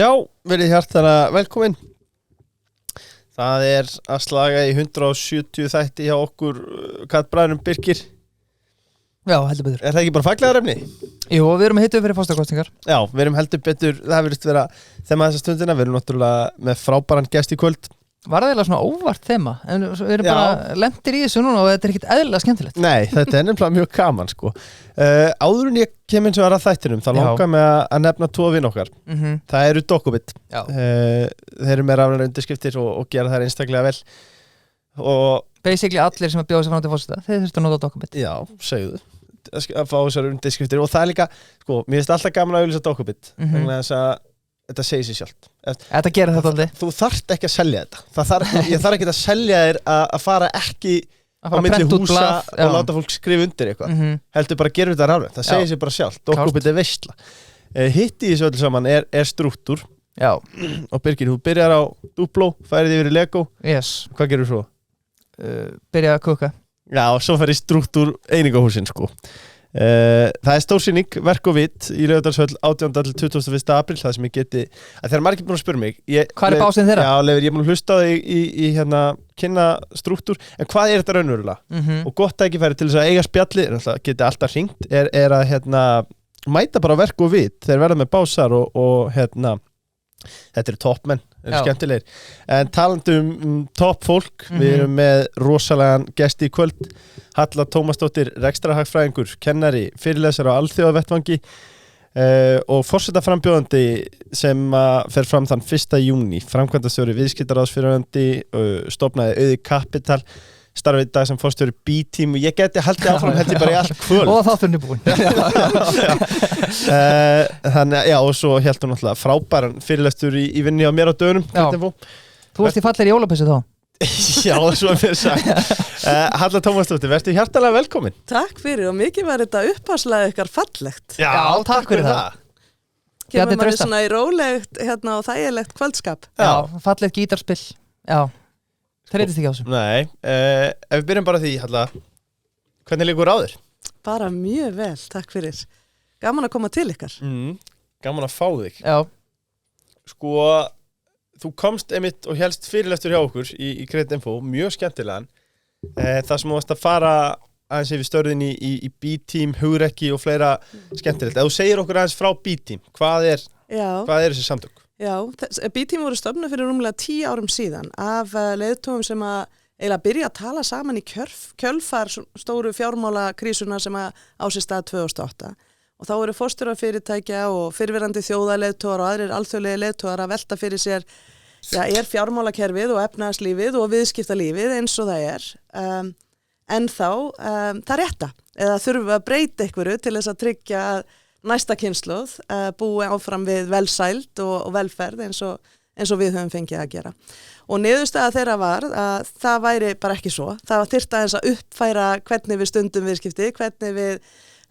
Já, verið hjartanlega velkomin. Það að slaga í 170 þætti hjá okkur Katbræðurum Birkir. Já, heldur betur. Það ekki bara faglegarefni? Jú, við erum hittuð fyrir fórstakostingar. Já, við erum heldur betur, það virðist vera þema þessa stundina. Við erum náttúrulega með frábæran gest í kvöld. Var það eiginlega svona óvart þema, en við erum bara lentir í þessu núna og þetta ekkert eðlilega skemmtilegt. Nei, þetta nefnilega mjög gaman, sko. Áður en ég kem eins og að þættinum, þá langar mig að nefna tvo vin okkar. Það eru Dokubit. Þeir eru með rafrænar undirskriftir og gera þær einstaklega vel. Og basically allir sem að bjóða sig fram til fórseta, þeir þurftu að nota Dokubit. Já, segðu að fá þessar undirskriftir og það líka, sko, mér finnst alltaf gaman að auglýsa Dokubit. Þannig að þess að þetta segir sér sjálft. Þetta gerir þetta aldrei. Þú þarft ekki að selja þetta. Ég þarf ekki að selja þér að fara ekki á milli húsa og láta fólk skrifa undir eitthvað. Heldur bara að gera þetta rafrænt. Það segir sér bara sjálft. Dokubit veisla. Hitt í þessu öllu saman er strúktúr. Já. Og Birgir, þú byrjar á Duplo, færið yfir í Lego. Yes. Hvað gerur svo? Byrja að kúka. Já, og svo fer í strúktúr einingahúsin, sko. Það stórsýning verk og vit í Laugardalshöll 18. til 21. apríl, það sem ég geti að þegar margir búin að spyrja mig hvað básinn þeirra? Já, Leifur, ég er búin að hlusta á þig í hérna kynna strúktúr, en hvað þetta raunverulega? Og gott tækifæri til þess að eiga spjalli geti alltaf hringt, er að hérna mæta bara verk og vit, þeir verða með básar og hérna þetta eru toppmenn, eru skemmtilegir en talandi topp fólk við erum með rosalegan gesti í kvöld Halla Tómasdóttir, rekstrarhagfræðingur, kennari, fyrirlesari á alþjóðavettvangi og forsetaframbjóðandi sem fer fram þann 1. júní, framkvæmdastjóri viðskiptaráðsfyrirvændi, stofnaði Auði Kapital, starfið í dag sem forstjóri B-team og ég geti haldið áfram held ég bara í allt kvöld. Og þátturinn er búinn. Þannig, já, og svo held hún náttúrulega frábæran fyrirlestur í vinni á mér á dögunum. Þú ert í fallegri jólapessu þá. Já, svo er mér sagt. Halla Tómasdóttir, vertu hjartalega velkomin. Takk fyrir og mikið var þetta uppáslega ykkar fallegt. Já, takk fyrir það. Kemur maður svona í rólegt og þægilegt kvöldskap. Já, fallegt gítarspill. Já, það reytist ekki á þessu. Nei, ef við byrjum bara því, Halla, hvernig liggur á þér? Bara mjög vel, takk fyrir. Gaman að koma til ykkar. Gaman að fá þig. Já. Sko, þú komst einmitt og helst fyrirlestur hjá okkur í Create Info, mjög skemmtilegan. Það sem þú varst að fara aðeins yfir störðin í B-team, hugrekki og fleira skemmtilegt. Ef þú segir okkur aðeins frá B-team, hvað er þessi samtök? Já, B-team voru stofnuð fyrir rúmlega 10 árum síðan af leiðtogum sem að eiginlega byrja að tala saman í kjölfar stóru fjármálakrísuna sem á sér stað 2008. Og þá eru forstjórafyrirtækja og fyrrverandi þjóðaleiðtogar og aðrir alþjóðlegi leiðtogar að velta fyrir sér er fjármálakerfið og efnahagslífið og viðskiptalífið eins og það er. En þá það rétta eða þurfum við að breyta einhverju til þess að tryggja að næsta kynslóð búi áfram við velsæld og velferð eins og við höfum fengið að gera. Og niðurstaða þeirra var að það væri bara ekki svo. Það þyrfti aðeins að uppfæra hvernig við stundum viðskipti, hvernig við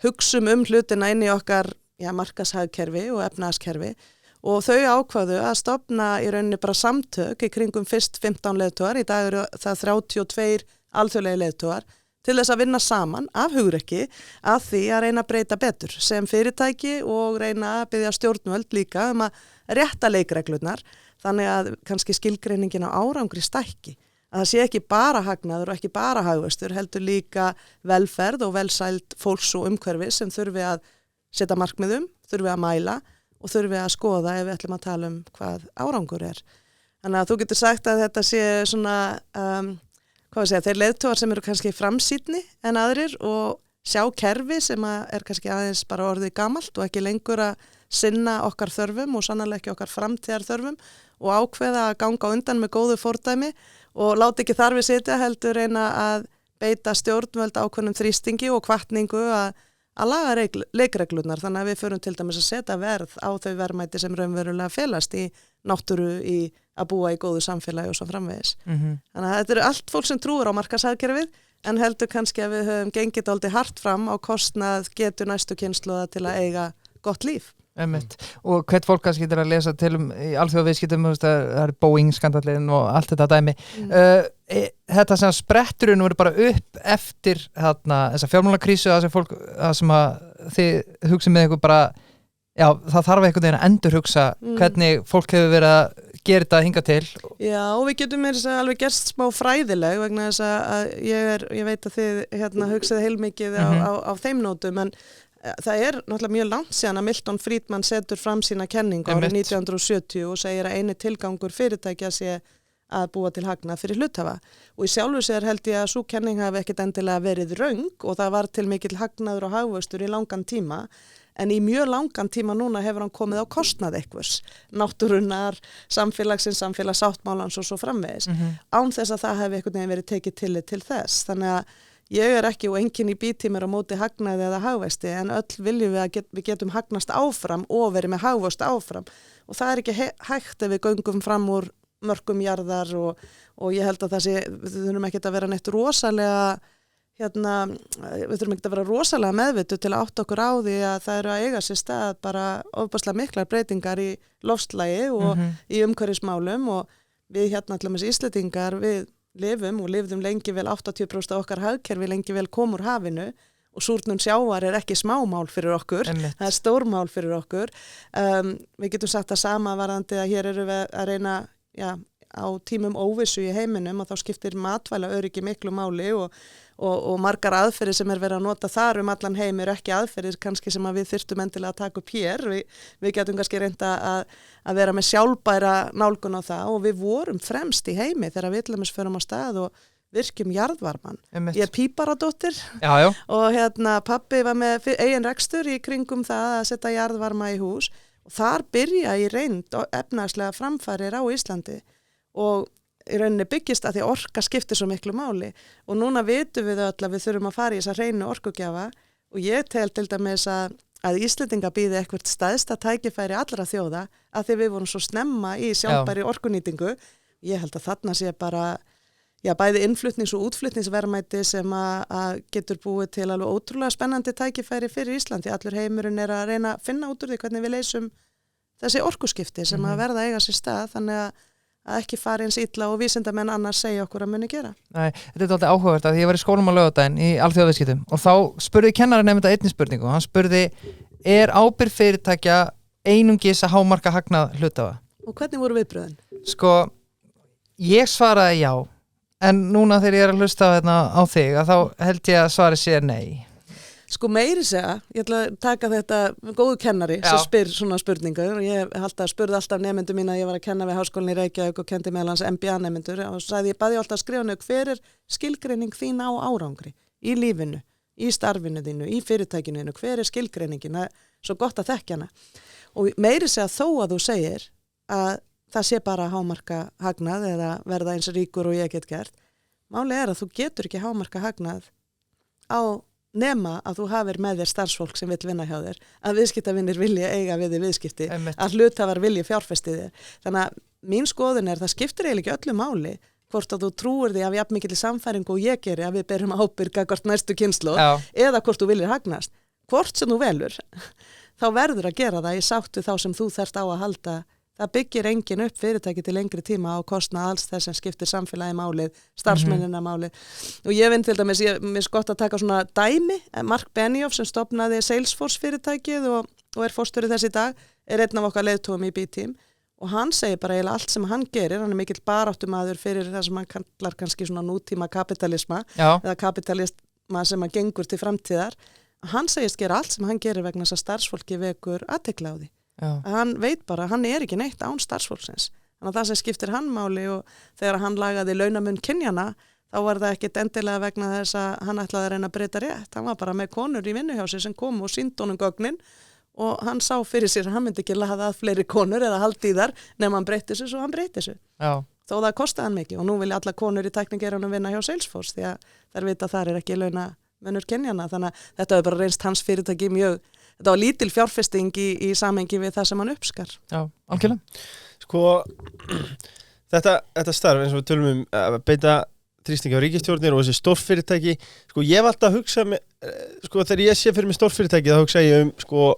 hugsum hlutina inn í okkar markashagkerfi og efnahagskerfi og þau ákváðu að stofna í rauninni bara samtök í kringum fyrst 15 leiðtogar, í dag eru það 32 alþjóðlegi leiðtogar til þess að vinna saman af hugrekki að því að reyna að breyta betur sem fyrirtæki og reyna að biðja stjórnvöld líka að rétta leikreglurnar þannig að kannski skilgreiningin á árangri stækki. Að það sé ekki bara hagnaður og ekki bara hagvöxtur, heldur líka velferð og velsæld fólks og umhverfi sem þurfi að setja markmiðum, þurfi að mæla og þurfi að skoða ef við ætlum að tala hvað árangur er. Þannig að þú getur sagt að þetta sé svona, þeir leiðtogar sem eru kannski framsýnni en aðrir og sjá kerfi sem er kannski aðeins bara orðið gamalt og ekki lengur að sinna okkar þörfum og sannarlega ekki okkar framtíðar þörfum og ákveða að ganga undan með góðu fordæmi og láti ekki þar við sitja heldur reyna að beita stjórnvöld ákveðnum þrýstingi og hvatningu að laga leikreglurnar þannig að við förum til dæmis að setja verð á þau verðmæti sem raunverulega felast í náttúru í að búa í góðu samfélagi og svo framvegis. Þannig að þetta eru allt fólk sem trúir á markashagkerfið en heldur kannski að við höfum gengið dálítið hart fram á kostnað getur næstu kynslóða til að eiga gott líf. Og hvert fólk kannski getur að lesa til í alþjóðaviðskiptum, það er Boeing-skandallinn og allt þetta dæmi. Þetta sem spretturinn voru bara upp eftir þessa fjármálakrísu, það sem þið hugsið með ykkur bara já, það þarf einhvern veginn að endurhugsa hvernig fólk hefur verið að gera þetta hinga til. Já, og við getum alveg gerst smá fræðileg vegna þess að ég veit að þið hugsaði heilmikið á þeim nótum, en það náttúrulega mjög langt síðan að Milton Friedman setur fram sína kenningu árið 1970 og segir að eini tilgangur fyrirtækja sé að búa til hagnað fyrir hluthafa, og í sjálfu sér held ég að sú kenning hafi ekkert endilega verið röng og það var til mikill hagnaður og hagvöxtur í langan tíma, en í mjög langan tíma núna hefur hann komið á kostnað einhvers, náttúrunnar, samfélagsáttmálans og svo framvegis, án þess að það hefði einhvern veginn verið tekið tillit til þess. Þannig að ég ekki og enginn í bítímir á móti hagnaði eða hagvexti, en öll viljum við við getum hagnast áfram og verið með hagvöxt áfram, og það ekki hægt ef við göngum fram úr mörkum jarðar, og ég held að við þurfum ekki að vera neitt rosalega við þurfum ekki að vera rosalega meðvitu til að átta okkur á því að það eru að eiga sér stað bara ofboðslega miklar breytingar í loftslagi og í umhverfismálum, og við til dæmis Íslendingar, við lifðum lengi vel 80% af okkar hagkerfi lengi vel kom úr hafinu, og súrnun sjávar ekki smámál fyrir okkur, það stórmál fyrir okkur. Við getum sagt að sama varðandi að hér eru við að reyna á tímum óvissu í heiminum, og þá skiptir matvæla öryggi miklu máli, og margar aðferðir sem verið að nota þar allan heim ekki aðferðir kannski sem að við þyrftum endilega að taka upp hér. Við getum kannski reynda að vera með sjálfbæra nálgun á það, og við vorum fremst í heimi þegar við til dæmis förum á stað og virkjum jarðvarman. Ég píparadóttir og pabbi var með eigin rekstur í kringum það að setja jarðvarma í hús, og þar byrja í reynd og efnahagslega framfærir á Íslandi, og í rauninni byggist að því orka skiptir svo miklu máli, og núna vitum við öll að við þurfum að fara í þessa hreinu orkugjafa, og ég tel til dæmis að Íslendinga býði eitthvað stæðsta tækifæri allra þjóða, að því við vorum svo snemma í sjálfbæri orkunýtingu. Ég held að þarna sé bara bæði innflutnings- og útflutningsverðmæti sem að getur búið til alveg ótrúlega spennandi tækifæri fyrir Íslandi. Allur heimurinn að reyna að finna út úr því hvernig við leysum þessi orkuskipti sem að verða að eiga sér stað, þannig að ekki fara eins illa og vísindamenn annars segja okkur að muni gera. Nei, þetta alltaf áhugavert að því ég var í skólum á laugardaginn í alþjóðaviðskiptum, og þá spurði kennarinn einmitt einni spurningu, og hann spurði: er ábyrgð fyrirtækja einungis að hámarka hagnað hluthafa? Og hvernig voru viðbröðin? Sko, ég svaraði já, en núna þegar ég að hlusta á þig, að þá held ég að svarið sé nei. Sko meiri segja, ég ætla að taka þetta góðu kennari sem spyr svona spurningar, og ég spurði alltaf nemyndur mín að ég var að kenna við Háskólann í Reykjavík og kendi meðal hans MBA-nemyndur, og ég baði alltaf að skrifa nú hver skilgreining þín á árangri í lífinu, í starfinu þínu, í fyrirtækinu þínu, hver skilgreiningin, það svo gott að þekkja hana. Og meiri segja þó að þú segir að það sé bara að hámarka hagnað eða verða eins ríkur og ég get gert. Málið að þú getur ekki hámarka hagnað á nema að þú hafir með þér starfsfólk sem vill vinna hjá þér, að viðskiptavinir vilja eiga við þér viðskipti, að hluthafar vilja fjárfesti þér. Þannig að mín skoðun það skiptir eiginlega ekki öllu máli hvort að þú trúir því af jafn mikilli samfæringu og ég geri að við berum ábyrgð gagnvart næstu kynslóð, eða hvort þú viljir hagnast. Hvort sem þú velur, þá verður að gera það í sáttu þá sem þú þarft á að halda. Það byggir engin upp fyrirtæki til lengri tíma á kostnað alls þess sem skiptir samfélagi málið, starfsmennina málið. Og ég finn til dæmis, mér gott að taka svona dæmi, Mark Benioff sem stofnaði Salesforce fyrirtækið og fórstjóri þess í dag, einn af okkar leiðtogum í B-team, og hann segir bara eiginlega allt sem hann gerir, hann mikill baráttumaður fyrir það sem hann kallar kannski svona nútíma kapitalisma, eða kapitalisma sem hann gengur til framtíðar. Hann segist gera allt sem hann gerir vegna þess að starfsfólki vekur athygli á því. Hann veit bara, hann ekki neitt án starfsfólksins. Þannig að það sem skiptir hann máli, og þegar hann lagaði launamun kynjana, þá var það ekkit endilega vegna þess að hann ætlaði að reyna að breyta rétt. Hann var bara með konur í vinnu hjá sér sem kom og sýndi honum gögnin, og hann sá fyrir sér að hann myndi ekki laða að fleiri konur eða haldi í þar nema hann breyti þessu, svo hann breyti þessu. Þó það kostaði hann mikið, og nú vilja alla konur í tækningeiranum vinna hjá Salesforce, því að þær vita að þar ekki launamunur kynjana. Þannig að þetta hefur bara reynst hans fyrirtæki mjög. Þetta var lítil fjárfesting í samhengi við það sem hann uppskar. Já, algjörlega. Sko, þetta starf eins og við tölum að beita þrýstingi á ríkisstjórnir og þessi stórfyrirtæki. Sko, ég hef alltaf hugsað sko, þegar ég sé fyrir mig stórfyrirtæki, þá hugsa ég sko,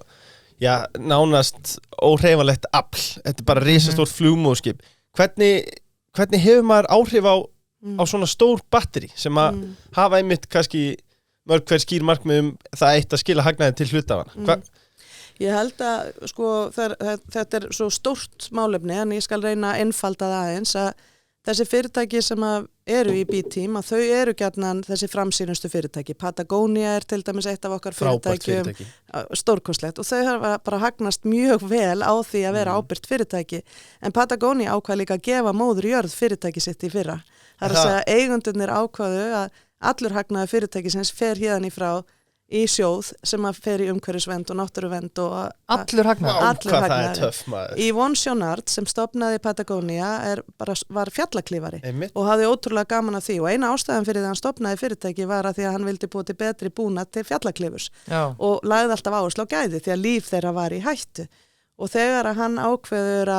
nánast óhreyfanlegt afl. Þetta bara risastórt flugmóðskip. Hvernig hefur maður áhrif á svona stór batteri sem að hafa einmitt kannski mörg hver skýr markmið það eitt að skila hagnaði til hluthafanna? Ég held að sko, þetta svo stórt málefni en ég skal reyna að einfalda það aðeins að þessi fyrirtæki sem eru í B-Team að þau eru gjarnan þessi framsýnustu fyrirtæki. Patagonia til dæmis eitt af okkar fyrirtækjum, stórkostlegt og þau hafa bara hagnast mjög vel á því að vera ábyrgt fyrirtæki en Patagonia ákvað líka að gefa móður jörð fyrirtæki sitt í fyrra. Það er að segja eigundurnir ákvaðu að allur hagnaði fyrirtækisins fer hérðan í frá í sjóð sem að fer í umhverfisvernd og náttúruvernd og allur hagnaður. Allur hagnaður. Yvonne Chouinard sem stofnaði Patagonia var fjallaklífari og hafði ótrúlega gaman af því og eina ástæðan fyrir því að hann stofnaði fyrirtæki var að því að hann vildi búa til betri búnað til fjallaklífurs og lagði alltaf áherslu á gæði því að líf þeirra var í hættu og þegar að hann ákveður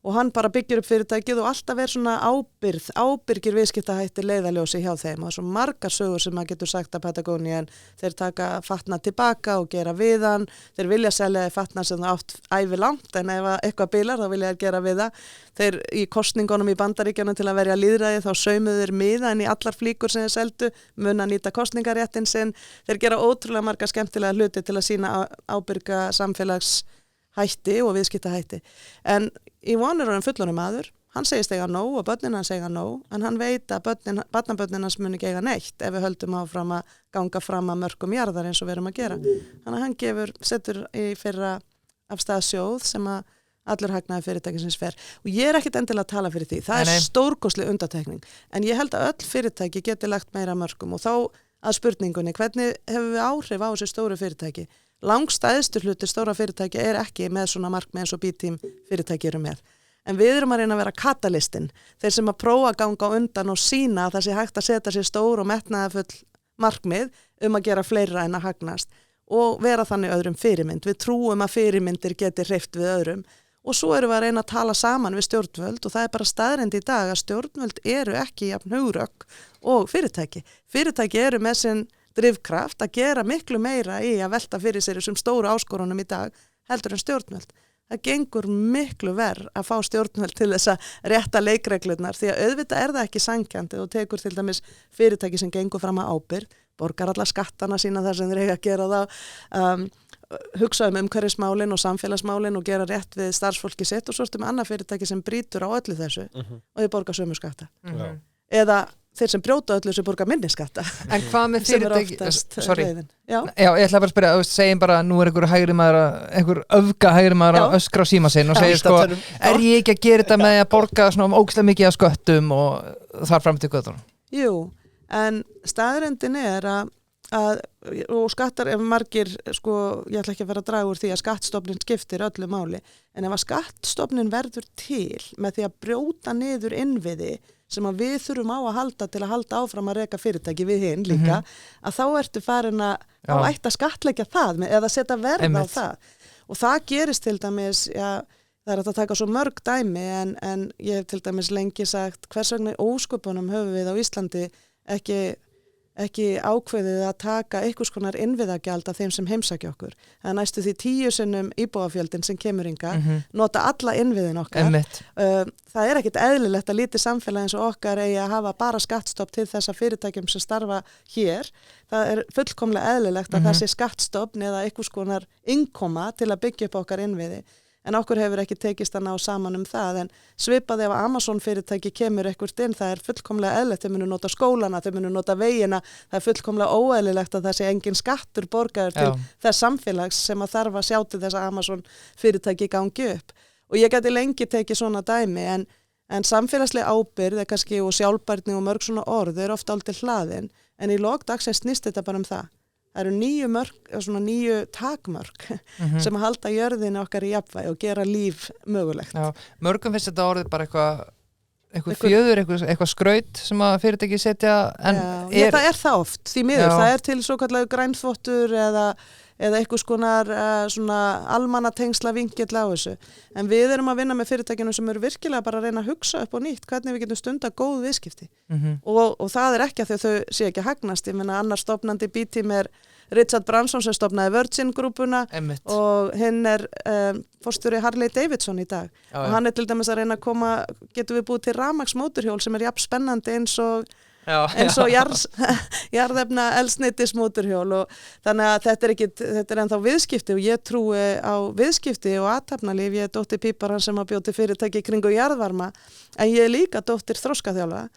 og hann bara byggir upp fyrirtækið og alltaf svona ábyrgir viðskiptahættir leiðaljósi hjá þeim og svo margar sögur sem maður getur sagt að Patagonia en þeir taka fatnað tilbaka og gera við hann, þeir vilja selja fatnað sem það átt ævi langt en ef eitthvað bilar þá vilja þeir gera við það þeir í kosningunum í Bandaríkjunum til að verja lýðræði þá saumuðu þeir miða en í allar flíkur sem þeir seldu mun að nýta kosningaréttin sinn, þeir gera ótrúlega marga skemmtilega hluti til að sína ábyrga samfélagshætti og viðskiptahætti en Yvonne er orðinn fullorðinn maður, hann segist eiga nóg og börnin hans eiga nóg, en hann veit að barnabörnin hans muni ekki eiga neitt ef við höldum áfram að ganga fram að mörkum jarðar eins og við erum að gera. Þannig að hann setur í fyrra af stað sjóð sem að allur hagnaði fyrirtækisins fer. Og ég er ekkit endilega að tala fyrir því, það er stórkostleg undantekning, en ég held að öll fyrirtæki geti lagt meira mörkum og þá að spurningunni, hvernig hefur við áhrif á þessu stóru fyrirtæki? Langstæðstur hluti stóra fyrirtæki er ekki með svona markmið eins og B-Team fyrirtæki eru með. En við erum að reyna að vera katalistinn, þeir sem að prófa að ganga undan og sína að það sé hægt að setja sér stór og metnaðarfull markmið að gera fleira en að hagnast og vera þannig öðrum fyrirmynd. Við trúum að fyrirmyndir geti hreyft við öðrum og svo erum við að reyna að tala saman við stjórnvöld og það er bara staðreynd í dag að stjórnvöld eru ekki jafn hugrökk og fyrirtæki. Fyrirtæki eru með sinn drifkraft að gera miklu meira í að velta fyrir sér þessum stóru áskorunum í dag heldur en stjórnvöld. Það gengur miklu verð að fá stjórnvöld til þess að rétta leikreglurnar því að auðvitað er það ekki sangjandi og tekur til dæmis fyrirtæki sem gengur fram að ábyrgð, borgar alla skattana sína þar sem þeir eiga að gera þá, hugsa umhverfismálin og samfélagsmálin og gera rétt við starfsfólki sitt og svo ertu með annað fyrirtæki sem brýtur á öllu þessu og þeir borga sömu skatta. Eða þeir sem brjóta öllu sem borga minni skatta. En hvað með fyrirtæki? Já, ég ætla bara að spyrja, segjum bara að nú er einhver öfga hægri maður að öskra á síma sinn og segir sko, er ég ekki að gera þetta með að borga svona ógeðslega mikið af sköttum og þar fram til göttunum? Jú, en staðreyndin er og skattar ef margir, sko, ég ætla ekki að vera að draga úr því að skattstofnin skiptir öllu máli, en ef að skattstofnin verður til með því að brjóta niður innviði sem að við þurfum á að halda til að halda áfram að reka fyrirtæki við hinn líka, að þá ertu farin að ætta skattleggja það eða setja verð á það. Og það gerist til dæmis, það er að taka svo mörg dæmi en ég hef til dæmis lengi sagt hvers vegna í ósköpunum höfum við á Íslandi ekki ákveðið að taka einhvers konar innviðagjald af þeim sem heimsækja okkur. Það er næstu því 10 sinnum íbúafjöldin sem kemur hingað, nota alla innviðin okkar. Það er ekkit eðlilegt að lítið samfélag eins og okkar eigi að hafa bara skattstopp til þessa fyrirtækjum sem starfa hér. Það er fullkomlega eðlilegt að það sé skattstopp eða einhvers konar innkoma til að byggja upp okkar innviði. En okkur hefur ekki tekist að ná saman það, en svipað ef Amazon fyrirtæki kemur ekkert inn, það er fullkomlega eðlilegt, þau munu nota skólana, þau munu nota vegina, það er fullkomlega óeðlilegt að það sé engin skattur borgaður til þess samfélags sem að þarf að sjá til þess að Amazon fyrirtæki gangi upp. Og ég gæti lengi tekið svona dæmi, en samfélagslega ábyrgð er kannski og sjálfbærni og mörg svona orð er ofta aldrei hlaðin, en í lok dagsins snýst þetta bara það. Það eru 9 takmörk sem að halda jörðinu okkar í jafnvægi og gera líf mögulegt. Já, mörgum finnst þetta orðið bara eitthvað fjöður, eitthvað skraut sem að fyrirtæki setja. Það er það oft, því miður. Það er til svo kallar grænþvottur eða einhvers konar svona almannatengsla vinkill á þessu. En við erum að vinna með fyrirtækjunum sem eru virkilega bara að reyna að hugsa upp á nýtt hvernig við getum stunda góð viðskipti. Og það er ekki að þau sé ekki að hagnast. Ég meina annar stofnandi B-Team er Richard Branson sem stofnaði Virgin-grúpuna og hinn er forstjóri Harley Davidson í dag. Og hann er til dæmis að reyna að koma, getum við búið til rafmagnsmótorhjól sem er jafn spennandi eins og eins og jarðefna eldsneytis mótorhjól og þannig að þetta er ennþá viðskipti og ég trúi á viðskipti og athafnalíf. Ég er dóttir píparan sem að bjóti fyrirtæki kringu jarðvarma en ég er líka dóttir þroskaþjálfa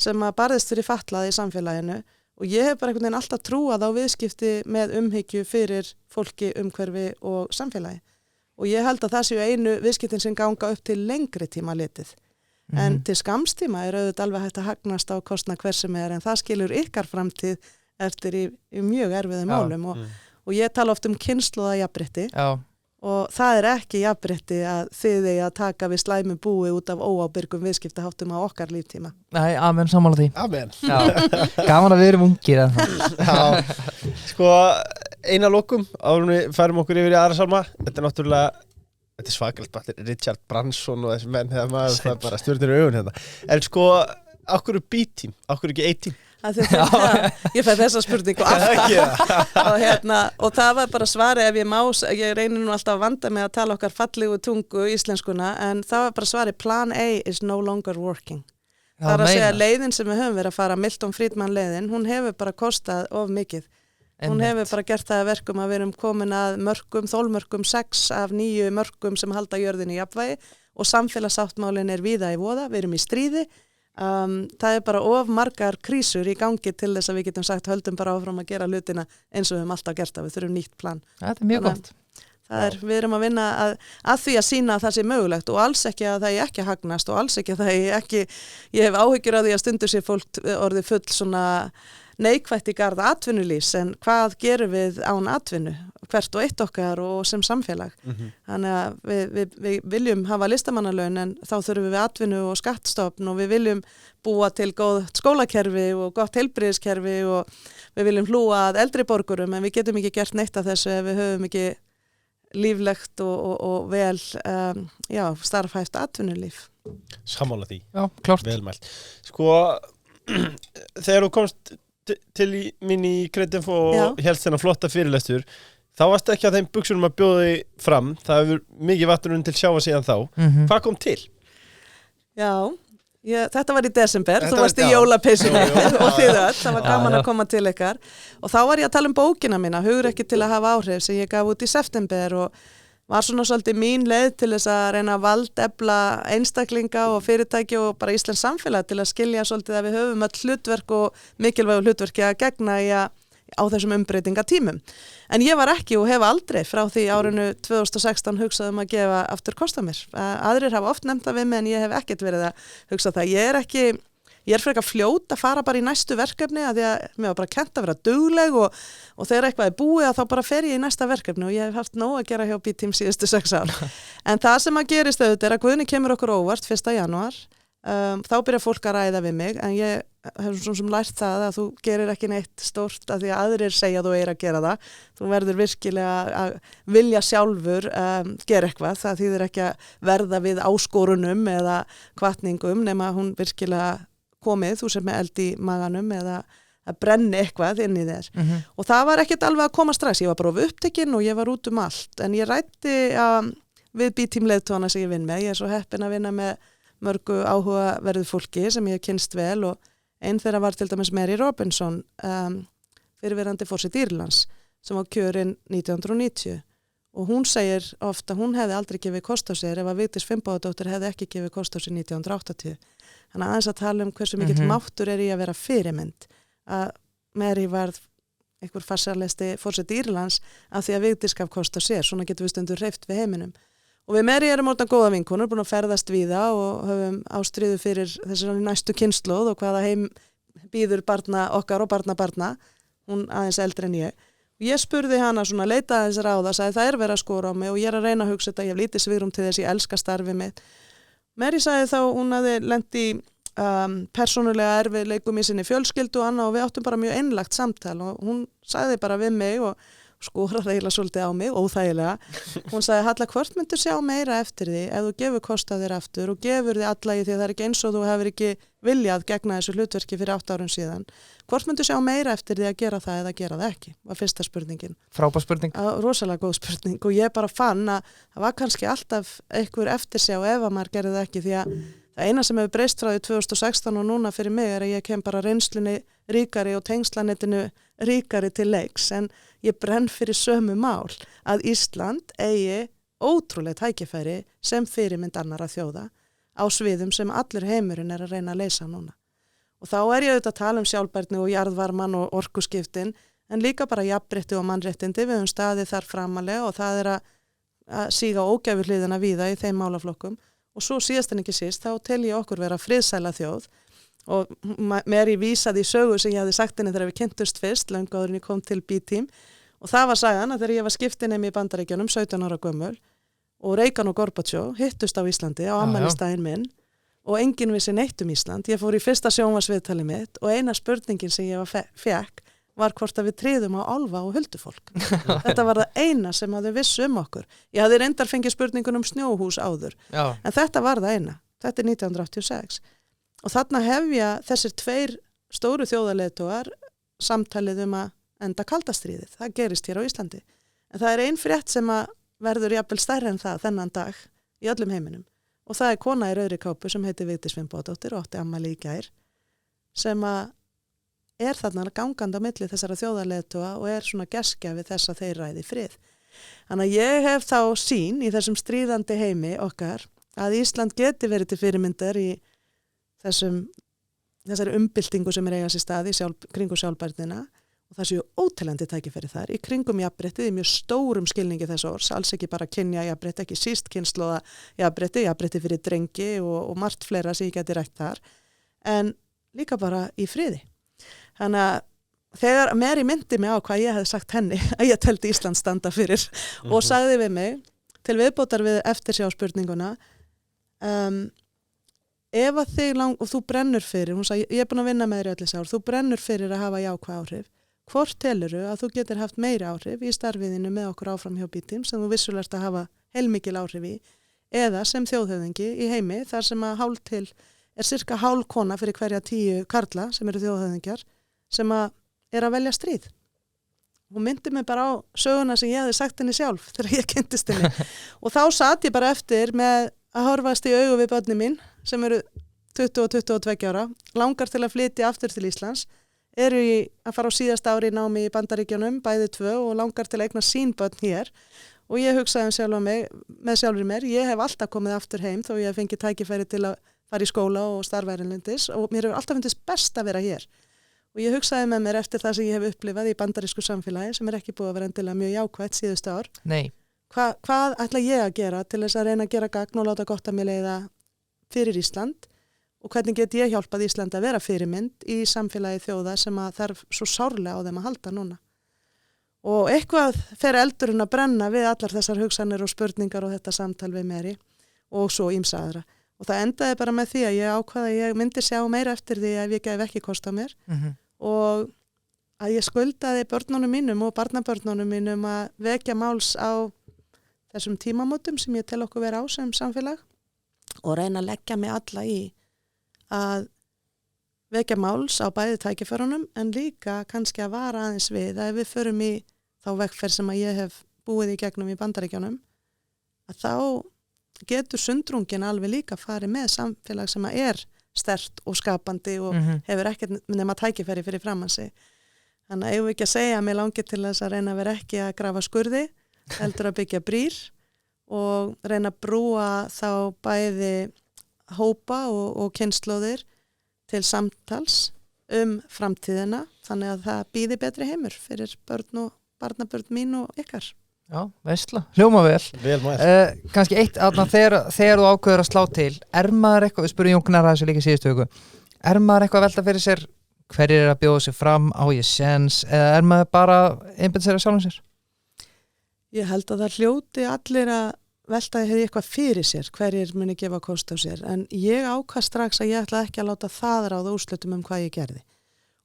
sem að barðist fyrir fatlaði í samfélaginu og ég hef bara einhvern veginn alltaf trúað á viðskipti með umhyggju fyrir fólki, umhverfi og samfélagi og ég held að það séu einu viðskiptin sem ganga upp til lengri tíma litið. En til skamstíma er auðvitað alveg hægt að hagnast á kostnað hver sem en það skilur ykkar framtíð eftir í mjög erfiðum málum og ég tala oft kynslóðajafnrétti og það er ekki jafnrétti að þið eigi að taka við slæmu búi út af óábyrgum viðskiptaháttum á okkar líftíma. Nei, amen, sammála því. Amen. Gaman að við erum ungir en Já, sko eina lokum áður en við færum okkur yfir í aðra sálma. Þetta er náttúrulega Þetta er svakalegt bara Richard Branson og þessi menn þegar maður það bara stjórnir augun hérna. En sko, okkur B-team, okkur ekki A-team? Ég fæ þessa spurningu og það var bara svari ef ég reynir nú alltaf að vanda mig að tala okkar fallegu tungu íslenskuna en það var bara svari plan A is no longer working. Það er að segja leiðin sem við höfum verið að fara Milton Friedman leiðin, hún hefur bara kostað of mikið. Hún hefur bara gert það að verkum að við erum komin að þolmörkum 6 af 9 mörkum sem halda jörðinni í jafnvægi og samfélagsáttmálin er víða í voða, við erum í stríði. Það er bara of margar krísur í gangi til þess að við getum sagt höldum bara áfram að gera hlutina eins og við höfum alltaf gert það, við þurfum nýtt plan. Það er mjög gott. Við erum að vinna að því að sýna að það sé mögulegt og alls ekki að það er ekki að hagnast og alls ekki að það er ekki, ég hef áhyggjur af því að stundur sé fólk orðið full svona neikvætt í garð atvinnulífs en hvað gerum við án atvinnu hvert og eitt okkar og sem samfélag þannig að við viljum hafa listamannalaun en þá þurfum við atvinnu og skattstofn og við viljum búa til góð skólakerfi og gott heilbrigðiskerfi og við viljum hlúa að eldri borgurum en við getum ekki gert neitt af þessu ef við höfum ekki líflegt og vel starfhæft atvinnulíf. Sammála því. Já, klárt. Velmælt. Sko, þegar þú komst til mín í Kreatinfo og hélst þennan flotta fyrirlestur þá varst ekki að þeim buxunum að bjóða þig fram það hefur mikið vatnun til sjáa síðan þá Hvað kom til? Já, þetta var í desember þú varst í jólapeysunni og þið öll, það var gaman að koma til ykkar og þá var ég að tala bókina mína Hugur ekki til að hafa áhrif sem ég gaf út í september og var svona svolítið mín leið til þess að reyna að valdefla einstaklinga og fyrirtæki og bara Íslands samfélag til að skilja svolítið að við höfum öll hlutverk og mikilvægu hlutverki að gegna á þessum umbreytingatímum. En ég var ekki og hef aldrei frá því árinu 2016 hugsað að gefa aftur kost á mér. Aðrir hafa oft nefnt það við mig en ég hef ekkert verið að hugsa það. Ég er frekar fljót að fara bara í næstu verkefni að því að mér var bara kennt að vera dugleg og þegar eitthvað er búið að þá bara fer ég í næsta verkefni og ég hef haft nóg að gera hjá B-team síðustu 6 ár. En það sem að gerist auðvitað er að Guðni kemur okkur óvart 1. janúar, þá byrja fólk að ræða við mig en ég hef svona sem lært það að þú gerir ekki neitt stórt að því að aðrir segja þú að gera það. Þú verður virkilega að vilja sjálfur gera eitthvað, það þýðir ekki að verða við áskorunum eða hvatningum nema hún virkilega komið, þú sem með eld í maganum eða að brenni eitthvað inn í þér og það var ekkert alveg að koma strax ég var bara upptekinn og ég var út allt en ég ræddi við B-team leiðtogana sem ég vinn með, ég er svo heppin að vinna með mörgu áhugaverðu fólki sem ég hef kynnst vel og einn þeirra var til dæmis Mary Robinson fyrirverandi forseti Írlands sem var kjörin 1990 og hún segir ofta hún hefði aldrei gefið kost á sér ef að Vigdís Finnbogadóttir hefði ekki gefið kost á sér 1980 Þannig aðeins að tala hversu mikill máttur er í að vera fyrirmynd að Mary varð einhver farsarlegasti forseti Írlands af því að Vigdís gaf kost á sér, svona getum við stundur hreyft við heiminum. Og við Mary erum orðnar góða vinkonur, búin að ferðast víða og höfum ástríðu fyrir þessi næstu kynslóð og hvaða heim býður barna okkar og barna, hún aðeins eldri en ég. Og ég spurði hana svona, leita aðeins ráða, sagði það er verið að skora á mig og ég er að reyna að hugsa þetta, ég hef lítið svigrúm til þess, ég elska starfið mitt. Mary sagði þá, hún hafði lent í persónulega erfiðleikum í sinni fjölskyldu og annað og við áttum bara mjög einlægt samtal og hún sagði bara við mig og skoraði eiginlega svolítið á mig, óþægilega. Hún sagði, Halla, hvort myndur sjá meira eftir því ef þú gefur kost á þér aftur og gefur þið alla í því það er ekki eins og þú hefur ekki viljað gegna þessu hlutverki fyrir 8 árum síðan. Hvort myndur sjá meira eftir því að gera það eða gera það ekki? Var fyrsta spurningin. Frábær spurning. Rosalega góð spurning og ég bara fann að það var kannski alltaf einhver eftirsjá ef að maður gerði það ekki því að Það eina sem hefur breyst frá því 2016 og núna fyrir mig að ég kem bara reynslunni ríkari og tengslanettinu ríkari til leiks en ég brenn fyrir sömu mál að Ísland eigi ótrúlega tækifæri sem fyrirmynd annarra þjóða á sviðum sem allur heimurinn að reyna að leysa núna. Og þá ég auðvitað að tala sjálfbærni og jarðvarman og orkuskiptin en líka bara jafnrétti og mannréttindi við staðið þar framalega og það að síga ógæfuhliðina víða í þeim málaflokkum og svo síðast en ekki síst þá tel ég okkur vera friðsæla þjóð og mér vísaði í sögu sem ég hafði sagt henni þegar við kynntust fyrst löngu áður en ég kom til B-Team og það var sagan að þegar ég var skiptinemi í Bandaríkjunum 17 ára gömul og Reagan og Gorbachev hittust á Íslandi á afmælisdaginn minn og enginn vissi neitt Ísland. Ég fór í fyrsta sjónvarpsviðtali mitt og eina spurningin sem ég fekk var hvort að við tryðum á álfa og huldufólk. Þetta var það eina sem þau vissu okkur. Ég hafði reyndar fengið spurningun snjóhús áður, en þetta var það eina. Þetta 1986. Og þarna hefja þessir 2 stóru þjóðarleiðtogar samtalið að enda kaldastríðið. Það gerist hér á Íslandi. En það ein frétt sem að verður jafnvel stærri en það þennan dag í öllum heiminum. Og það kona í rauðri kápu sem heitir Vigdís Finnbogadóttir og átti afmæli í gær sem að þarna gangandi á milli þessara þjóðarleiðtoga og svona gestgjafi þess að þeir ræði frið. Þannig að ég hef þá sýn í þessum stríðandi heimi okkar að Ísland geti verið til fyrirmyndar í þessari umbyltingu sem eiga sér stað í kringum sjálfbærnina og það séu óteljandi tækifæri þar í kringum jafnréttið í mjög stórum skilningi þess orðs, alls ekki bara kynja jafnrétti, ekki síst kynslóða jafnrétti fyrir drengi og margt fleira sem ég geti rætt þar, en líka bara í friði. Þannig að þegar Mary myndi mig á hvað ég hefði sagt henni að ég teldi Ísland standa fyrir og sagði við mig til viðbótar við eftirsjáspurninguna ef að þig og þú brennur fyrir, hún sagði ég búin að vinna með þér öll þessi ár, þú brennur fyrir að hafa jákvæð áhrif, hvort telurðu að þú getur haft meiri áhrif í starfiðinu með okkur áfram hjá B-Team sem þú vissulegst að hafa heilmikil áhrif í eða sem þjóðhöfðingi í heimi þar sem að cirka hálf kona fyrir hverja 10 karla sem eru þjóðhöfðingjar sem að velja stríð. Hún myndi mig bara á söguna sem ég hefði sagt henni sjálf þegar ég kynntist henni og þá satt ég bara eftir með að horfast í augu við börnin mín sem eru 20 og 22 ára, langar til að flytja aftur til Íslands, eru að fara á síðasta ári í námi í Bandaríkjunum, bæði 2 og langar til að eigna sín börn hér og ég hugsaði með sjálfur mér, ég hef alltaf komið aftur heim þó ég hef fengið tækifæri til að fara í skóla og starfa erlendis og mér hefur alltaf fundist best að vera hér. Og ég hugsaði með mér eftir það sem ég hef upplifað í bandarísku samfélagi sem ekki búið að vera endilega mjög jákvætt síðustu ár. Nei. Hvað ætla ég að gera til þess að reyna að gera gagn og láta gott að mér leiða fyrir Ísland og hvernig get ég hjálpað Ísland að vera fyrirmynd í samfélagi þjóða sem að þarf svo sárlega á þeim að halda núna. Og eitthvað fer eldurinn að brenna við allar þessar hugsanir og spurningar og þetta samtal við Mary og svo ýmsa aðra. Og það endaði bara með því að ég ákvaði að ég myndi sjá meira eftir því að ég gef ekki kost á mér og að ég skuldaði börnunum mínum og barnabörnunum mínum að vekja máls á þessum tímamótum sem ég tel okkur vera á sem samfélag og reyna að leggja mig alla í að vekja máls á bæði tækifærunum en líka kannski að vara aðeins við að ef við förum í þá vegferð sem að ég hef búið í gegnum í Bandaríkjunum að þá getur sundrungin alveg líka farið með samfélag sem að sterkt og skapandi og hefur ekkert nema tækifæri fyrir framan sig. Þannig að ég vil ekki að segja að mér langir til þess að reyna að vera ekki að grafa skurði, heldur að byggja brýr og reyna að brúa þá bæði hópa og kynslóðir til samtals framtíðina þannig að það býði betri heimur fyrir börn og barnabörn mín og ykkar. Já, veistla, hljóma vel. Kannski eitt, þegar þú ákveður að slá til, maður eitthvað, við spurum Jón Gnarr þessu líka síðustu viku, maður eitthvað að velta fyrir sér, hverjir að bjóða sig fram, á ég séns, eða maður bara einbætt sér að sjálfum sér? Ég held að það hljóti allir að velta eitthvað fyrir sér, hverjir muni gefa kost á sér, en ég ákvað strax að ég ætla ekki að láta það ráða úrslitum hvað ég gerði.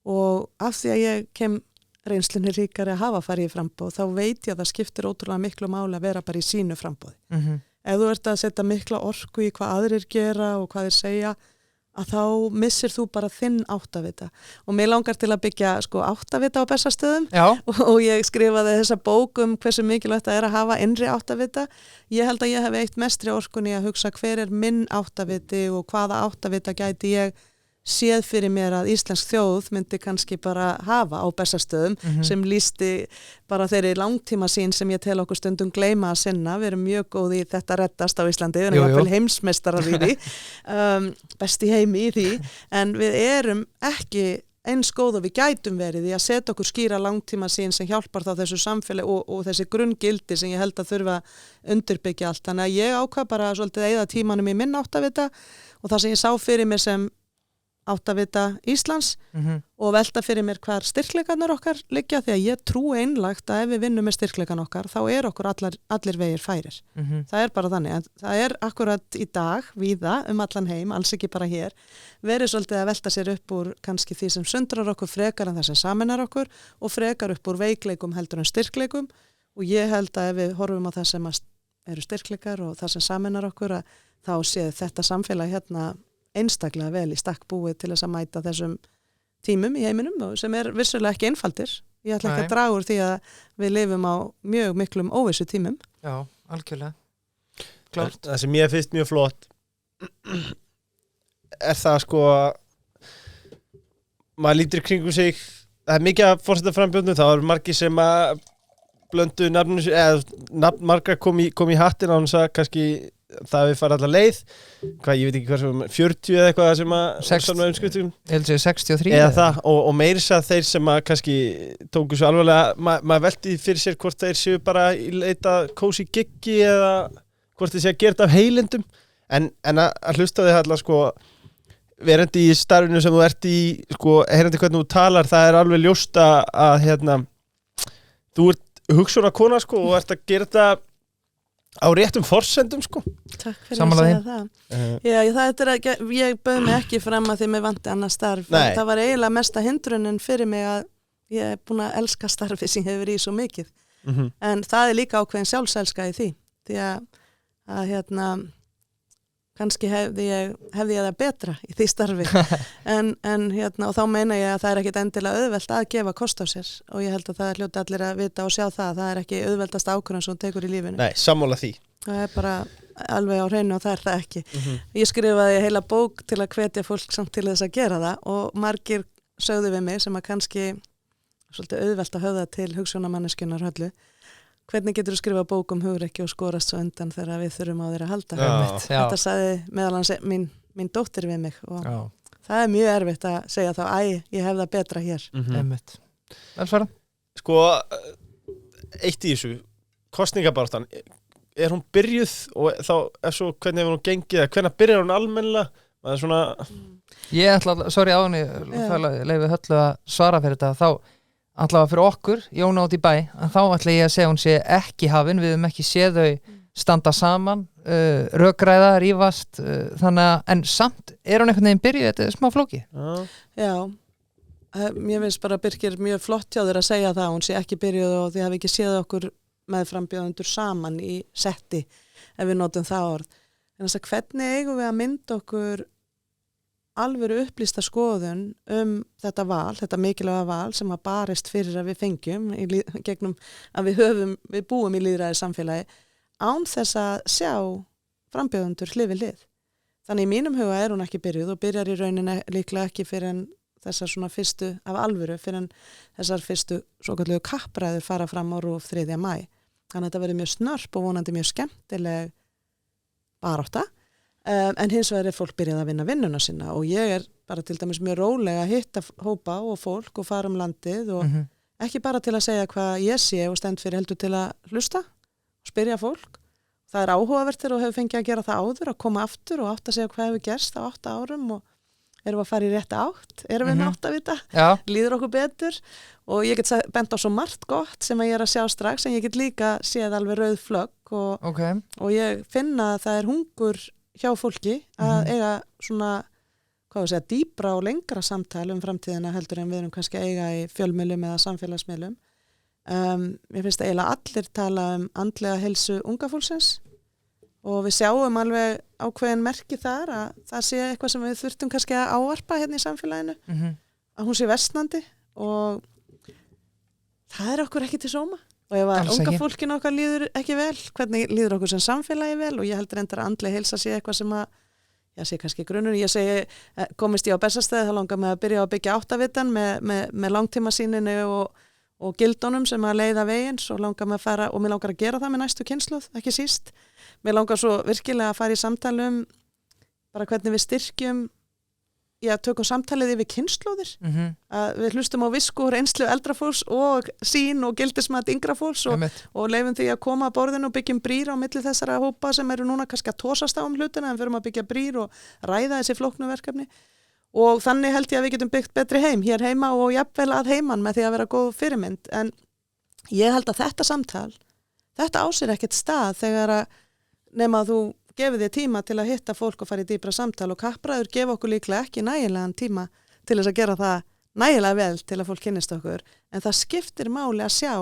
Og af því að ég kem reynslunni ríkari að hafa farið í frambóð, þá veit ég að það skiptir ótrúlega miklu máli að vera bara í sínu frambóði. Ef þú ert að setja mikla orku í hvað aðrir gera og hvað þeir segja, að þá missir þú bara þinn áttavita og mér langar til að byggja sko áttavita á Bessastöðum og ég skrifaði þessa bók hversu mikilvægt það að hafa innri áttavita. Ég held að ég hef eitt mestri orkunni að hugsa hver minn áttaviti og hvaða áttavita gæti ég séð fyrir mér að íslensk þjóð myndi kannski bara hafa á Bessastöðum sem lýsti bara þeirri langtíma sín sem ég tel okkur stundum gleyma að sinna. Við erum mjög góð í þetta reddast á Íslandi, við erum jafnvel heimsmeistarar í því, besti heimi í því, en við erum ekki eins góð og við gætum verið í að setja okkur skýra langtíma sín sem hjálpar þá þessu samfélag og þessi grunngildi sem ég held að þurfa að undirbyggja allt. Þannig að ég ákvað bara svolítið að eyða tímanum í minn áttavita og það sem ég sá fyrir mér sem áttavita Íslands og velta fyrir mér hvar styrkleikarnir okkar liggja því að ég trú einlægt að ef við vinnum með styrkleikan okkar þá okkur allir vegir færir. Það bara þannig en það akkurat í dag víða allan heim, alls ekki bara hér verið svolítið að velta sér upp úr kannski því sem sundrar okkur frekar en það sem sameinar okkur og frekar upp úr veikleikum heldur en styrkleikum og ég held að ef við horfum á það sem eru styrkleikar og það sem sameinar okkur að þá séð þetta samfélag hérna einstaklega vel í stakk búið til þess að mæta þessum tímum í heiminum sem vissulega ekki einfaldir. Ég ætla ekki að draga úr því að við lifum á mjög miklum óvissu tímum. Já, algjörlega. Klárt. Það sem ég finnst mjög flott það sko maður lítur í kringum sig það mikið að forsetaframbjóðnum það margir sem að blöndu nafnum nafn margra kom í hattin á hans að kannski það við fara allar leið hvað, ég veit ekki hversum 40 eða eitthvað sem að 63 eða það og meirins að þeir sem að kannski tóku svo alvarlega maður velti fyrir sér hvort þeir séu bara í leita kósi giggi eða hvort þeir séu að gera þetta af heilindum en að hlusta þig allar sko verandi í starfinu sem þú ert í sko, heyrandi hvernig þú talar það alveg ljóst að hérna þú ert hugsunar kona sko og ert að gera þetta á réttum forsendum sko. Takk fyrir að segja það. Já, ég bauð mig ekki fram að því mig vanti annað starf. Það var eiginlega mesta hindrunin fyrir mig að ég búin að elska starfi sem hefur í svo mikið. En það líka ákveðin sjálfselska í því. Því að hérna kannski hefði ég það betra í því starfi en hérna, og þá meina ég að það ekkit endilega auðvelt að gefa kost á sér og ég held að það hljóti allir að vita og sjá það ekki auðveldast ákvörðun sem þú tekur í lífinu. Nei, sammála því. Það bara alveg á hreinu og það ekki. Ég skrifaði heila bók til að hvetja fólk samt til þess að gera það og margir sögðu við mig sem að kannski svolítið auðvelt að höfða til hugsjónamanneskjunnar Höllu. Hvernig getur þú skrifa bók hugrekki og skorast svo undan þegar við þurfum á þér að halda? Þetta sagði meðal hans mín dóttir við mig og það mjög erfitt að segja þá ég hef það betra hér. Velfara? Sko, eitt í þessu, kosningabaráttan, hún byrjuð og þá svo hvernig hefur hún gengið, hvernig byrjar hún almennilega? Það svona... Ég ætla, sorry áni, leiði Höllu að svara fyrir þetta, þá allavega fyrir okkur, Jóna út í bæ en þá ætla ég að segja hún sé ekki hafin við höfum ekki séð þau standa saman rökræða, rífast þannig að, en samt hún einhvern veginn byrjuð, þetta smá flóki Já, mér finnst bara Birkir mjög flott hjá þér að segja það hún sé ekki byrjuð og þið hafi ekki séð okkur með frambjóðendur saman í setti ef við notum það orð en þess að hvernig eigum við að mynda okkur alvöru upplýsta skoðun þetta val, þetta mikilvæga val sem að barist fyrir að við fengjum gegnum að við búum í lýðræði samfélagi án þess að sjá frambjóðendur hlið við hlið. Þannig í mínum huga hún ekki byrjuð og byrjar í rauninni líklega ekki fyrir en þessar svona fyrstu af alvöru fyrir en þessar fyrstu svokallegu kappræður fara fram á RÚV 3. maí. Þannig að þetta verður mjög snörp og vonandi mjög skemmtileg barátta. En hins vegar fólk byrjað að vinna vinnuna sína og ég bara til dæmis mjög rólega að hitta hópa og fólk og fara landið og ekki bara til að segja hvað ég sé og stend fyrir heldur til að hlusta og spyrja fólk. Það áhugavert þegar þú hefur fengið að gera það áður að koma aftur og átt að segja hvað hefur gerst á 8 árum og erum við að fara í rétta átt, erum við með átt að vita, líður okkur betur og ég get bent á svo margt gott sem að ég að sjá strax en ég get líka séð alveg rauð flögg og ég finna að það hungur hjá fólki að eiga svona, dýpra og lengra samtal framtíðina heldur en við erum kannski að eiga í fjölmiðlum eða samfélagsmiðlum. Ég finnst eiginlega allir tala andlega heilsu unga fólksins og við sjáum alveg ákveðin merki þar að það sé eitthvað sem við þurftum kannski að ávarpa hérna í samfélaginu, að hún sé versnandi og það okkur ekki til sóma. Og ef að unga fólkinu okkar líður ekki vel, hvernig líður okkur sem samfélagi vel og ég heldur reyndar að andleg heilsa sé eitthvað sem að, ég sé kannski grunnur, ég segi, komist ég á Bessastæði þá langar mig að byrja að byggja áttavitan með langtímasýninu og gildunum sem að leiða veginn, svo langar mig að fara og mér langar að gera það með næstu kynslóð, ekki síst. Mér langar svo virkilega að fara í samtalum bara hvernig við styrkjum tökum samtalið yfir kynslóðir að við hlustum á visku reynslu eldra fólks og sín og gildismat yngra fólks og leifum því að koma að borðinu og byggjum brýr á milli þessara hópa sem eru núna kannski að tosast á hlutina en förum að byggja brýr og ræða þessi flóknu verkefni og þannig held ég að við getum byggt betri heim hér heima og jafnvel að heiman með því að vera góð fyrirmynd en ég held að þetta samtal þetta á sér ekkert stað þegar að nema að þú gefið þér tíma til að hitta fólk og fara í dýpra samtal og kappræður gefa okkur líklega ekki nægilegan tíma til þess að gera það nægilega vel til að fólk kynnist okkur en það skiptir máli að sjá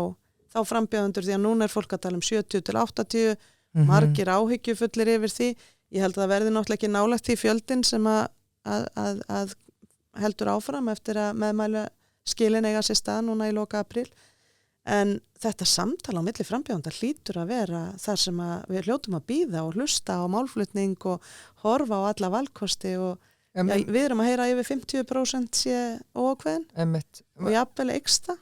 þá frambjóðendur því að núna fólk að tala 70 til 80 margir áhyggjufullir yfir því ég held að það verði náttúrulega ekki nálægt því fjöldin sem að heldur áfram eftir að meðmælu skilin eiga sér stað núna í loka apríl en þetta samtal á milli frambjóðenda hlýtur að vera þar sem að við hljótum að bíða og hlusta á málflutning og horfa á alla valkosti og við erum að heyra yfir 50% sé óákveðin og jafnvel eyksta.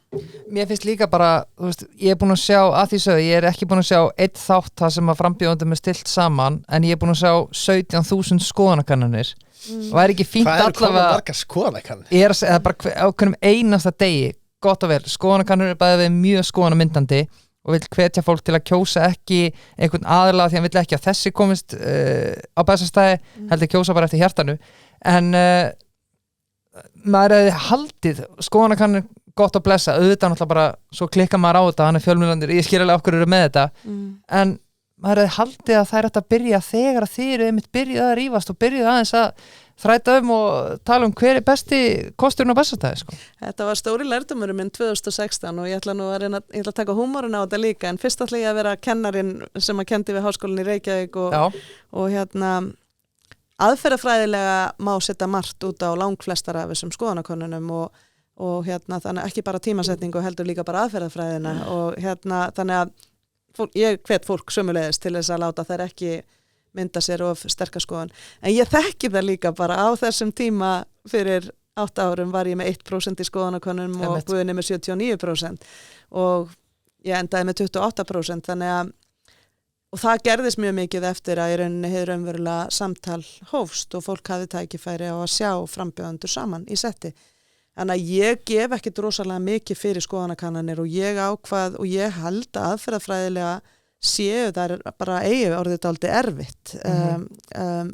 Mér finnst líka bara, þú veist, ég búin að sjá að því sögðu, ég ekki búin að sjá eitt þátt það sem að frambjóðendum stilt saman en ég búin að sjá 17.000 skoðanakannanir og það ekki fínt allavega hvað komið margar skoðanakannanir? Ég að segja bara á hverjum einasta degi gott og vel, skoðanakannur bæði við mjög skoðanamyndandi og vil hvetja fólk til að kjósa ekki einhvern aðila því hann vill ekki að þessi komist á Bessastæði, heldur kjósa bara eftir hjartanu en maður hefði haldið skoðanakannur gott að blessa, auðvitað náttúrulega bara svo klikkar maður á þetta, hann fjölmiðlandir ég skil alveg okkur eru með þetta en maður hefði haldið að það ætti að byrja þegar að þið eru einmitt byrjuð að rífast og byrjuð aðeins að þræta og tala hver besti kosturinn á Bessastæði sko. Þetta var stóri lærdómur minn 2016 og ég ætla að taka húmorinn á þetta líka en fyrst ætla ég að vera kennarinn sem að kendi við háskólinni í Reykjavík og aðferðafræðilega má setja margt út á langflestar af þessum skoðanakönnunum og þannig ekki bara tímasetningu heldur líka bara aðferðafræðina og þannig að ég hvet fólk sömuleiðis til þess að láta þær ekki mynda sér of sterka skoðan. En ég þekki það líka bara á þessum tíma fyrir 8 árum var ég með 1% í skoðanakönnum og Guðni með 79% og ég endaði með 28% þannig að og það gerðist mjög mikið eftir að í rauninni hefur raunverulega samtal hófst og fólk hafði tækifæri á að sjá frambjóðendur saman í setti. Þannig að ég gef ekkit rosalega mikið fyrir skoðanakannanir og ég ákvað og ég held að aðferðafræðilega séu þar bara eigi orðið dálítið erfitt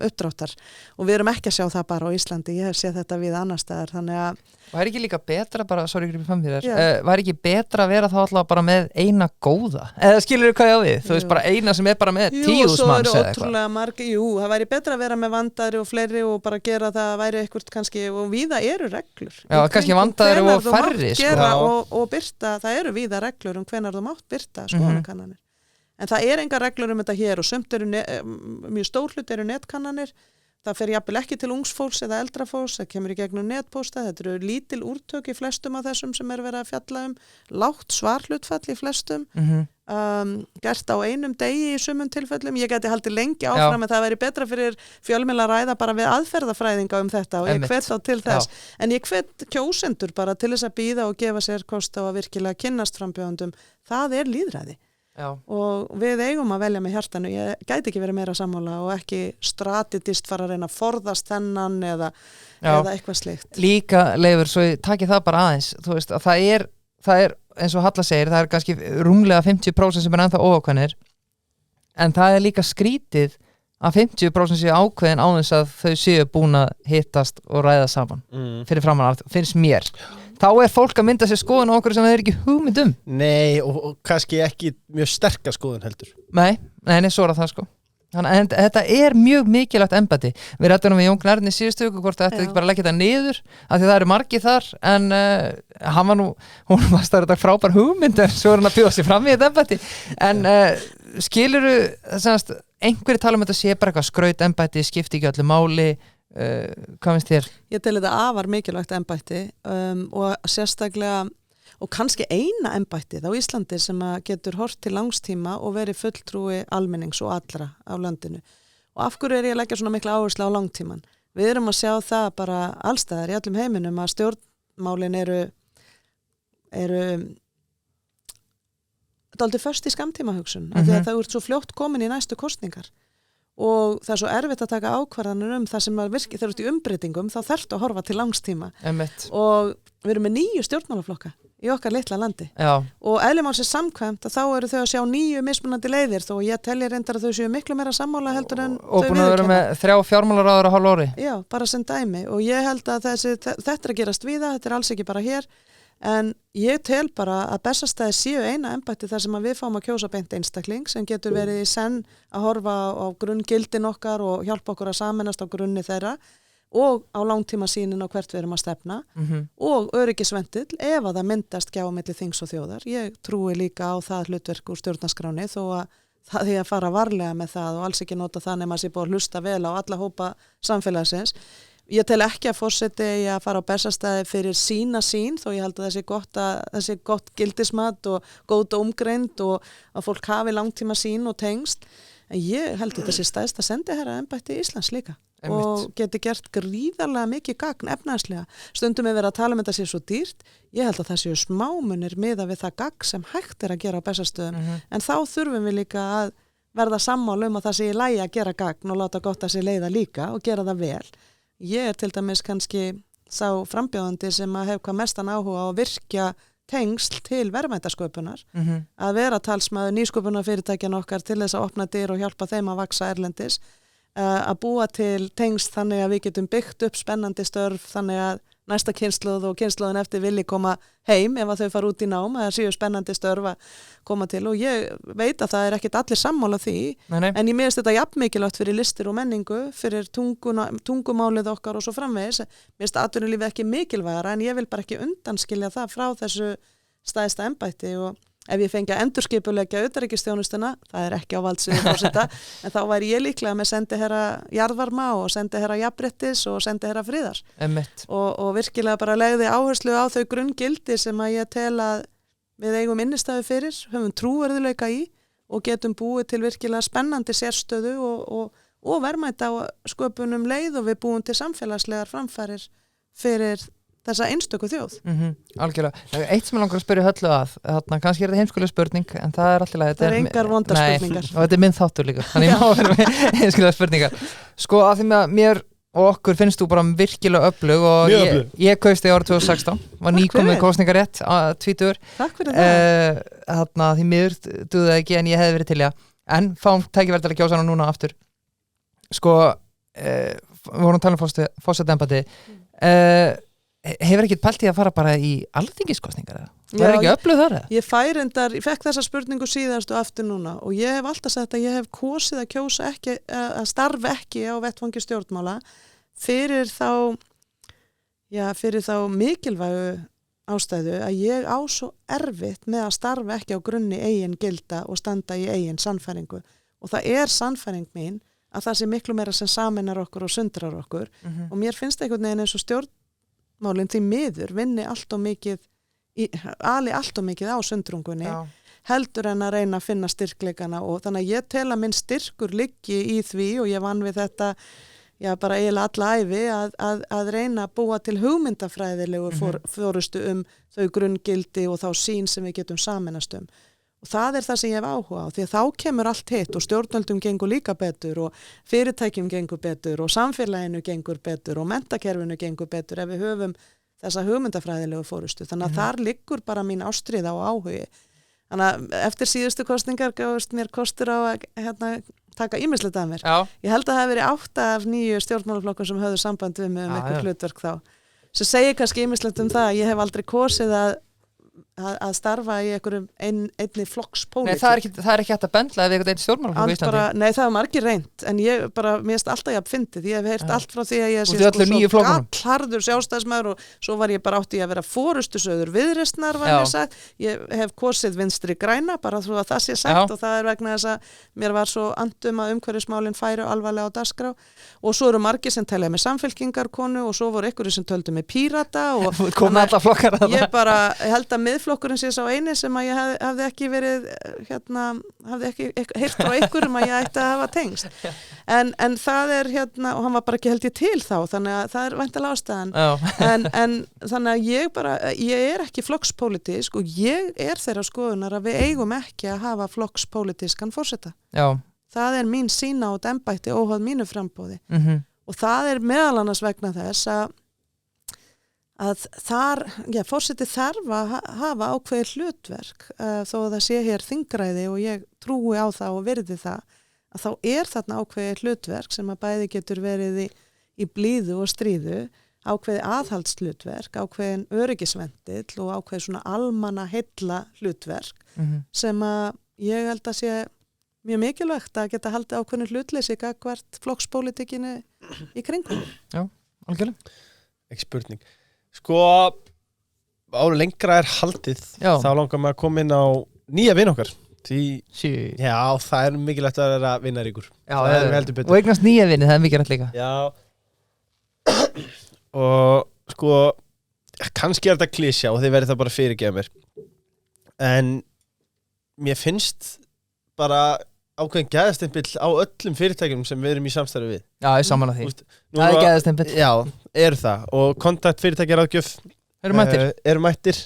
uppdráttar og við erum ekki að sjá það bara á Íslandi, ég hef séð þetta við annar staðar þannig að Var ekki líka betra bara, var ekki betra að vera þá alltaf bara með eina góða? Eða skilur þú hvað ég á við? Þú veist bara eina sem bara með 10.000 manns eða eitthvað. Það væri betra að vera með vandaðri og fleiri og bara gera það að væri eitthvað kannski og víða eru reglur. Já, kannski vandaðri og færri sko. Og byrta, það eru víða reglur hvenær þú mátt byrta skoðanakannanir. En það enga reglur þetta hér og sumt eru mjög stór hluti eru netkannanir. Það fer jafnvel ekki til ungsfólks eða eldra fólks, það kemur í gegnum netpósta, þetta eru lítil úrtök í flestum af þessum sem verið að fjalla lágt svarhlutfall í flestum, gert á einum degi í sumum tilfellum, ég geti haldið lengi áfram en það væri betra fyrir fjölmiðla að ræða bara við aðferðafræðinga þetta og ég hvet þá til þess, en ég hvet kjósendur bara til þess að bíða og gefa sér kost á að virkilega kynnast frambjóðendum, það lýðræði. Já. Og við eigum að velja með hjartanu ég gæti ekki verið meira sammála og ekki strategist fara að reyna að forðast þennan eða eitthvað slíkt líka Leifur, svo takið það bara aðeins þú veist að það er eins og Halla segir, það kannski rúmlega 50% sem ennþá óákveðnir en það líka skrítið að 50% séu ákveðin á þess að þau séu búin að hittast og ræða saman fyrir framan finnst mér þá fólk að mynda sér skoðun á okkur sem það ekki hugmynd Nei, og kannski ekki mjög sterka skoðun heldur. Nei, svo það sko. Þannig að þetta mjög mikilvægt embætti. Við rættum við Jón Gnarni síðustu viku hvort þetta ekki bara leggja þetta niður, af því það eru margir þar, en hann var hún var þetta frábær hugmynd, en svo hann að bjóða sig fram í þetta embætti. En skilurðu, einhverjir tala þetta sé bara eitthvað skraut embætti, skipti ekki öllu máli hvað finnst þér? Ég tel þetta afar mikilvægt embætti og sérstaklega og kannski eina embættið á Íslandi sem getur hort til langstíma og verið fulltrúi almennings og allra á landinu. Og af hverju ég að leggja svona mikla áherslu á langtíman? Við erum að sjá það bara allstaðar í öllum heiminum að stjórnmálin eru dálítið föst í skammtímahugsun af því að það eru svo fljótt komin í næstu kosningar og það er svo erfitt að taka ákvarðanir það sem að virki þegar þú ert í umbreytingum þá þarftu að horfa til langstíma og við erum með 9 stjórnmálaflokka í okkar litla landi og eðlumálsins samkvæmt að þá eru þau að sjá 9 mismunandi leiðir þó ég telji reyndar að þau séu miklu meira sammála heldur en og búin að vera með 3 fjármálaráður á hálfu ári. Já, bara sem dæmi og ég held að þetta að gerast víða, þetta alls ekki bara hér en ég tel bara að Bessastaðir séu eina embætti þar sem að við fáum að kjósa beint einstakling sem getur verið í senn að horfa á grunngildin okkar og hjálpa okkur að sameinast á grunni þeirra og á langtíma sýnin á hvert við erum að stefna og öryggisventil ef að það myndast gjá milli þings og þjóðar. Ég trúi líka á það hlutverk úr stjórnarskráni þó að það er að fara varlega með það og alls ekki nota það nema að sé búið að hlusta vel á alla hópa samfélagsins. Ég tel ekki að forseti að fara á Bessastaði fyrir sína sín þó ég held að það sé gott gildismat og góð dómgreind og að fólk hafi langtíma sín og tengst en ég held að þetta sé stæðsta sendiherra embætti Íslands líka og geti gert gríðarlega mikið gagn efnahagslega. Stundum við verið að tala um þetta sé svo dýrt, ég held að það séu smámunir miðað við það gagn sem hægt er að gera á Bessastöðum en þá þurfum við líka að verða sammála að það sé í lagi að gera gagn og láta gott að sé leiða líka og gera það vel. Ég til dæmis kannski sá frambjóðandi sem að hef hvað mestan áhuga á að virkja tengsl til verðmætasköpunar að vera talsmaður nýsköpunarfyrirtækjan okkar til þess að opna dyr og hjálpa þeim að vaksa erlendis að búa til tengsl þannig að við getum byggt upp spennandi störf þannig að næsta kynslóð og kynslóðin eftir vilji koma heim ef að þau fara út í nám að það séu spennandi störf að koma til og ég veit að það ekkit allir sammála því en ég meðist þetta jafn mikilvægt fyrir listir og menningu, fyrir tungumálið okkar og svo framvegis. Mér finnst atvinnulífið ekki mikilvægara en ég vil bara ekki undanskilja það frá þessu stæðsta embætti og ef ég fengi að endurskipuleggja utanríkisþjónustuna, það ekki á valdsviði forseta, en þá væri ég líklega með sendiherra jarðvarma og sendiherra jafnréttis og sendiherra friðar. Og virkilega bara legði áherslu á þau grunngildi sem að ég tel að við eigum innistæðu fyrir, höfum trúverðuleika í og getum búið til virkilega spennandi sérstöðu og verðmæta á sköpunum leið og við búum til samfélagslegar framfærir fyrir þessa einstöku þjóð. Algjörlega. Eitt sem ég langar að spyrja Höllu að kannski þetta heimskuleg spurning en það alltaf það er engar vondar spurningar og þetta minn þáttur líka þannig má vera með heimskulega spurningar sko að því með mér og okkur finnst þú bara virkilega öflug og ég kaust þig árið 2016 var nýkomið kosningarétt að 20 Takk fyrir það því miður duði það ekki en ég hefði verið til en fáum tækifæri til að kjósa hana núna aftur sko við vorum að tala um forsetembætti hefur ekkert pælt í að fara bara í alþingiskosningar eða? Það ekki öflug þar eða? Ég fekk þessa spurningu síðast og aftur núna og ég hef alltaf sagt að ég hef kosið að kjósa ekki, að starfa ekki á vettvangi stjórnmála fyrir þá mikilvægu ástæðu að ég á svo erfitt með að starfa ekki á grunni eigin gilda og standa í eigin sannfæringu og það er sannfæring mín að það sé miklu meira sem sameinar okkur og sundrar okkur og mér finnst einhvern veginn eins og stjórnmálin því miður vinni allt og mikið á sundrungunni heldur en að reyna að finna styrkleikana og þannig að ég tel að minn styrkur liggi í því og ég vann við þetta bara eiginlega alla ævi að reyna að búa til hugmyndafræðilegur fórustu þau grunngildi og þá sýn sem við getum sameinast og það er það sem ég hef áhuga á því að þá kemur allt hitt og stjórnvöldum gengur líka betur og fyrirtækjum gengur betur og samfélaginu gengur betur og menntakerfinu gengur betur ef við höfum þessa hugmyndafræðilegu fórustu þannig að þar liggur bara mín ástríða og áhugi þannig að eftir síðustu kosningar gafst mér kostur á að taka ýmislegt af mér. Ég held að það hef verið 8 af 9 stjórnmálaflokkum sem höfðu samband við mig eitthvað hlutverk þá sem segir kannski ýmislegt það að ég hef aldrei kosið að að starfa í einni flokkspólitík. Nei, það er ekki hægt að bendla ef eitthvað einn stjórnmálaflokk í Íslandi. Nei, það var margir reynt, en ég bara, mér finnst alltaf ég að fyndið. Ég hef heyrt allt frá því að ég sé svo gallharður sjálfstæðismaður og svo var ég bara átti að vera forystusauður Viðreisnar, var ég sagt. Ég hef kosið Vinstri græna, bara þú að það sé sagt og það vegna þess að mér var svo andum að umhverfismálin færu alvarlega á dagskrá og svo eru margir sem telja með samfylkingarkonu og svo voru einhverjir sem töldu með Pírata og ég bara held að miðflokkurinn sé sá eini sem að ég hafði ekki verið hafði ekki heyrt frá einhverjum að ég ætti að hafa tengst en það og hann var bara ekki held ég til þá þannig að það væntanlega ástæðan en þannig að ég ekki flokkspólitísk og ég þeirra skoðunar að við eigum ekki að hafa flokkspólitískan forseta. Það mín sýn á embætti óháð mínu framboði og það meðal annars vegna þess að þar, forseti þarf að hafa ákveðið hlutverk þó að það sé hér þingræði og ég trúi á það og virði það að þá þarna ákveðið hlutverk sem að bæði getur verið í blíðu og stríðu, ákveðið aðhaldshlutverk, ákveðin öryggisvendill og ákveðið svona almanna heilla hlutverk sem að ég held að sé mjög mikilvægt að geta haldið ákveðin hlutleysi gagnvart flokkspólitíkinni í kringum. Já, algjörlega. Ekki spurning. Sko, áður lengra haldið, þá langar maður að koma inn á nýja vin okkar. Já, það mikilvægt að vera vinnaríkur. Já, og eignast nýja vini, það mikilvægt líka. Já, og sko, kannski þetta klísja og þið verið það bara fyrirgefa mér. En mér finnst bara ákveðin gæðastimpill á öllum fyrirtækjum sem við erum í samstarfi við. Já, ég saman að því. Það er gæðastimpill. Já, það. Og kontaktfyrirtækjaráðgjöf eru mættir.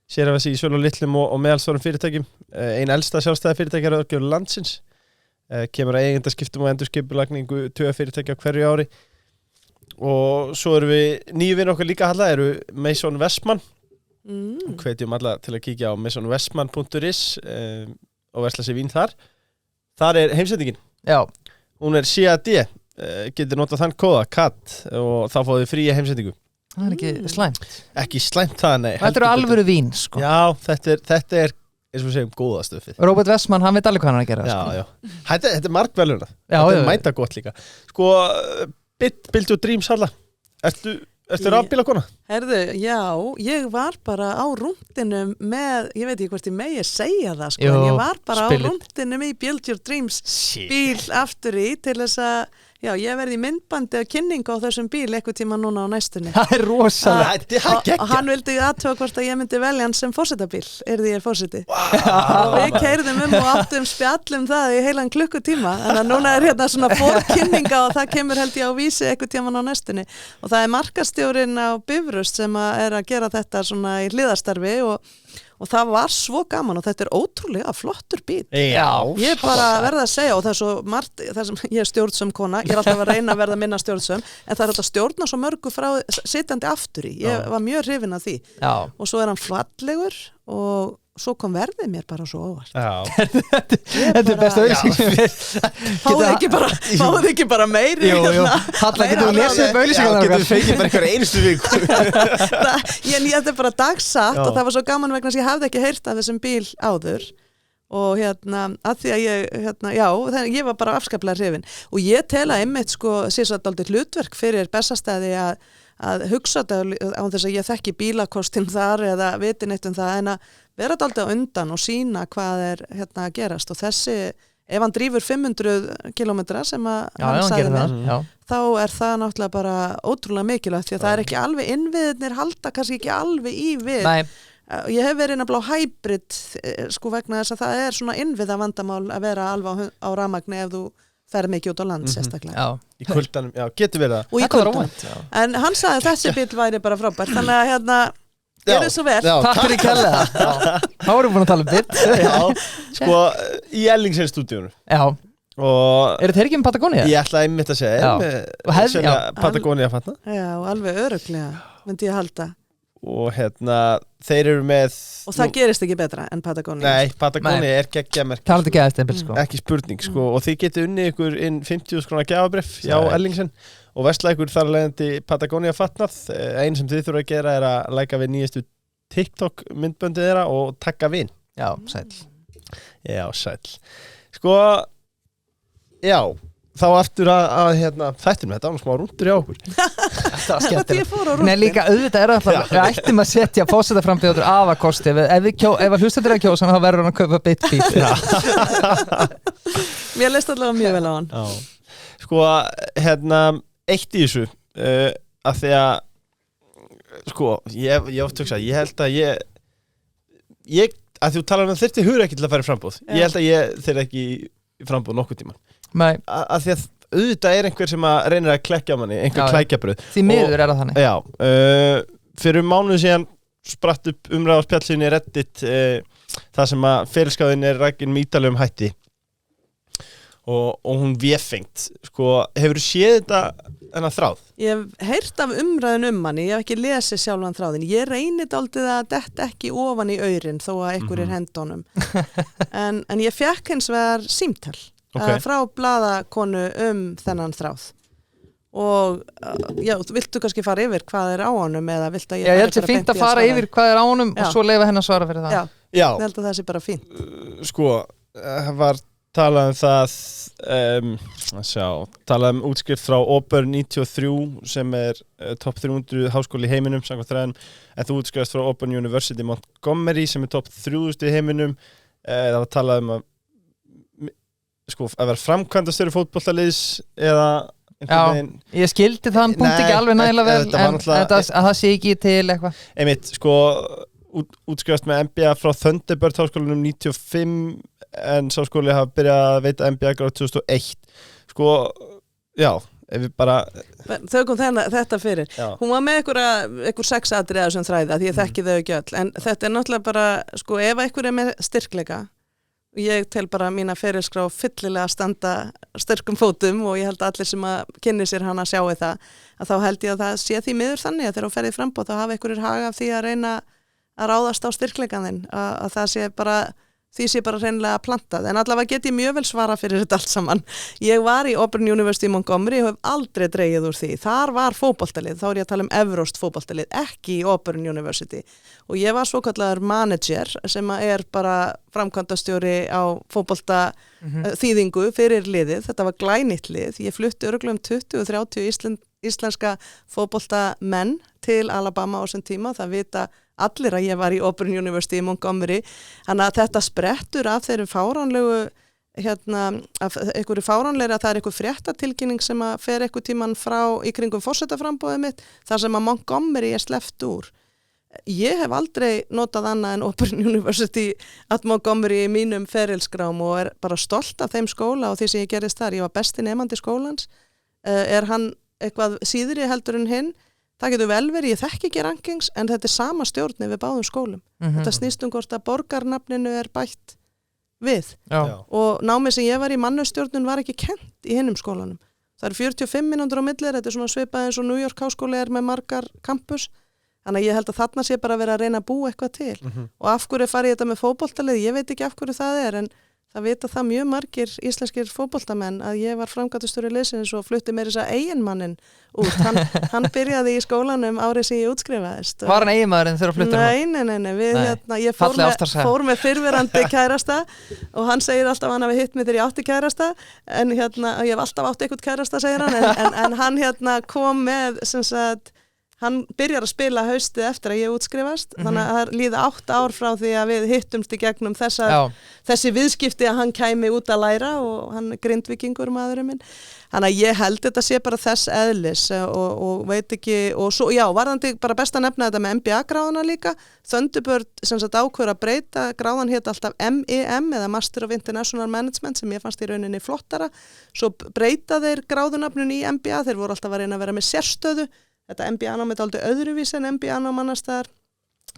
Sér að þessi í sölu og litlum og meðalstórum fyrirtækjum. Ein elsta sjálfstæða fyrirtækjaráðgjöf landsins. Kemur að eigendaskiptum og endurskipulagningu 2 fyrirtækja hverju ári. Og svo eru við nýju vini okkar líka halla, eru Mason Westman. Hvetjum alla til að kíkja á masonwestman.is og versla sér vín þar. Þar heimsendingin. Já. Hún CAD. Getur notað þann kóða, CAD, og þá fáið þið fría heimsendingu. Það ekki slæmt. Ekki slæmt það, nei. Þetta eru alvöru vín, sko. Já, þetta er eins og við segjum, góða stöfið. Robert Westman, hann veit alveg hvað hann að gera. Já, sko. Já. Þetta er markveluna. Þetta mæta gott líka. Sko, Build Your Dreams, Halla. Ertu rafbílakona? Herðu, já, ég var bara á rúndinum með, ég veit ekki hvort ég megi segja það, sko, en ég var bara á rúndinum í Build Your Dreams bíl aftur í til þess að, já, ég verði í myndbandi og kynningu á þessum bíl eitthvað tíma núna á næstunni. Það er rosalega. Og hann vildi aðtöga hvort að ég myndi velja hann sem forsetabíl, ég er forseti. Og við keyrðum og áttum spjallum það í heilan klukkutíma, en núna er hérna svona fórkynninga og það kemur held ég á vísi eitthvað tíma á næstunni. Og það markastjórinn á Bifröst sem að gera þetta svona í hliðarstarfi og það var svo gaman og þetta er ótrúlega flottur bíl. Já. Ég bara verða að segja og það er svo margt, það sem ég er stjórnsöm kona, ég er alltaf að reyna að verða minna stjórnsöm, en það er að stjórna svo mörgu frá sitjandi aftur í. Ég var mjög hrifin af því. Já. Og svo er hann fallegur og svo kom verðið mér bara svo óvart. Já. Þetta er besta auðlýsing. Fáðu ekki bara meiri. Jú. Halla, getur þú lesið upp auðlýsingar? Já, getur þú fengið bara einhver einustu viku. Þetta er bara dagsatt og það var svo gaman vegna að ég hafði ekki heyrt af þessum bíl áður og að því að ég var bara afskaplega hrifin og ég tel að einmitt sé svo dálítið hlutverk fyrir Bessastaði að hugsa þetta á þess að ég þekki bílakostin þar eða viti neitt það en að vera dálítið á undan og sína hvað er að gerast og þessi, ef hann drífur 500 kilometra sem að hann sagði mér, þá er það náttúrulega bara ótrúlega mikilvægt því að það er ekki alveg innviðirnir halda kannski ekki alveg í við. Nei. Ég hef verið nefnilega á hybrid vegna þess að það er svona innviða vandamál að vera alveg á rafmagni ef þú fer mikið út á land sérstaklega. Já. Í kuldanum, já, getur verið það. Og í kuldanum. En hann sagði að þessi bíl væri bara frábært, þannig að gerðu svo vel. Takk fyrir kærlega. Þá erum við búin að tala bíl. Já, í Ellingsen stúdíunum. Já. Og eru þeir ekki með Patagonia? Ég ætlaði einmitt að segja Patagonia fatna. Já, alveg örugglega myndi ég halda. Og þeir eru með og það gerist ekki betra en Patagonia. Nei, Patagonia er geggjamerki. Það er aldrei geðastempil Ekki spurning og þið getið unnið ykkur inn 50.000 króna gjafabréf hjá Ellingsen og versla ykkur þar leiðandi Patagonia fatnað. Einu sem þið þurfa að gera er að læka við nýjastu TikTok myndböndið þeirra og tagga vin. Já, sæll. Sko, já, þá aftur að þættum þetta var smá rúndur hjá okkur. Það var skemmtilegt. Nei, líka auðvitað alltaf, við ættum að setja forsetaframbjóður afakosti. Ef að hlustendur að kjósa þá verður hann að kaupa bitbeat. Mér leist allavega mjög vel á hann. Já. Sko, eitt í þessu, að því að sko, ég oft hugsa, ég held að ég að þú talar þyrfti hugur ekki til að fara í frambúð. Ég held að ég þyrfti ekki í frambúð nokkuð tíman. Nei. Að því að auðvitað einhver sem að reynir að klekkja á manni, einhver klækjabröð. Því miður það þannig. Já, fyrir mánuð síðan spratt upp umræða á spjallsíðunni Reddit það sem að ferilskáðin rækin með ítalegum hætti og hún véfengt. Sko, hefurðu séð þetta þennan þráð? Ég hef heyrt af umræðin hann, ég hef ekki lesið sjálfan þráðin. Ég reynið dálítið að detta ekki ofan í aurinn þó að einhverjir hendónum. en ég fekk hins vegar símtal frá blaðakonu þennan þráð. Og já, viltu kannski fara yfir hvað á honum eða viltu að ég held að fínt að fara yfir hvað á honum og svo leyfa henni að svara fyrir það. Já, ég held að það sé bara fínt. Sko, var talað það talað útskrift frá Auburn 93 sem topp 300 háskóli í heiminum samkvæmt þræðin, en þú útskrifast frá Auburn University Montgomery sem topp 3000 í heiminum. Það var talað að sko, að vera framkvæmdastjóri fótboltaliðs eða Já, ég skildi þann punkt ekki alveg nægilega vel en að það sé ekki til eitthvað. Einmitt, sko, útskrifast með MBA frá Thunderbird háskólanum 95 en sá skóli hafa byrjað að veita MBA gráð 2001. Sko, já, ef við bara Þögum þetta fyrir. Já. Hún var með einhver 6 atriði sem þræða því ég þekki þau ekki öll, en þetta náttúrulega bara, sko, ef einhver með styrkleika, ég tel bara mína ferilskrá fyllilega að standa sterkum fótum og ég held að allir sem að kynni sér hana sjáu það, að þá held ég að það sé því miður þannig að þegar þú ferðið frambóð þá hafa einhverjir haga af því að reyna að ráðast á styrkleikan þinn, að það sé bara því sé bara hreinlega plantað, en allavega get ég mjög vel svara fyrir þetta allt saman. Ég var í Auburn University Montgomery og hef aldrei dregið úr því. Þar var fótboltalið, þá ég að tala Evróst fótboltalið, ekki í Auburn University. Og ég var svokallaður manager sem bara framkvæmdastjóri á fótbolta þýðingu fyrir liðið. Þetta var glænýtt lið. Ég flutti örugglega 20-30 íslenska fótboltamenn til Alabama á þessum tíma. Það vita allir að ég var í Auburn University í Montgomery, þannig að þetta sprettur af þeirri fáránlegu einhverju fáránleiri að það einhver fréttatilkynning sem að fer einhver tíman frá í kringum forsetaframbóðið mitt, þar sem að Montgomery sleppt úr. Ég hef aldrei notað annað en Auburn University at Montgomery í mínum ferilskrám og bara stolt af þeim skóla og því sem ég gerðist þar. Ég var besti nemandi skólans. Hann eitthvað síðri heldur en hinn? Það getur vel verið, ég þekki ekki rankings, en þetta sama stjórn við báðum skólum. Þetta snýst hvort að borgarnafninu bætt við. Já. Og námið sem ég var í mannustjórnun var ekki kennt í hinnum skólanum. Það 45 mínútur á milli, þetta svona svipað eins og New York háskóli með margar campus. Þannig að ég held að þarna sé bara að vera að reyna að búa eitthvað til. Og af hverju farið þetta með fótboltalið, ég veit ekki af hverju það en það vita það mjög margir íslenskir fótboltamenn að ég var framkvæmdastjóri liðsins og flutti meira þess að eiginmannin út. Hann byrjaði í skólanum árið sem ég útskrifaðist. Var hann eiginmaðurinn þegar þú fluttir hann? Nei. Ég fór með fyrrverandi kærasta og hann segir alltaf að hann hafi hitt mig þegar ég átti kærasta en ég hef alltaf átti eitthvað kærasta, segir hann, en hann kom með, sem sagt, hann byrjar að spila haustið eftir að ég útskrifast, þannig að það líða 8 ár frá því að við hittumst í gegnum þessi viðskipti að hann kæmi út að læra og hann grindvíkingur maðurinn minn. Þannig að ég held þetta sé bara þess eðlis og veit ekki, og svo, já, varðandi bara best að nefna þetta með MBA-gráðuna líka. Thunderbird sem sagt ákveður að breyta, gráðan hét alltaf MEM eða Master of International Management sem ég fannst í rauninni flottara. Svo breyta þeir gráðunafnun í MBA, þeir voru alltaf að reyna að vera með sérstöðu. Þetta MBA-nám aldrei öðruvísi en MBA-nám annars staðar.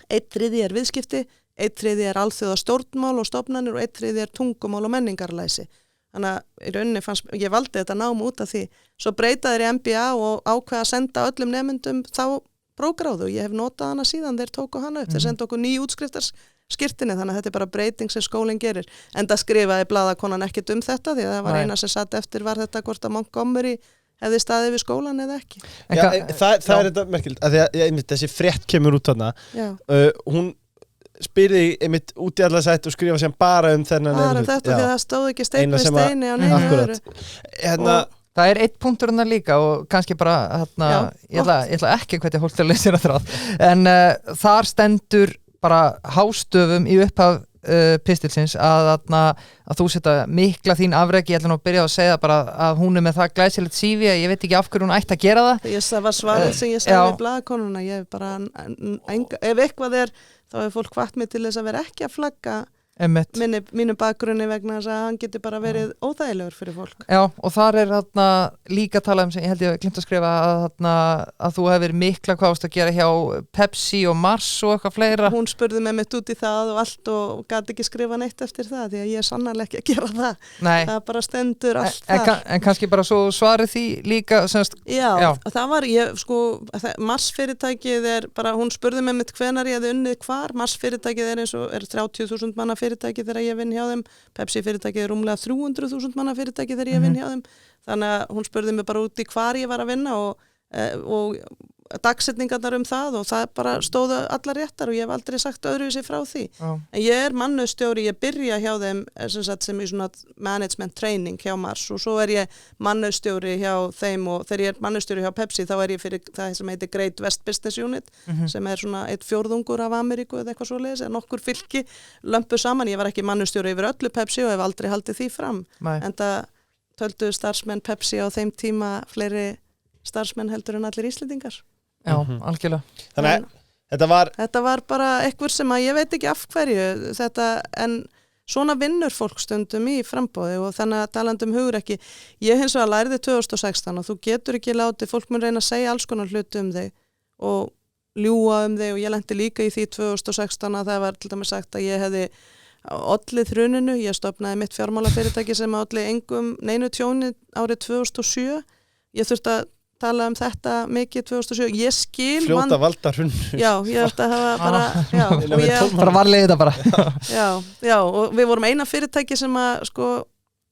1/3 viðskipti, 1/3 alþjóða stjórnmál og stofnanir og 1/3 tungumál og menningarlæsi. Þannig að í rauninni ég valdi þetta nám út af því. Svo breyta þeir í MBA og ákveða að senda öllum nemyndum þá prógráðu. Ég hef notað hana síðan, þeir tóku hana upp. Þeir senda okkur ný útskriftarskirtinni, þannig að þetta bara breyting sem skólinn gerir. En það skrifaði blaðakonan ekkert þetta því að það var eina sem satt eftir var þetta hvort að Montgomery hefði staðið við skólan eða ekki. Það er þetta merkilegt að því að þessi frétt kemur út þarna hún spyrði einmitt út í alla sætt og skrifa sem bara þennan bara þetta því að það stóð ekki stein við steini á neinu öðru. Það er eitt punktur hérna líka og kannski bara ég ætla ekki hvernig fólk til að lesa þráð en þar stendur bara hástöfum í upphaf pistilsins að þú setja mikla þín afreki, ég ætla nú að byrja að segja bara að hún með það glæsilegt CV að ég veit ekki af hverju hún ætti að gera það. Það var svarið sem ég sagði við blaðakonuna, ég bara ef eitthvað þá hefur fólk hvatt mig til þess að vera ekki að flagga mínu bakgrunni vegna þess að hann getur bara verið óþægilegur fyrir fólk. Já, og þar er líka talað sem ég held ég glemt að skrifa að þú hefur mikla hvað ást að gera hjá Pepsi og Mars og eitthvað fleira. Hún spurði mig mitt út í það og allt og gæti ekki skrifa neitt eftir það því að ég er sannarlega ekki að gera það. Nei. Það bara stendur allt þar. En kannski bara svo svarið því líka semst, Já, það var Mars fyrirtækið er bara, hún spurði mig mitt hvenar ég hefði unnið hvar. Mars fyrirtækið er eins og 30.000 manna fyrirtæki þegar ég vinn hjá þeim, Pepsi fyrirtæki er rúmlega 300.000 manna fyrirtæki þegar ég vinn hjá þeim, þannig að hún spurði mig bara út í hvar ég var að vinna og dagsetningarnar það og það bara stóðu allar réttar og ég hef aldrei sagt öðruvísi frá því. En ég er mannauðsstjóri, ég byrja hjá þeim sem í svona management training hjá Mars og svo er ég mannauðsstjóri hjá þeim og þegar ég er mannauðsstjóri hjá Pepsi þá er ég fyrir það sem heitir Great West Business Unit sem er svona 1/4 af Ameríku eða eitthvað svoleiðis, eða nokkur fylki lömpu saman. Ég var ekki mannauðsstjóri yfir öllu Pepsi og hef aldrei haldið því fram. En það töldu starfsmenn Pepsi á þeim tíma fleiri starfsmenn heldur en allir Íslendingar. Já, algjörlega. Þannig þetta var bara eitthvað sem að ég veit ekki af hverju en svona vinnur fólk stundum í framboði og þannig að talandi hugrekki, ég hins vegar lærði 2016 og þú getur ekki látið, fólk mun reyna að segja alls konar hluti þig og ljúga þig og ég lenti líka í því 2016 að það var til dæmis sagt að ég hefði ollið hruninu, ég stofnaði mitt fjármálafyrirtæki sem ollið engum neinu tjóni árið 2007, ég þurfti að tala þetta mikið 2007, ég skil fljóta valda hrun. Já, ég ætti að hafa bara varlega þetta bara. Já, og við vorum eina fyrirtæki sem að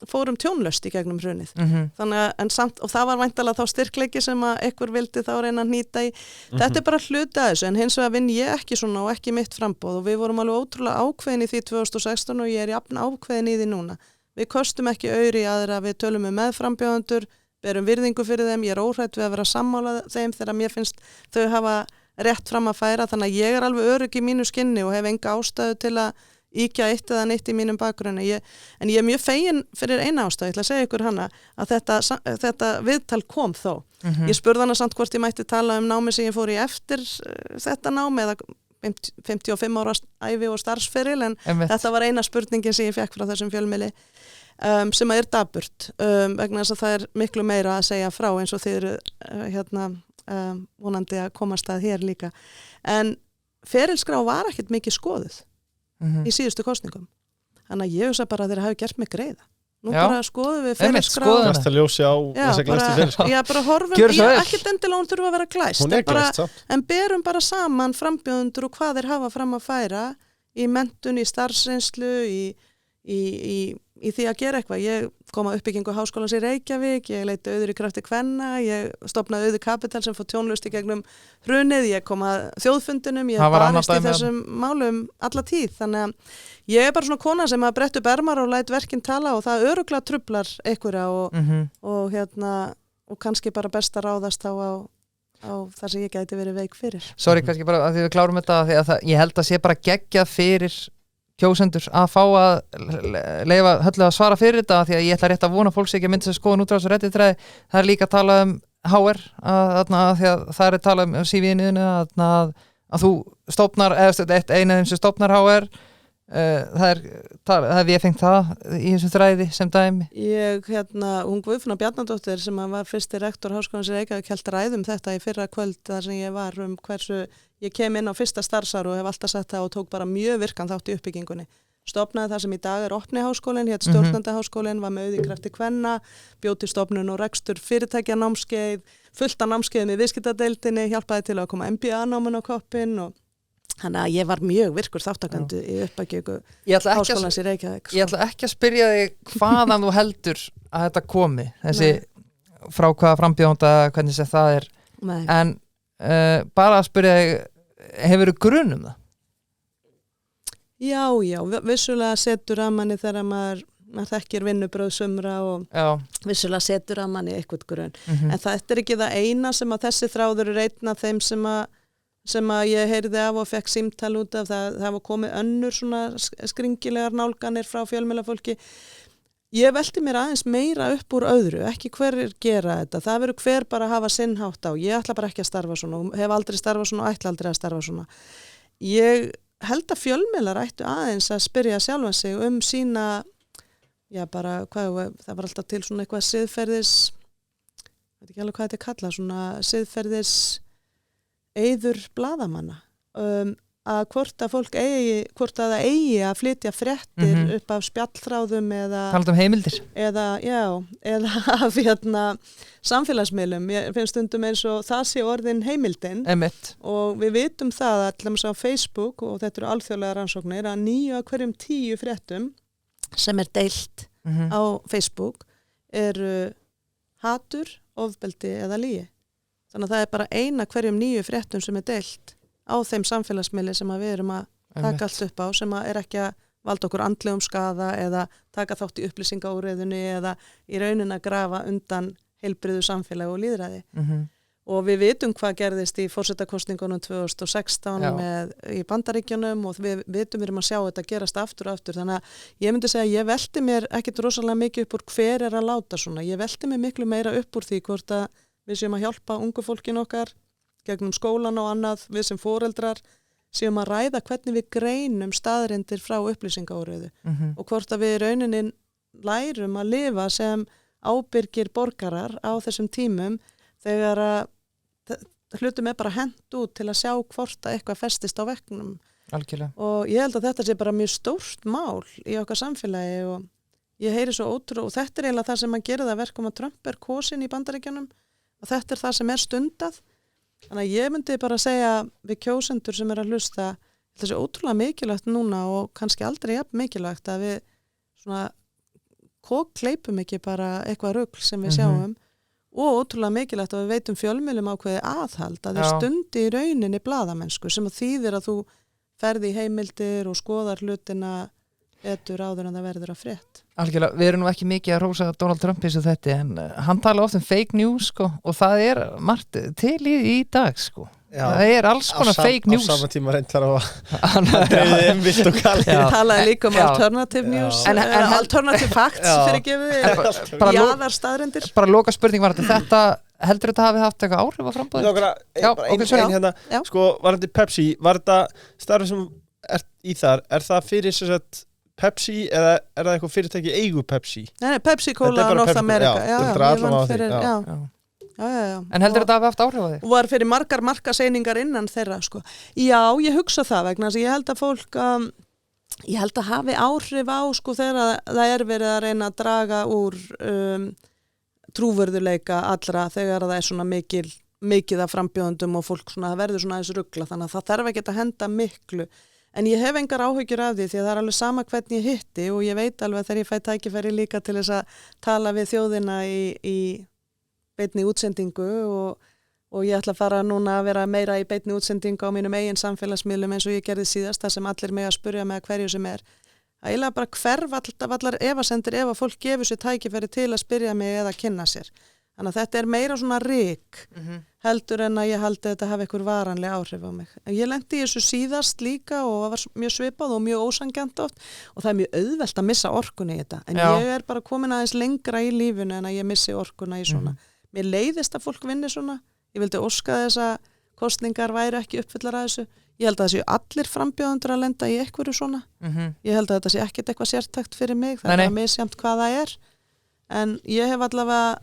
fórum tjónlaust í gegnum hrunið. Þannig að samt, og það var væntanlega þá styrkleiki sem að einhver vildi þá reyna að nýta í. Þetta er bara hluti af þessu, en hins vegar vinn ég ekki svona og ekki mitt framboð og við vorum alveg ótrúlega ákveðin í því 2016 og ég er jafn ákveðin í því núna. Við kostum ekki auri í aðra, við tölum með frambjóðendur, berum virðingu fyrir þeim, ég er óhrædd við að vera sammála þeim þegar mér finnst þau hafa rétt fram að færa, þannig að ég er alveg örugg í mínu skinni og hef enga ástæðu til að íkja eitt eða neitt í mínum bakgrunni. En ég er mjög fegin fyrir eina ástæðu, ég ætla að segja ykkur hana, að þetta viðtal kom þó. Ég spurði hana samt hvort ég mætti tala námi sem ég fór í eftir þetta námi eða 55 ára ævi og starfsferil, en þetta var eina spurningin sem ég fekk frá þessum fjölmiðli. Sem er daburt vegna þess að það er miklu meira að segja frá eins og þið eru vonandi að komast að hér líka. En ferilskrá var ekkert mikið skoðuð í síðustu kosningum. Þannig að ég hugsa bara að þeir hafi gert mig greiða. Nú bara skoðum við ferilskrá. Glæst að ljósi á þess að glæstu ferilskrá. Já, bara horfum, ekkert endilega hún þurfa að vera glæst. Hún er glæst samt. En berum bara saman frambjóðendur og hvað þeir hafa fram að færa í menntun, í starfsreynslu, í því að gera eitthvað. Ég kom að uppbyggingu háskólans í Reykjavík, ég leiti auður í krafti kvenna, ég stofnaði auður kapital sem fór tjónlust í gegnum hrunið, ég kom að þjóðfundinum, ég barist í þessum málum alla tíð, þannig að ég er bara svona kona sem að bretta upp ermar og læt verkin tala og það örugglega truflar einhverja og kannski bara best að ráðast á þar sem ég gæti verið veik fyrir. Sorry, kannski bara að því við klárum þetta því að ég held að sé bara geggjað fyrir kjósendur að fá að leyfa Höllu að svara fyrir þetta því að ég ætla rétt að vona fólks ekki að mynda sér skoðun út á þessu redditræði. Það er líka að tala HR því að það er að tala CV-inu að þú stofnar eða eina þeim sem stofnar HR það hef ég fengt það í þessum þræði sem dæmi. Hún Guðfinna Bjarnadóttir sem var fyrsti rektor Háskólans í Reykjavík hélt ræðum þetta í fyrra kvöld þar sem ég var hversu ég kem inn á fyrsta starfsár og hef alltaf sagt það og tók bara mjög virkan þátt í uppbyggingunni. Stofnaði það sem í dag er opni háskólinn, hétt stjórnandi háskólinn, var með auði krafti kvenna, bjó til stofnun og rekstur fyrirtækja námskeið, fullt af námskeiðum í viðskiptadeildinni, hjálpaði til að koma MBA-náminn á koppinn og þannig að ég var mjög virkur þáttakandi í uppbyggingu Háskólans í Reykjavík. Ég ætla ekki að spyrja þig hvaðan þú heldur að þetta komi, þessi frá hvaða frambjóðanda, hvernig sem það en bara að spyrja hefur þú grun það? Já, vissulega setur að manni þegar maður þekkir vinnubröð sumra og vissulega setur að manni eitthvað grun. En þetta ekki það eina sem að þessi þráður einn af þeim sem að ég heyrði af og fekk símtal út af það var komið önnur svona skringilegar nálganir frá fjölmiðlafólki. Ég velti mér aðeins meira upp úr öðru, ekki hverjir gera þetta. Það verður hver bara að hafa sinn hátt á. Ég ætla bara ekki að starfa svona, hef aldrei starfað svona og ætla aldrei að starfa svona. Ég held að fjölmiðlar ættu aðeins að spyrja sjálfan sig sína, bara, það var alltaf til svona eitthvað siðferðis, veit ekki alveg hvað þetta kalla, svona siðferðis eyður blaðamanna. Að hvort að það eigi að flytja fréttir upp af spjallþráðum eða talað heimildir eða af samfélagsmiðlum. Ég finnst stundum eins og það sé orðin heimildin og við vitum það allavega á Facebook og þetta eru alþjóðlega rannsóknir að 9 af hverjum 10 fréttum sem deilt á Facebook eru hatur, ofbeldi eða lygi. Þannig að það bara 1 af hverjum 9 fréttum sem deilt á þeim samfélagsmiðli sem við erum að taka allt upp á, sem er ekki að valda okkur andlegum skaða eða taka þátt í upplýsingaóreiðunni eða í raunin að grafa undan heilbrigðu samfélagi og lýðræði. Og við vitum hvað gerðist í forsetakosningunum 2016 í Bandaríkjunum og við vitum við erum að sjá þetta gerast aftur og aftur. Þannig að ég myndi segja að ég velti mér ekkit rosalega mikið upp úr hver að láta svona. Ég velti mér miklu meira upp úr því hvort að við séum að hjálpa ungu fólkin okkar gegnum skólan og annað, við sem foreldrar séum að ræða hvernig við greinum staðreyndir frá upplýsingaóreiðu og hvort að við í rauninni lærum að lifa sem ábyrgir borgarar á þessum tímum þegar að hlutum bara hent út til að sjá hvort að eitthvað festist á veggnum. Algjörlega. Og ég held að þetta sé bara mjög stórt mál í okkar samfélagi og ég heyri svo ótrúlega og þetta eiginlega það sem að gera það verkum að Trump kosin í Bandaríkjunum og þetta það sem stundað. Þannig að ég myndi bara segja við kjósendur sem að hlusta þessi ótrúlega mikilvægt núna og kannski aldrei jafn mikilvægt að við svona kleipum ekki bara eitthvað rugl sem við sjáum og ótrúlega mikilvægt að við veitum fjölmiðlum ákveði aðhald að þeir stundi í rauninni blaðamennsku sem að þýðir að þú ferði í heimildir og skoðar hlutina betur áður en það verður að frétt. Algjörlega, við erum nú ekki mikið að rósa Donald Trump eins og þetta en hann tala oft fake news og það margt til í dag það alls konar fake news á sama tíma reyndar á að dreifði vilt og kalli talaði líka alternative news en alternative facts fyrir gefið jáðar staðrendir bara loka spurning var þetta heldur þetta hafi haft eitthvað áhrif á frambúðin? Var þetta Pepsi var þetta starfið sem í þar það fyrir þess að Pepsi eða það eitthvað fyrirtæki eigu Pepsi? Nei, Pepsi Cola North America. En heldur þetta hafi haft áhrif á því? Og var fyrir margar markaseiningar innan þeirra, sko. Já, ég hugsa það vegna þess að ég held að fólk ég held að hafi áhrif á, sko, þegar það verið að reyna að draga úr trúverðuleika allra þegar það svona mikið af frambjóðendum og fólk svona, það verður svona aðeins rugla, þannig að það þarf ekki að henda miklu. En ég hef engar áhyggjur af því að það alveg sama hvernig ég hitti og ég veit alveg að þegar ég fæ tækifæri líka til þess að tala við þjóðina í beinni útsendingu og ég ætla að fara núna að vera meira í beinni útsendingu á mínum eigin samfélagsmiðlum eins og ég gerði síðast, það sem allir mig að spurja með hverju sem að eiginlega bara hverf allar efasendir ef að fólk gefur sér tækifæri til að spyrja mig eða kynna sér. Þannig að þetta meira svona ryk heldur en að ég haldi að þetta hafi einhver varanleg áhrif á mig. En ég lenti í þessu síðast líka og það var mjög svipað og mjög ósanngjarnt oft og það mjög auðvelt að missa orkunni í þetta. En ég bara komin aðeins lengra í lífinu en að ég missi orkuna í svona. Mér leiðist að fólk vinni svona. Ég vildi óska þess að kosningar væri ekki uppfyllar að þessu. Ég held að það séu allir frambjóðendur að lenda í einhverju svona. Ég held að þetta sé ekkert eitthvað sértækt fyrir mig. Það bara misjafnt hvað það er. En ég hef allavega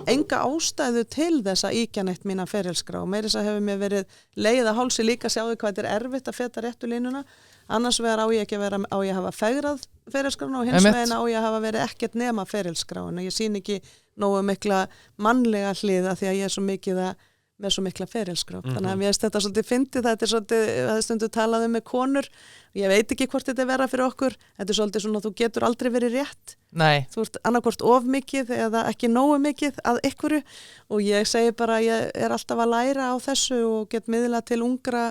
enga ástæðu til þess að íkja neitt mína ferilskrá og meira þess að hefur mér verið leið að hálsi líka sjáðu hvað þetta er erfitt að feta réttu línuna annars vegar á ég ekki að vera á ég að hafa fegrað ferilskrána og hins veginn á ég að hafa verið ekkert nema ferilskrána ég sín ekki nógu mikla mannlega hliða því að ég er svo mikið að með svo mikla ferilskróp. Þannig að mér finnst þetta svolítið fyndið, þetta svolítið, það stundu talað með konur, ég veit ekki hvort þetta vera fyrir okkur, þetta svolítið svona, þú getur aldrei verið rétt. Nei. Þú ert annarkvort of mikið eða ekki nógu mikið að ykkur og ég segi bara, ég alltaf að læra á þessu og get miðla til ungra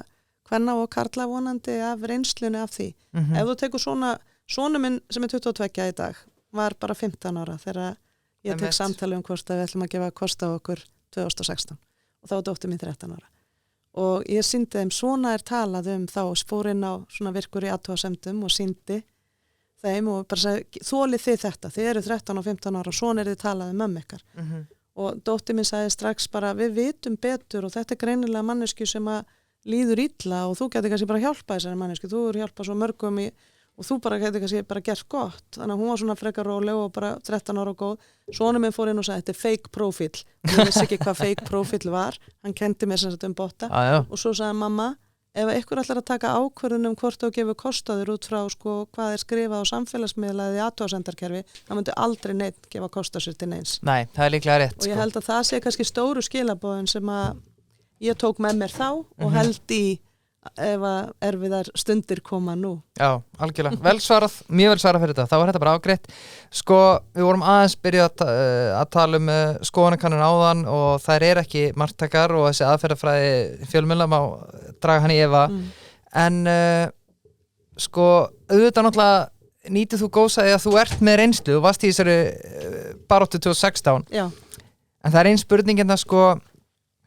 kvenna og karla vonandi af reynslunni af því. Ef þú tekur svona minn sem 22 í dag, var bara 15 ára þegar ég tek samtali hvort að við ætlum að gefa kost á okkur 2016. Og þá dóttir mín 13 ára. Og ég sýndi þeim, svona talað þá fór inn á svona virkur í athugasemdum og sýndi þeim og bara sagði, þólið þið þetta, þið eru 13 og 15 ára og svona þið talað mömmu ykkar. Og dóttir mín sagði strax bara, við vitum betur og þetta greinilega mannesku sem að líður illa og þú getur kannski bara hjálpa þessari mannesku, þú eru hjálpað svo mörgum og þú bara getur kannski bara gert gott. Þannig að hún var svona frekar róleg og bara 13 ára og góð. Sonur minn fór inn og sagði, þetta fake profile. Ég vissi ekki hvað fake profile var. Hann kendi mér sem sagt botta. Og svo sagði mamma, ef ykkur ætlar að taka ákvörðun hvort þú gefur kostaður út frá hvað skrifað á samfélagsmiðla eða í athugasemdarkerfi, það myndi aldrnei neitt gefa kosta sér til neins. Nei, það líklega rétt. Og ég held að það sé kannski stóru skilaboðin sem að ég tók með mér þá og held í ef að erfiðar stundir koma nú. Já, algjörlega. Vel svarað, mjög vel svarað fyrir þetta. Þá var þetta bara afgreitt. Sko, við vorum aðeins byrjað að tala skoðanakannun áðan og þær ekki marktakar og þessi aðferðafræði fjölmiðla má draga hann í efa. En sko, auðvitað náttúrulega nýtið þú góðsæði að þú ert með reynslu og varst í þessari baráttu 2016. Já. En það einn spurningin það sko,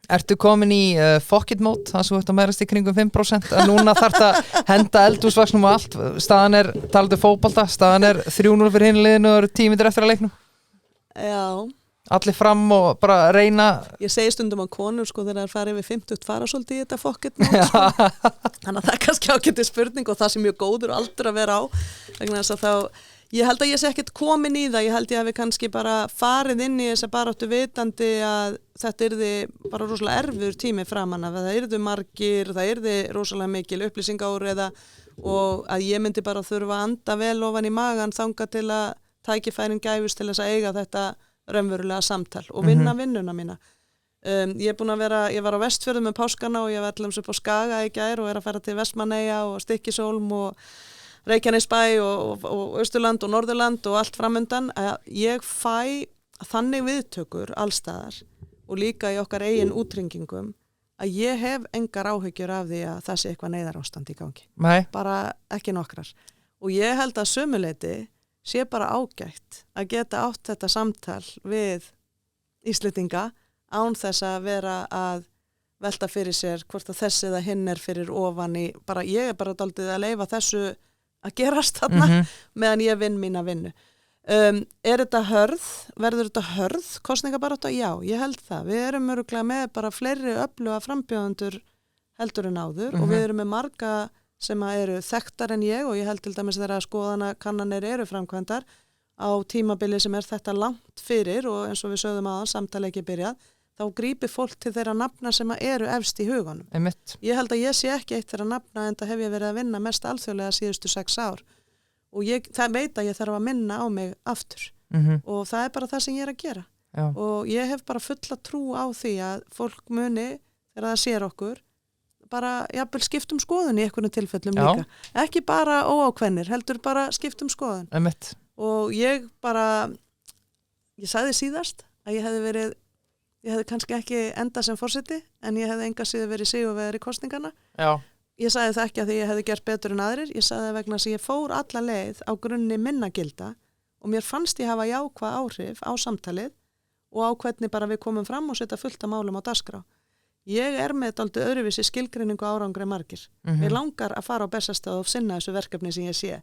ertu komin í pocket mode, þannig að þú ert að meðrast í kringum 5%, að núna þarf að henda eldhúsvaxnum og allt, staðan talandi fótbolta, staðan 3-0 fyrir hinliðinu og 10 mínútur eftir að leiknum. Já. Allir fram og bara reyna. Ég segi stundum á konur sko þegar það fara yfir 50 fara svolítið í þetta pocket mode sko. Þannig að það kannski ágæti spurning og það sem mjög góður aldur að vera á, vegna þess að þá ég held að ég sé ekkert komin í það, ég held ég að við kannski bara farið inn í þess að baráttu vitandi að þetta yrði bara rosalega erfiður tími framan af, það yrðu margir, það yrði rosalega mikil upplýsingáriða og að ég myndi bara þurfa að anda vel ofan í magan þanga til að tækifærin gæfist til þess að eiga þetta raunverulega samtal og vinna vinnuna mína. Ég var á Vestfjörðum með páskana og ég var allams upp á Skaga í gær og að fara til Vestmannaeyja og Stykkishólm og Reykjanesbæ og Austurland og Norðurland og allt framundan að ég fæ þannig viðtökur allstaðar og líka í okkar eigin útringingum að ég hef engar áhyggjur af því að það sé eitthvað neyðarástand í gangi. Nei. Bara ekki nokkrar. Og ég held að sömuleyti sé bara ágætt að geta átt þetta samtal við Íslendinga án þess að vera að velta fyrir sér hvort að þessi eða hinn fyrir ofan í, bara ég bara dálítið að leyfa þessu að gerast þarna meðan ég vinn mína vinnu. Þetta hörð? Verður þetta hörð? Kosningabarátta? Já, ég held það. Við erum örugglega með bara fleiri öfluga frambjóðendur heldur en áður og við erum með marga sem eru þekktar en ég og ég held til dæmis þegar skoðanakannanir eru framkvæmdar á tímabili sem þetta langt fyrir og eins og við sögðum aðan, samtali ekki byrjað, þá grípir fólk til þeirra nafna sem eru efst í hugunum. Einmitt. Ég held að ég sé ekki eitt þeirra nafna en það hef ég verið að vinna mest alþjóðlega síðustu 6 ár og það veit að ég þarf að minna á mig aftur og það bara það sem ég að gera. Já. Og ég hef bara fulla trú á því að fólk muni þegar það sér okkur bara jafnvel skiptum skoðun í einhvern tilfellum líka. Ekki bara óákveðnir, heldur bara skiptum skoðun. Einmitt. Og ég sagði síðast að ég hefði kannski ekki enda sem forseti en ég hefði enga síður verið sigurvegari í kosningana. Já. Ég sagði það ekki að því ég hefði gert betur en aðrir, ég sagði það vegna að ég fór alla leið á grunni minna gilda og mér fannst ég hafa jákvæð áhrif á samtalið og á hvernig bara við komum fram og setja fullt af málum á dagskrá. Ég með dálítið öðruvísi skilgreiningu árangri margir. Mér langar að fara á Bessastöð og sinna þessu verkefni sem ég sé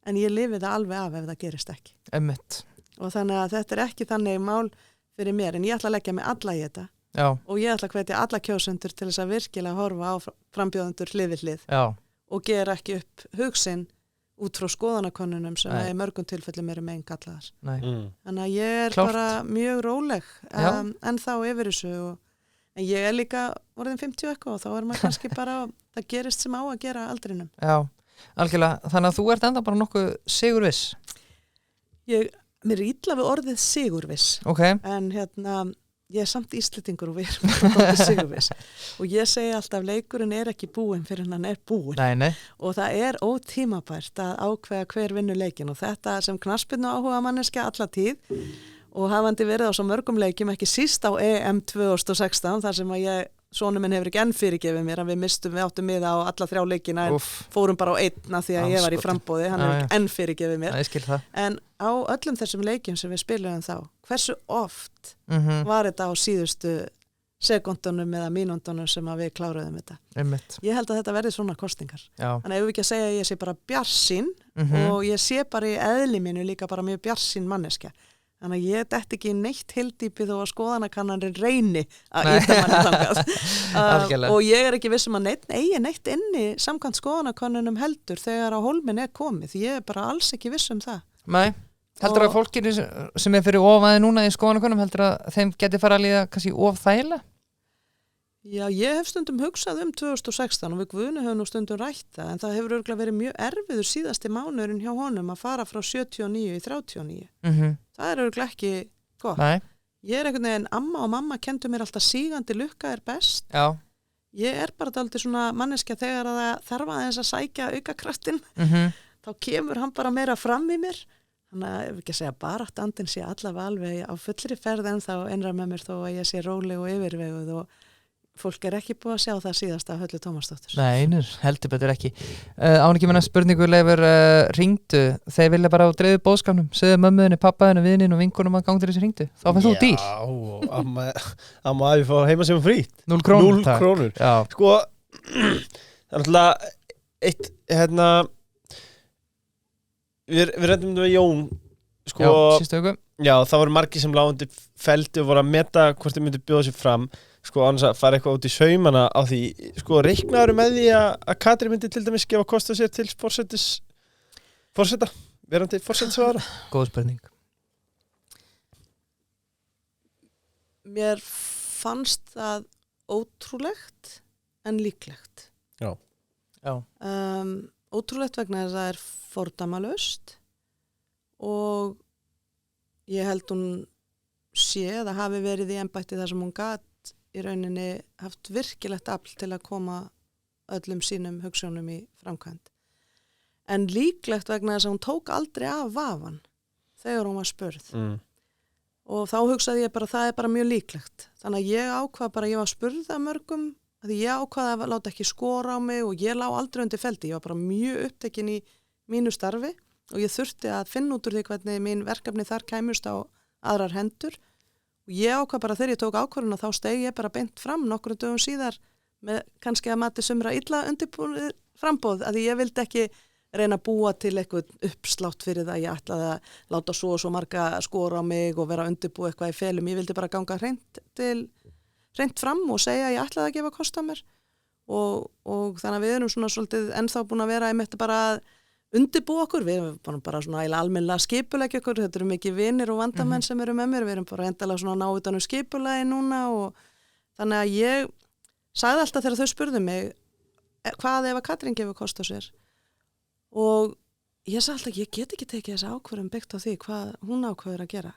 en ég lifi það alveg af ef það gerist ekki. Einmitt. Og þannig að þetta ekki þannig mál fyrir mér en ég ætla að leggja mig alla í þetta. Já. Og ég ætla að hvetja alla kjósendur til þess að virkilega horfa á frambjóðendur hlið við hlið. Já. Og gera ekki upp hugsinn út frá skoðanakönnunum sem í mörgum tilfellum eru megin gallaðar. Þannig að ég bara mjög róleg en þá yfir þessu en ég líka orðin 50 eitthvað og þá maður kannski bara það gerist sem á að gera aldrinum. Já, algjörlega. Þannig að þú ert enda bara nokkuð sigurviss. Mér illa við orðið sigurviss. Okay. En ég samt Íslendingur og við erum sigurviss og ég segi alltaf leikurinn ekki búinn fyrir hann búinn nei. og það ótímabært að ákveða hver vinnur leikinn og þetta sem knattspyrnu áhuga manneskja alla tíð og hafandi verið á svo mörgum leikjum ekki síst á EM 2016 þar sem að sonur minn hefur ekki enn fyrirgefið mér að við áttum miða á alla 3 leikina en fórum bara á 1 því að ég var í framboði, hann hefur ekki enn fyrirgefið mér en á öllum þessum leikjum sem við spiluðum þá, hversu oft var þetta á síðustu sekundunum eða mínúndunum sem að við kláruðum þetta. Ég held að þetta verði svona kostingar. Þannig ef við ekki að segja að ég sé bara bjartsýn og ég sé bara í eðli mínu líka bara mjög bjartsýn manneskja. Þannig að ég dætti ekki neitt hildýpi þó að skoðanakannanir reyni að íta manni þangað. Og ég ekki viss að eigi neitt inni samkvæmt skoðanakannunum heldur þegar á hólminn komið. Ég bara alls ekki viss það. Nei, heldur að fólkinu sem fyrir ofaði núna í skoðanakannum heldur að þeim geti fara að líða kannski of þægilega? Já, ég hef stundum hugsað 2016 og við Guðni höfum nú stundum rætt það en það hefur örugglega verið mjög erfiður síðasti mánuðurinn hjá honum að fara frá 79 í 39. Það örugglega ekki gott. Nei. Ég einhvern veginn, amma og mamma kendu mér alltaf sígandi lukka best. Já. Ég dálítið svona manneskja þegar að það þarf aðeins að sækja aukakraftin. Þá kemur hann bara meira fram í mér. Þannig að ef ekki að segja baráttandinn sé allavega alveg á fullri ferð en þá innra með mér þó að ég sé róleg og yfirveguð og fólk ekki búið að sjá það síðast af Höllu Tómasdóttur. Nei, heldur betur ekki. Án ekki menna spurningu Leifur, hringdu, þeir vilja bara á dreifu bóðskapnum, segðu mömmuðinni, pappaðinu, vininni og vinkunum að gangtur þessi hringdu. Þá fannst þú dýr. Já, amma að við fá heima sem frýtt. 0 krónur. 0 krónur. Já. Sko, það náttúrulega eitt, við reyndum við Jón, sko. Já, sístu auku. Já, það voru margir sem lágundi feldi og voru að meta hvort þeir myndi bjóða sér fram. Sko, annars að fara eitthvað út í saumana á því, sko, reiknaður með því að Katrín myndi til dæmis gefa kost á sér til forseta, verandi forsætisráðherra? Góð spurning. Mér fannst það ótrúlegt en líklegt. Já. Ótrúlegt vegna þess að það fordæmalaust og ég held hún sé að það hafi verið í embætti þar sem hún gat í rauninni haft virkilegt afl til að koma öllum sínum hugsjónum í framkvæmd. En líklegt vegna þess að hún tók aldrei af vafan þegar hún var spurð. Og þá hugsaði ég bara það bara mjög líklegt. Þannig að ég ákvað bara, ég var spurð af mörgum, að ég ákvaði að láta ekki skora á mig og ég lá aldrei undir feldi. Ég var bara mjög upptekin í mínu starfi og ég þurfti að finna út úr því hvernig mín verkefni þar kæmust á aðrar hendur. Og ég ákvað bara þegar ég tók ákvörðuna þá steig ég bara beint fram nokkrum dögum síðar með kannski að mati sumra illa undirbúið framboð að ég vildi ekki reyna að búa til eitthvað uppslátt fyrir það ég ætlaði að láta svo og svo marga skora á mig og vera undirbúið eitthvað í felum. Ég vildi bara ganga hreint fram og segja að ég ætlaði að gefa kost á mér og þannig að við erum svona svolítið ennþá búin að vera einmitt bara að undirbúa okkur, við erum bara svona almennilega skipulegja okkur, þetta eru mikið vinir og vandamenn sem eru með mér, við erum bara endalega svona ná utan skipulegi núna og þannig að ég sagði alltaf þegar þau spurðu mig hvað ef að Katrín gefur kost á sér og ég sagði alltaf ég get ekki tekið þessa ákvörðum byggt á því hvað hún ákvörður að gera.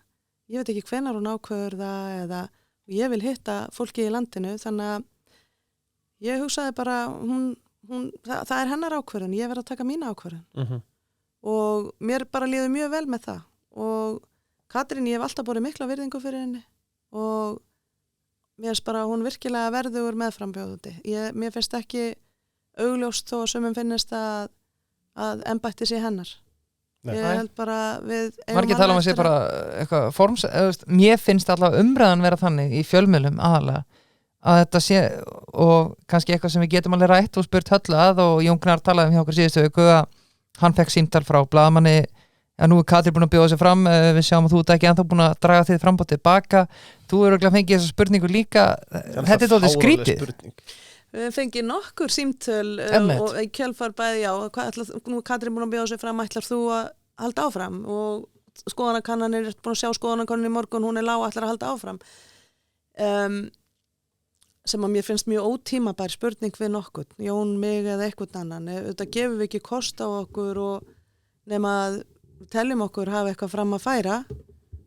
Ég veit ekki hvenær hún ákvörður það eða ég vil hitta fólki í landinu þannig að ég hugsaði bara það hennar ákvörðun, ég verð að taka mína ákvörðun og mér bara líður mjög vel með það og Katrín, ég hef alltaf borið mikla virðingu fyrir henni og mér finnst bara hún virkilega verðugur meðframbjóðandi. Mér finnst ekki augljóst þó að sumum finnist að embætti sé hennar. Nei. Ég held bara við Margir tala um að sé bara eitthvað forms, mér finnst alltaf umræðan vera þannig í fjölmiðlum aðalega að þetta sé og kannski eitthvað sem við getum alveg rætt og spurt Höllu að og Jón Gnarr talaði hjá okkur síðustu viku að hann fekk símtal frá blaðamanni að nú Katrín búin að bjóða sig fram við sjáum að þú ert ekki ennþá búin að draga þið fram og tilbaka þú eru örugglega fengið þessa spurningu líka þetta er dálítið skrítið Við fengið nokkur símtöl og í kjölfar bæði nú Katrín búin að bjóða sig fram ætlar þú að halda áfram og skoðanakannanir búin að sjá skoðanakannanir í morgun hún lág ætlar að halda áfram sem að mér finnst mjög ótímabær spurning við nokkur, Jón, mig eða eitthvað annan, þetta gefur við ekki kost á okkur og nema að teljum okkur hafa eitthvað fram að færa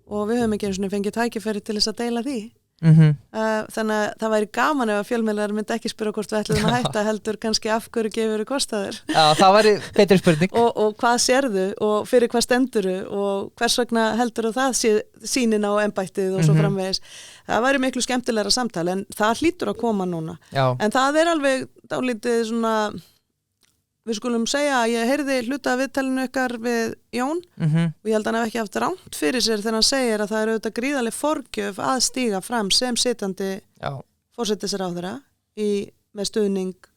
og við höfum ekki einu sinni fengið tækifæri til þess að deila því þannig að það væri gaman ef að fjölmiðlar myndi ekki spyrja hvort við ætlum að hætta heldur kannski af hverju gefur kostaður. Já, það væri betri spurning. og hvað sérðu og fyrir hvað stenduru og hvers vegna heldur það sýnin á embættið og svo framvegis. Það væri miklu skemmtilegra samtal en það hlýtur að koma núna. Já. En það alveg dálítið svona við skulum segja að ég heyrði hluta af viðtalinu ykkar við Jón og ég held að hann hef ekki haft rangt fyrir sér þegar hann segir að það auðvitað gríðarleg forgjöf að stíga fram sem sitjandi forsætisráðherra með stuðning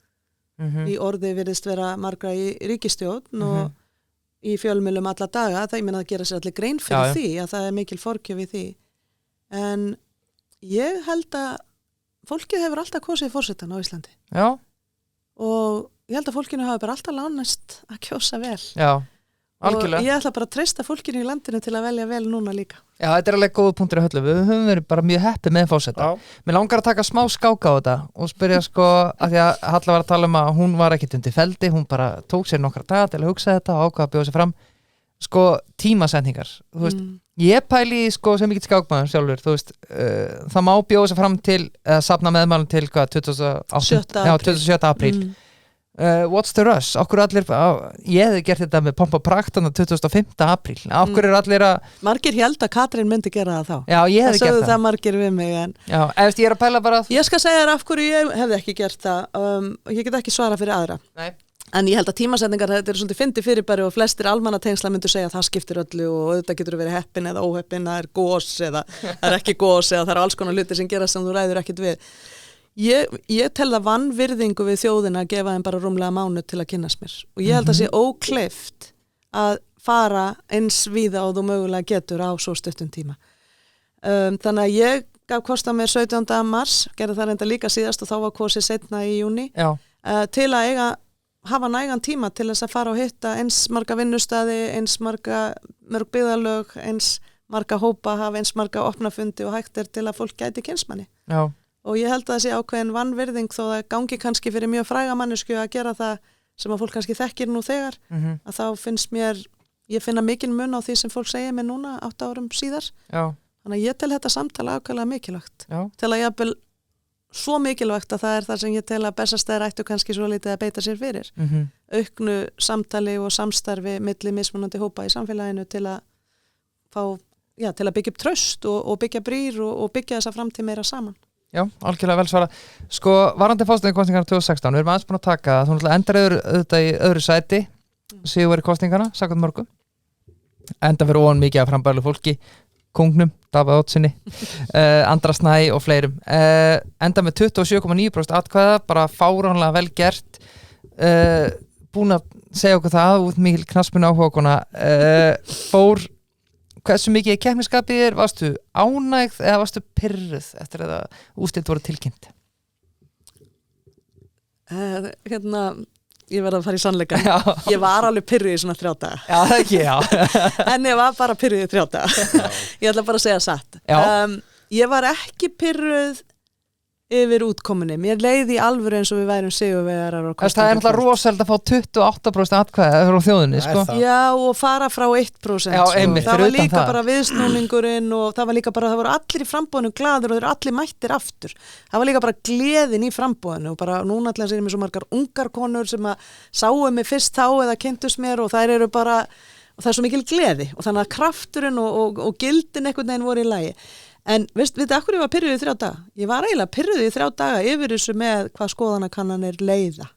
í orði virðist vera margra í ríkisstjórn og í fjölmiðlum alla daga, það ég meina að gera sér allir grein fyrir því að það mikil forgjöf í því en ég held að fólkið hefur alltaf kosið forsætan á Íslandi og ég held að fólkinu hafa bara alltaf lánast að kjósa vel. Já, algjörlega. Og ég ætla bara að treysta fólkinu í landinu til að velja vel núna líka. Já, þetta alveg góða punktur í Höllu. Við höfum verið bara mjög heppið með fórseta. Mér langar að taka smá skáka á þetta og spyrja að því að Halla var að tala að hún var ekkit undir feldi, hún bara tók sér nokkra daga til að hugsa þetta og ákvað að bjóða sér fram. Tímasendingar. Þú veist, ég pæli sem mikill skákmaður sjálfur, það má bjóða sér fram til safna meðmælum til 27. apríl. What's the rush? Okkur allir, ég hefði gert þetta með pompa og prakt 25. apríl. Okkur allir að margir held að Katrín myndi gera það þá. Já, ég hefði gert það. Það margir við mig en já, ég að pæla bara ég skal segja þér af hverju ég hefði ekki gert það ég get ekki svara fyrir aðra. Nei. En ég held að tímasendingar þetta svolítið fyndið fyrirbæri og flestir almannatengsla myndu segja að það skiptir öllu og auðvitað getur verið heppin eða óheppin, það gos eða það ekki gos eða það alls konar hlutir sem gerast sem þú ræður ekkert við. Ég tel það vanvirðingu við þjóðina að gefa þeim bara rúmlega mánuð til að kynnast mér og ég held að sé ókleift að fara eins víða og þú mögulega getur á svo stuttum tíma. Þannig að ég gaf kost á mér 17. mars, gerði það reynda líka síðast og þá var kosið seinna í júní til að hafa nægan tíma til þess að fara og hitta eins marga vinnustæði, eins mörg byggðarlög, eins marga hópa, hafa eins marga opnafundi og hægt til að fólk gæti kynsmanni. Já. Og ég held að það sé ákveðin vanvirðing þó það gangi kannski fyrir mjög fræga mannesku að gera það sem að fólk kannski þekkir nú þegar að þá finnst mér, ég finna mikil mun á því sem fólk segir mér núna 8 árum síðar. Já. Þannig að ég tel þetta samtala ákveðlega mikilvægt. Já. Til að ég svo mikilvægt að það það sem ég tel að Bessastöðir ættu kannski svo lítið að beita sér fyrir. Auknu samtali og samstarfi milli mismunandi hópa í samfélaginu til að til að byggja upp traust og byggja brýr og byggja þessa framtíð meira saman. Já, algjörlega vel svara. Varandi fórsætakosningarnar 2016, við erum aðeins búin að taka það, þú endar auðvitað í öðru sæti, sigur í kosningarna, samkvæmt mörgum. Enda fyrir óan mikið af frambæðlu fólki, Kóngnum, Davíð Oddssyni, Andra Snæ og fleirum. Enda með 27,9% atkvæða, bara fáránlega vel gert. Búin að segja okkur það út mikil knattspyrnu áhugakona. Hversu mikið keppnisskapið varstu ánægð eða varstu pirruð eftir að úrslit voru tilkynnt? Ég verði að fara í sannleika. Ég var alveg pirruð í svona 3 daga. Já, það ekki, já. En ég var bara pirruð í 3 daga. Ég ætla bara að segja satt. Ég var ekki pirruð yfir útkomunni. Mér leiði í alvöru eins og við værum sigurvegarar og það er náttúrulega rosalega að fá 28% atkvæði frá þjóðinni, sko. Já, og fara frá 1%. Já, einmitt, það var líka bara viðsnúningurinn og það voru allir í framboðinu glaður og þeir allir mættir aftur. Það var líka bara gleðin í framboðinu og bara núna allir sér mér svo margar ungar konur sem að sáu mig fyrst þá eða kynntust mér og þær eru bara, og það er svo mikil gleði og þannig að krafturinn og gildin einhvern veginn voru í lagi. En veistu af hverju ég var pirruð í 3 daga? Ég var eiginlega pirruð í 3 daga yfir þessu með hvað skoðanakannanir leiða.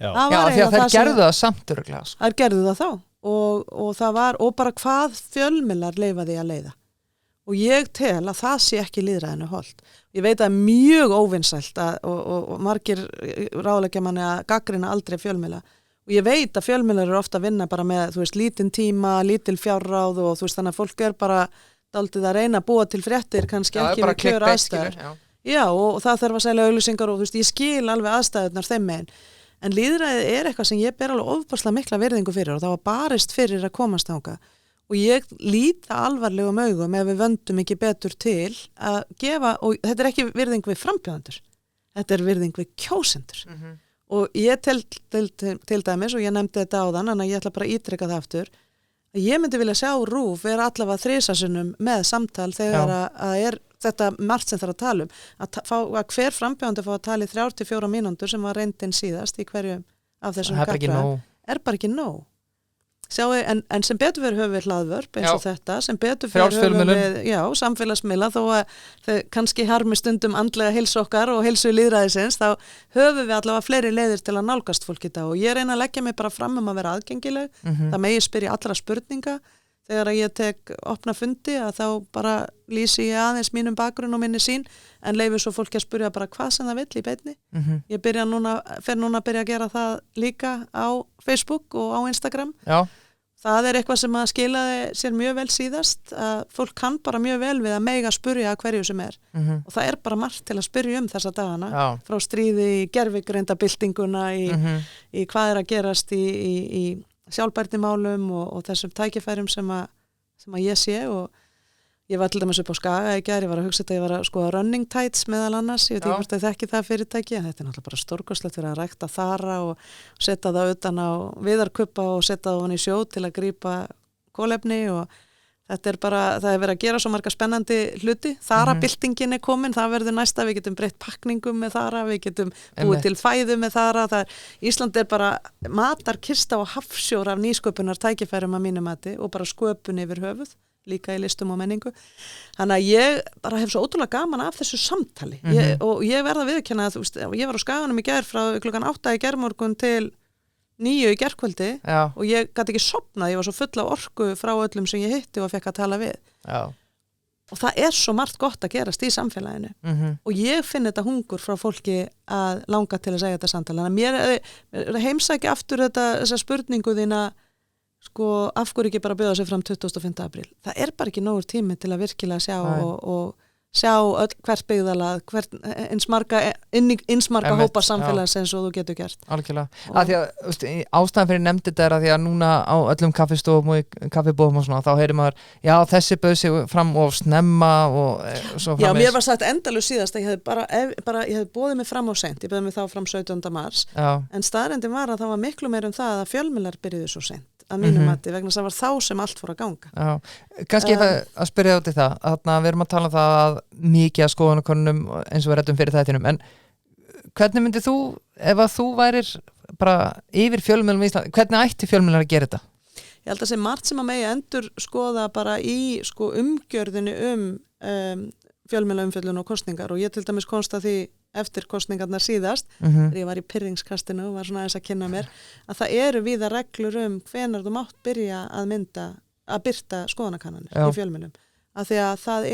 Já, því að þær gerðu það samt örugglega. Þær gerðu það þá og það var, og bara hvað fjölmiðlar leyfa því að leiða. Og ég tel að það sé ekki lýðræðinu hollt. Ég veit að mjög óvinsælt og margir ráðleggja manni að gaggrina aldrei fjölmiðla. Og ég veit að fjölmiðlar eru ofta að vinna bara með, lítinn tíma, lítil fjárráð og þannig að fólk bara daldið að reyna að búa til fréttir kannski ekki við kjör aðstæður. Já, og það þarf að selja auglýsingar og ég skil alveg aðstæðurnar þeim megin. En lýðræðið er eitthvað sem ég ber alveg ofboðslega mikla virðingu fyrir og það var barist fyrir að komast þangað. Og ég líta alvarlegum augum ef við vöndum ekki betur til að gefa, og þetta er ekki virðing við frambjóðendur, þetta er virðing við kjósendur. Og ég til dæmis, og ég nefndi þetta áðan, en ég ætla bara að ítreka það aftur, ég myndi vilja sjá RÚV vera allavega 3 sinnum með samtal þegar að er þetta margt sem þarf að tala að hver frambjóðandi fá að tala í 3 til 4 mínútur sem var reyndin síðast í hverjum af þessum gagga bara ekki nóg. Sjáu, en sem betur fyrir höfum við hlaðvörp eins og þetta, sem betur fyrir höfum við samfélagsmiðla þó að þau kannski harmi stundum andlega heilsu okkar og heilsu lýðræðisins, þá höfum við allavega fleiri leiðir til að nálgast fólk í dag og ég reyna að leggja mig bara fram að vera aðgengileg, það megi spyrja allra spurninga, þegar að ég tek opna fundi að þá bara lýsi ég aðeins mínum bakgrunn og minni sín en leyfi svo fólki að spyrja bara hvað sem það vill í beinni. Ég fer núna að byrja að gera það líka á Facebook og á Instagram. Já. Það eitthvað sem að skilaði sér mjög vel síðast, að fólk kann bara mjög vel við að mega spyrja hverju sem og það bara margt til að spyrja þessa dagana, frá stríði í gervigrindabyltinguna í hvað að gerast í sjálfbærnimálum og þessum tækifærum sem að ég sé og ég var til dæmis upp á Skaga í gær, ég var að hugsa þetta, ég var að skoða Running Tides meðal annars, ég veit ekki hvort að þekki það fyrirtæki, en þetta náttúrulega bara stórkostlegt fyrir að rækta þara og setja það utan á viðarkubba og setja það ofan í sjó til að grípa kolefni og þetta bara, það verið að gera svo marga spennandi hluti, þarabyltingin komin, það verður næsta, við getum breytt pakningum með þara, við getum búið til fæðu með þara, Ísland bara matarkista og hafsjór af nýsköpunar tækifærum að mínu mati og bara sköpun yfir höfuð líka í listum og menningu. Þannig að ég bara hef svo ótrúlega gaman af þessu samtali og ég verða að viðurkenna að ég var á Skaganum í gær frá klukkan 8 í gærmorgun til 9 í gærkvöldi og ég gat ekki sofnað, ég var svo full af orku frá öllum sem ég hitti og fekk að tala við. Og það svo margt gott að gerast í samfélaginu og ég finn þetta hungur frá fólki að langa til að segja þetta samtali. Þannig að mér heimsæki aftur þessa spurningu þína af hverju ekki bara bjóða sig fram 25. apríl. Það bara ekki nógur tími til að virkilega sjá og sjá hvert byggðalag, eins marga hópa samfélagsins og þú getur gert. Algjörlega. Að því að ástæðan fyrir nefndi þetta að því að núna á öllum kaffistofum og kaffibóðum og svona, þá heyrir maður, já þessi bauð sig fram og snemma og svo framvegis. Já, mér var sagt endalaust síðast að ég hef boðið mig fram á seint, ég boðið mig þá fram 17. mars, en staðreyndin var að það var miklu meir það að fjölmiðlar byrjuðu svo seint að mínum mati, vegna þess að það var þá sem allt fór að ganga. Já, kannski að spyrja út í það, við erum að tala um það að mikið að skoðanakönnunum eins og við ræddum fyrir þættinum, en hvernig myndir þú, ef að þú værir bara yfir fjölmiðlum í Ísland, hvernig ætti fjölmiðlar að gera þetta? Ég held að sé margt sem að megi endur skoða bara í umgjörðinu fjölmiðlaumfjöllun og kosningar og ég til dæmis komst að því eftir kosningarnar síðast, þegar ég var í pyrringskastinu og var svona aðeins að kynna mér, að það víða reglur hvenær þú mátt byrja að birta skoðanakannanir í fjölmiðlum, af því að það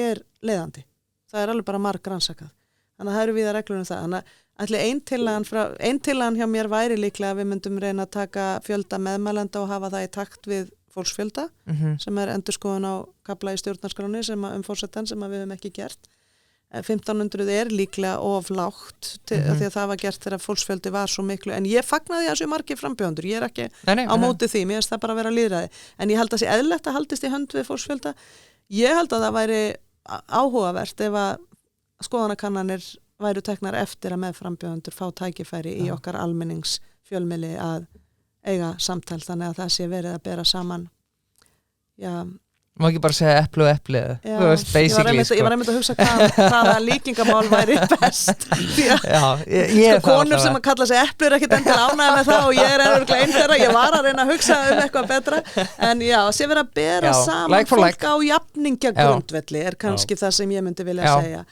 leiðandi. Það alveg bara marg rannsakað. Þannig að það víða reglur það. Þannig að ein tillagan hjá mér væri líklega að við myndum reyna að taka fjölda meðmælenda og hafa það í takt við fólksfjölda, sem endurskoðun á kafla í stjórnarskráni forsetan sem við höfum ekki gert. 1500 líklega of lágt því að það var gert þegar fólksfjöldi var svo miklu, en ég fagnaði að þessu margir frambjóðendur, ég ekki á móti því, mér finnst það bara að vera lýðræði, en ég held að sé eðlilegt að haldist í hönd við fólksfjölda. Ég held að það væri áhugavert ef að skoðanakannanir væru teknar eftir að með frambjóðendur fá tækifæri í okkar almenningsfjölmiðli að eiga samtal, þannig að það sé verið að bera saman Má ekki bara segja epli og epli ég var einmitt að hugsa hvaða líkingamál væri best konur sem að kalla sig epli ekkert endilega ánægja með það og ég örugglega einn þeirra, ég var að reyna að hugsa eitthvað betra, en sé verið að bera saman fólk á jafningjagrundvelli kannski það sem ég myndi vilja segja,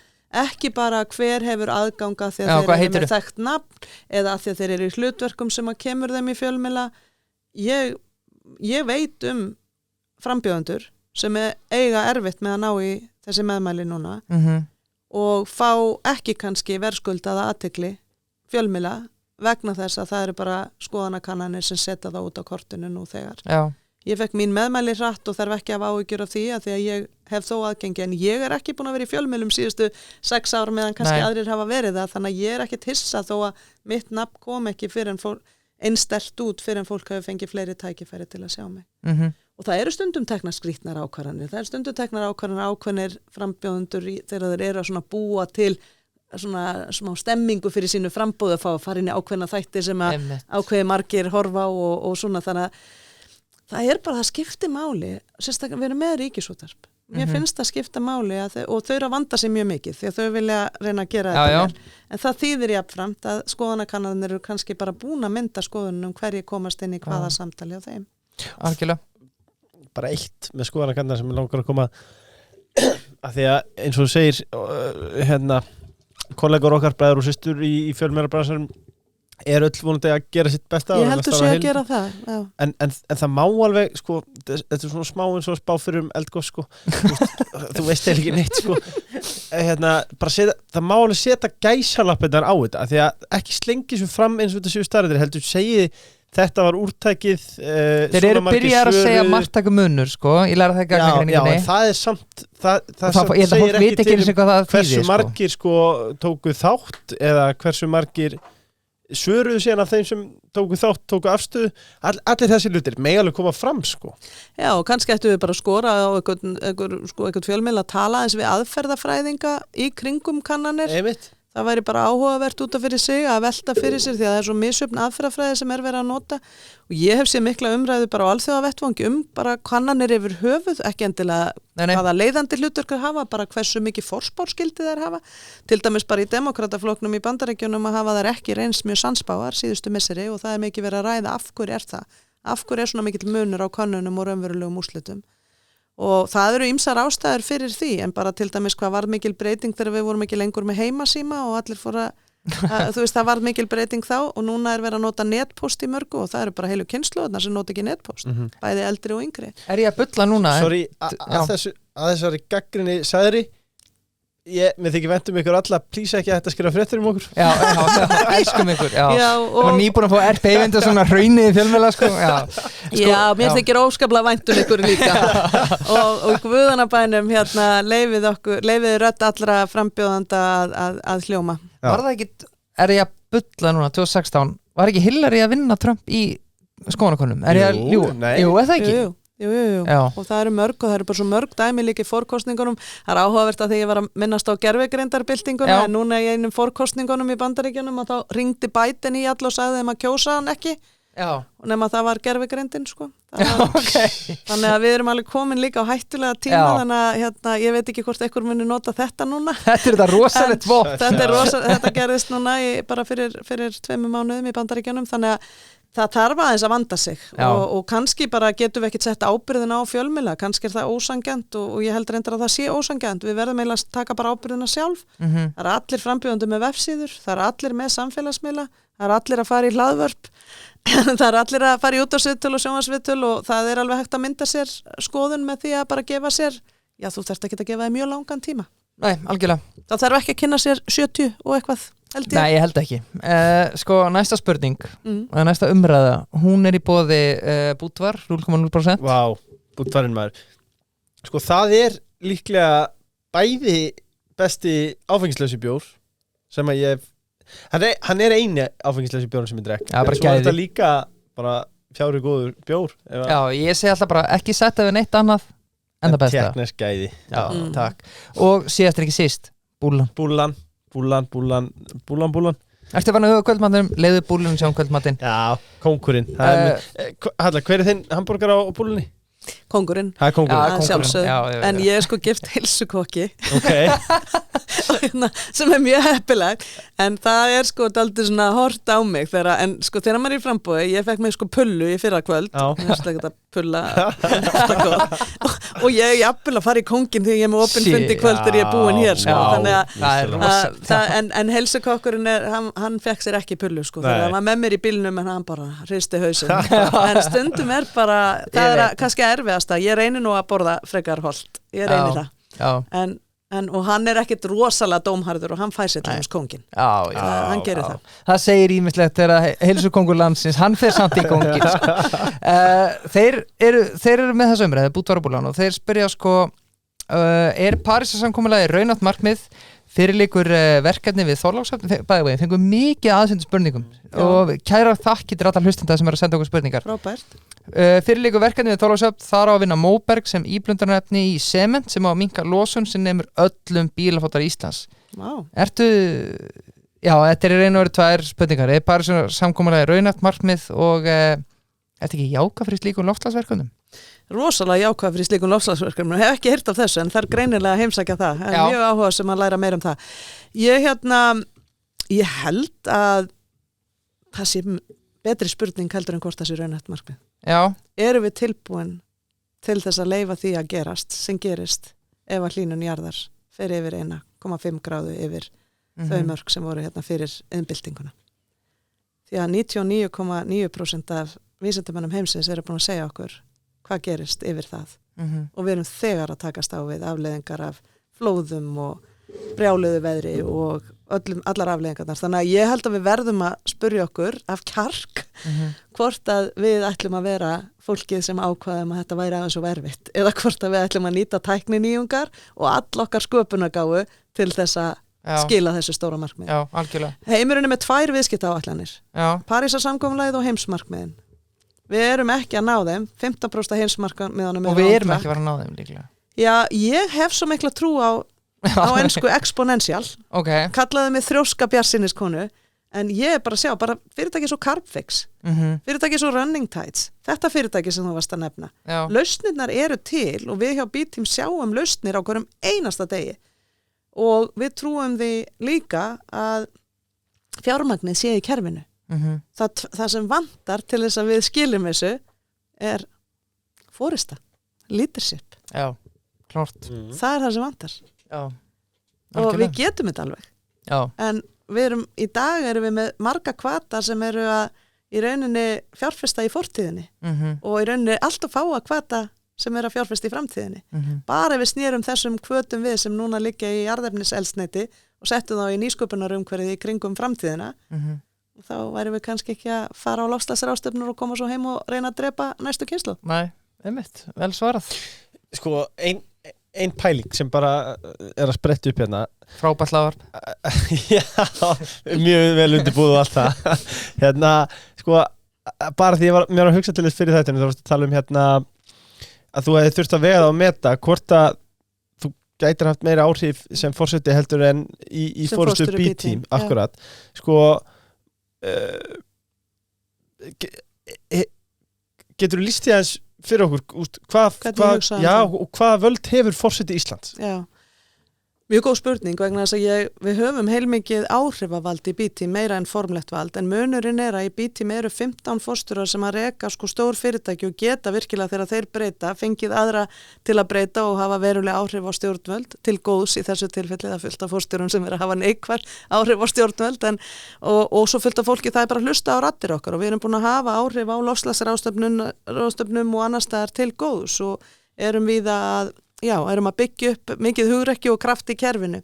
ekki bara hver hefur aðganga því að þeir eru með þekkt nafn eða því að þeir eru í hlutverkum sem að kemur þeim í fjölmiðla. Ég veit frambjóðendur sem eiga erfitt með að ná í þessi meðmæli núna og fá ekki kannski verðskuldaða athygli fjölmiðla vegna þess að það eru bara skoðanakannanir sem setja það út á kortinu nú þegar. Ég fekk mín meðmæli hratt og þarf ekki að hafa áhyggjur af því að ég hef þó aðgengi, en ég ekki búin að vera í fjölmiðlum síðustu 6 ár meðan kannski aðrir hafa verið það, þannig að ég ekkert hissa þó að mitt nafn kom ekki fyrir einstert út fyrir en fólk hafi fengið fleiri tækifæri til að sjá mig. Og það eru stundum teknar skrýtnar ákvarðanir, það eru stundum teknar ákvarðanir frambjóðendur þegar þeir eru að búa til svona smá stemmingu fyrir sínu frambúð að fá að fara inn í ákveðna þætti sem að ákveði margir horfa og svona, þannig að það bara, það skiptir máli, sérstaklega við erum með Ríkisútvarp mér finnst það skipta máli og þau eru að vanda sig mjög mikið því að þau vilja reyna að gera Já, þetta en það þýðir jafnframt að skoðanakannanir eru kannski bara búin að mynda skoðunum hverju komast inn í hvaða samtali á þeim. Algjörlega. Bara eitt með skoðanakannar sem ég langar að koma að því að eins og þú segir kollegar okkar, bræður og systur í fjölmiðlabransanum öll vonandi að gera sitt besta. Ég heldur sé að gera það, já. En það má alveg, sko, þetta svona smá eins og spá fyrir eldgos, sko. Þú veist ekki neitt, sko. Bara það má alveg setja gæsalappirnar á þetta, því að ekki slengi svo fram eins og þetta séu staðreyndir, heldur segi þetta var úrtækið. Þeir eru byrjar að segja margtæku munur, sko, ég læra það í gagnagreiningunni. Já, en það er samt, það segir ekki til hversu margir, sko, tóku þátt eða hversu margir svöruðu síðan af þeim sem tóku afstöðu, allir þessi hlutir mega alveg koma fram, sko. Já, og kannski ættu við bara að skora á einhvern fjölmiðla að tala eins við aðferðafræðinga í kringum kannanir. Einmitt. Það væri bara áhugavert út af fyrir sig að velta fyrir sér því að það er svo misjöfn aðferðafræði sem verið að nota og ég hef séð mikla umræðu bara á alþjóðavettvangi bara kannanir yfir höfuð, ekki endilega hvaða leiðandi hlutverkar hafa, bara hversu mikið forspárskildi þær hafa. Til dæmis bara í demókrataflokknum í Bandaríkjunum að hafa þær ekki reynst mjög sannspáar síðustu misseri og það er mikið verið að ræða af hverju er það. Af hverju er svona mikill munur á könnunum og raunverulegum úrslitum. Og það eru ýmsar ástæður fyrir því en bara til dæmis hvað var mikil breyting þegar við vorum ekki lengur með heimasíma og allir fór þú veist það var mikil breyting þá og núna er verið að nota netpost í mörgu og það eru bara heilu kynslóðnar sem nota ekki netpost, bæði eldri og yngri. Er ég að bulla núna? Sorry, að þessari gagnrýni sagðri mér þykir vendum ykkur alla, please ekki að þetta skrifa fréttur okkur. Já, elskum ykkur. Já, og nýbúin að fá RP-vindu svona hraunið í fjölmiðla, sko. Já, mér þykir óskaplega væntum ykkur líka. og guðanabænum leyfið rödd allra frambjóðanda að hljóma. Já. Var það ekki, er ég að bulla núna, 2016, var ekki Hillary að vinna Trump í skoðanakönnum? Er ég að ljúga? Jú, er það ekki? Jú. Og það eru mörg og það eru bara svo mörg dæmi líka í forkostningunum. Það er áhugavert að því ég var að minnast á gervigreindarbyltinguna en núna í einum forkostningunum í Bandaríkjunum að þá ringdi Biden í alla og sagði þeim að kjósa hann ekki. Já. Og nema það var gervigreindin, sko. Þannig að við erum alveg komin líka á hættulega tíma þannig að ég veit ekki hvort einhver muni nota þetta núna. Þetta er þetta rosalegt vopn. Þetta gerðist núna bara fyrir 2 mánuðum í Bandaríkjunum þannig að það þarf aðeins að vanda sig og kannski bara getum við ekkert sett ábyrðina á fjölmiðla, kannski er það ósanngjarnt og ég held reyndar að það sé ósanngjarnt, við verðum eiginlega að taka bara ábyrðina sjálf. Það eru allir frambjóðendur með vefsíður, það eru allir með samfélagsmiðla, það eru allir að fara í hlaðvörp, það eru allir að fara í útvarpsviðtöl og sjónvarpsviðtöl og það er alveg hægt að mynda sér skoðun með því að bara gefa sér, já þú þarft ekki að gefa þér mjög langan tíma. Nei, algjörlega. Það þarf ekki að kynna sér 70 og eitthvað. Nei, ég held ekki. Sko, næsta spurning og næsta umræða, hún er í boði Búdvar, 0,0%. Vá, Búdvarinn maður. Sko, það er líklega bæði besti áfengislausi bjór sem að ég hann er eini áfengislausi bjórn sem ég drekk. Já, bara gæði. Svo er þetta líka bara fjári góður bjór. Já, ég segi alltaf bara ekki setja við neitt annað en það besta. Teknisk gæði. Já, takk. Og síðast ekki síst, Búllan. Ertu fann að huga kvöldmatnum, leiðu búlunum sjá kvöldmatinn? Já, kóngurinn. Halla, hver er þinn hambúrgar á búlunni? Kóngurinn. Það er kóngurinn. Sjálfsögð. En ég er sko gift heilsukokki. Sem er mjög heppileg. En það er sko daldið svona hort á mig en sko þegar maður er í frambúi, ég fekk mig sko pullu í fyrra kvöld. Pulla og ég er jafnvel að fara í kóngin þegar ég er með opinn fund í kvöld þegar ég er búin hér sko. Þannig að en heilsukokkurinn hann fekk sér ekki pullu sko þegar hann var með mér í bílnum en hann bara hristi hausinn en stundum er bara það er kannski erfiðasta, ég reynir nú að borða frekar holt, ég reynir það og hann er ekkit rosalega dómharður og hann fær sér til hans kóngin hann gerir það segir ýmislegt þegar heilsukóngur landsins hann fer samt í kóngin sko. þeir eru með þessu umræðu Búdvarabúlan og þeir spyrja sko er Parísarsamkomulagið raunhæft markmið fyrirliggur verkefni við Þorlákshöfn bæði við fengum mikið aðsendum spurningum og kæra þakkir til allar hlustenda sem eru að senda okkur spurningar fyrirliggur verkefni við Þorlákshöfn þar á að vinna Móberg sem íblöndunarefni í sement sem á að minnka losun sem nemur öllum bílaflota Íslands Já, þetta er einu orðið 2 spurningar er Parísarsamkomulagið raunhæft markmið og Þetta ekki jákvæð fyrir slíkum loftslagsverkefnum? Rosalega jákvæð fyrir slíkum loftslagsverkefnum. Ég hef ekki heyrt af þessu en það greinilega heimsækja það. En mjög áhuga sem að læra meira það. Ég held að það sé betri spurning heldur en hvort það sé raunhæft markmið. Já. Erum við tilbúin til þess að leyfa því að gerast sem gerist ef að hlýnun jarðar fer yfir 1,5 gráðu yfir þau mörk sem voru fyrir iðnbyltinguna. Því að 99,9% af vísindamönnum heimsins eru búin að segja okkur hvað gerist yfir það og við erum þegar að takast á við afleiðingar af flóðum og brjáluðu veðri og allar afleiðingarnar. Þannig að ég held að við verðum að spyrja okkur af kjark hvort að við ætlum að vera fólkið sem ákvaðum að þetta væri aðeins og erfitt eða hvort að við ætlum að nýta tækninýjungar og all okkar sköpunargáfu til þess að skila þessu stóra markmið. Já, algjörlega. Heimurinn er með 2 viðskiptaáætlanir. Parísarsamkomulagið og heimsmarkmiðin. Við erum ekki að ná þeim, 15% heimsmarkmiðanum og við erum ekki að vera að ná þeim líklega. Já, ég hef svo mikla trú á ensku exponential. Okay. Kallaði mig þrjóska bjartsýniskonu, en ég er bara að sjá, bara fyrirtæki svo Carbfix, fyrirtæki svo Running Tides, þetta fyrirtæki sem þú varst að nefna. Lausnirnar eru til og við hjá B-Team sjáum lausnir á hverjum einasta degi. Og við trúum því líka að fjármagnið sé í kerfinu. Það sem vantar til þess að við skiljum þessu er forysta, leadership. Já, klart. Það er það sem vantar. Já. Og við getum þetta alveg. Já. En í dag erum við með marga hvata sem eru að í rauninni fjárfesta í fortíðinni og í rauninni allt að fá að hvata sem er að fjárfesta í framtíðinni. Bara ef við snýrum þessum hvötum við sem núna liggja í jarðefniseldsneyti og settum þá í nýsköpunarumhverfið í kringum framtíðina, þá værum við kannski ekki að fara á loftslagsráðstefnur og koma svo heim og reyna að drepa næstu kynslóð. Nei, einmitt, vel svarað. Sko, ein pæling sem bara er að spretta upp hérna. Frábært hlaðvarp. Já, mjög vel undirbúið og allt það. Sko, bara því mér var að hugsa til þess fyrir þetta, þá varst að tala um að þú hefði þurft að vega það og meta hvort að þú gætir haft meira áhrif sem forseti heldur en í forystu B-Team, akkurat. Sko, getur þú lýst því aðeins fyrir okkur, hvaða völd hefur forseti Íslands? Já. Mjög góð spurning vegna þess að við höfum heilmikið áhrifavald í B-Team meira en formlegt vald en munurinn er að í B-Team eru 15 forstjórar sem að reka stór fyrirtæki og geta virkilega þegar þeir breyta, fengið aðra til að breyta og hafa verulega áhrif á stjórnvöld til góðs í þessu tilfelli það fullt af forstjórum sem er að hafa neikvæð áhrif á stjórnvöld og svo fullt af fólki það er bara að hlusta á raddir okkar og við erum búin að hafa áhrif á loftslagsráðstefnum og annars staðar til góðs og erum við erum að byggja upp mikið hugrekki og kraft í kerfinu.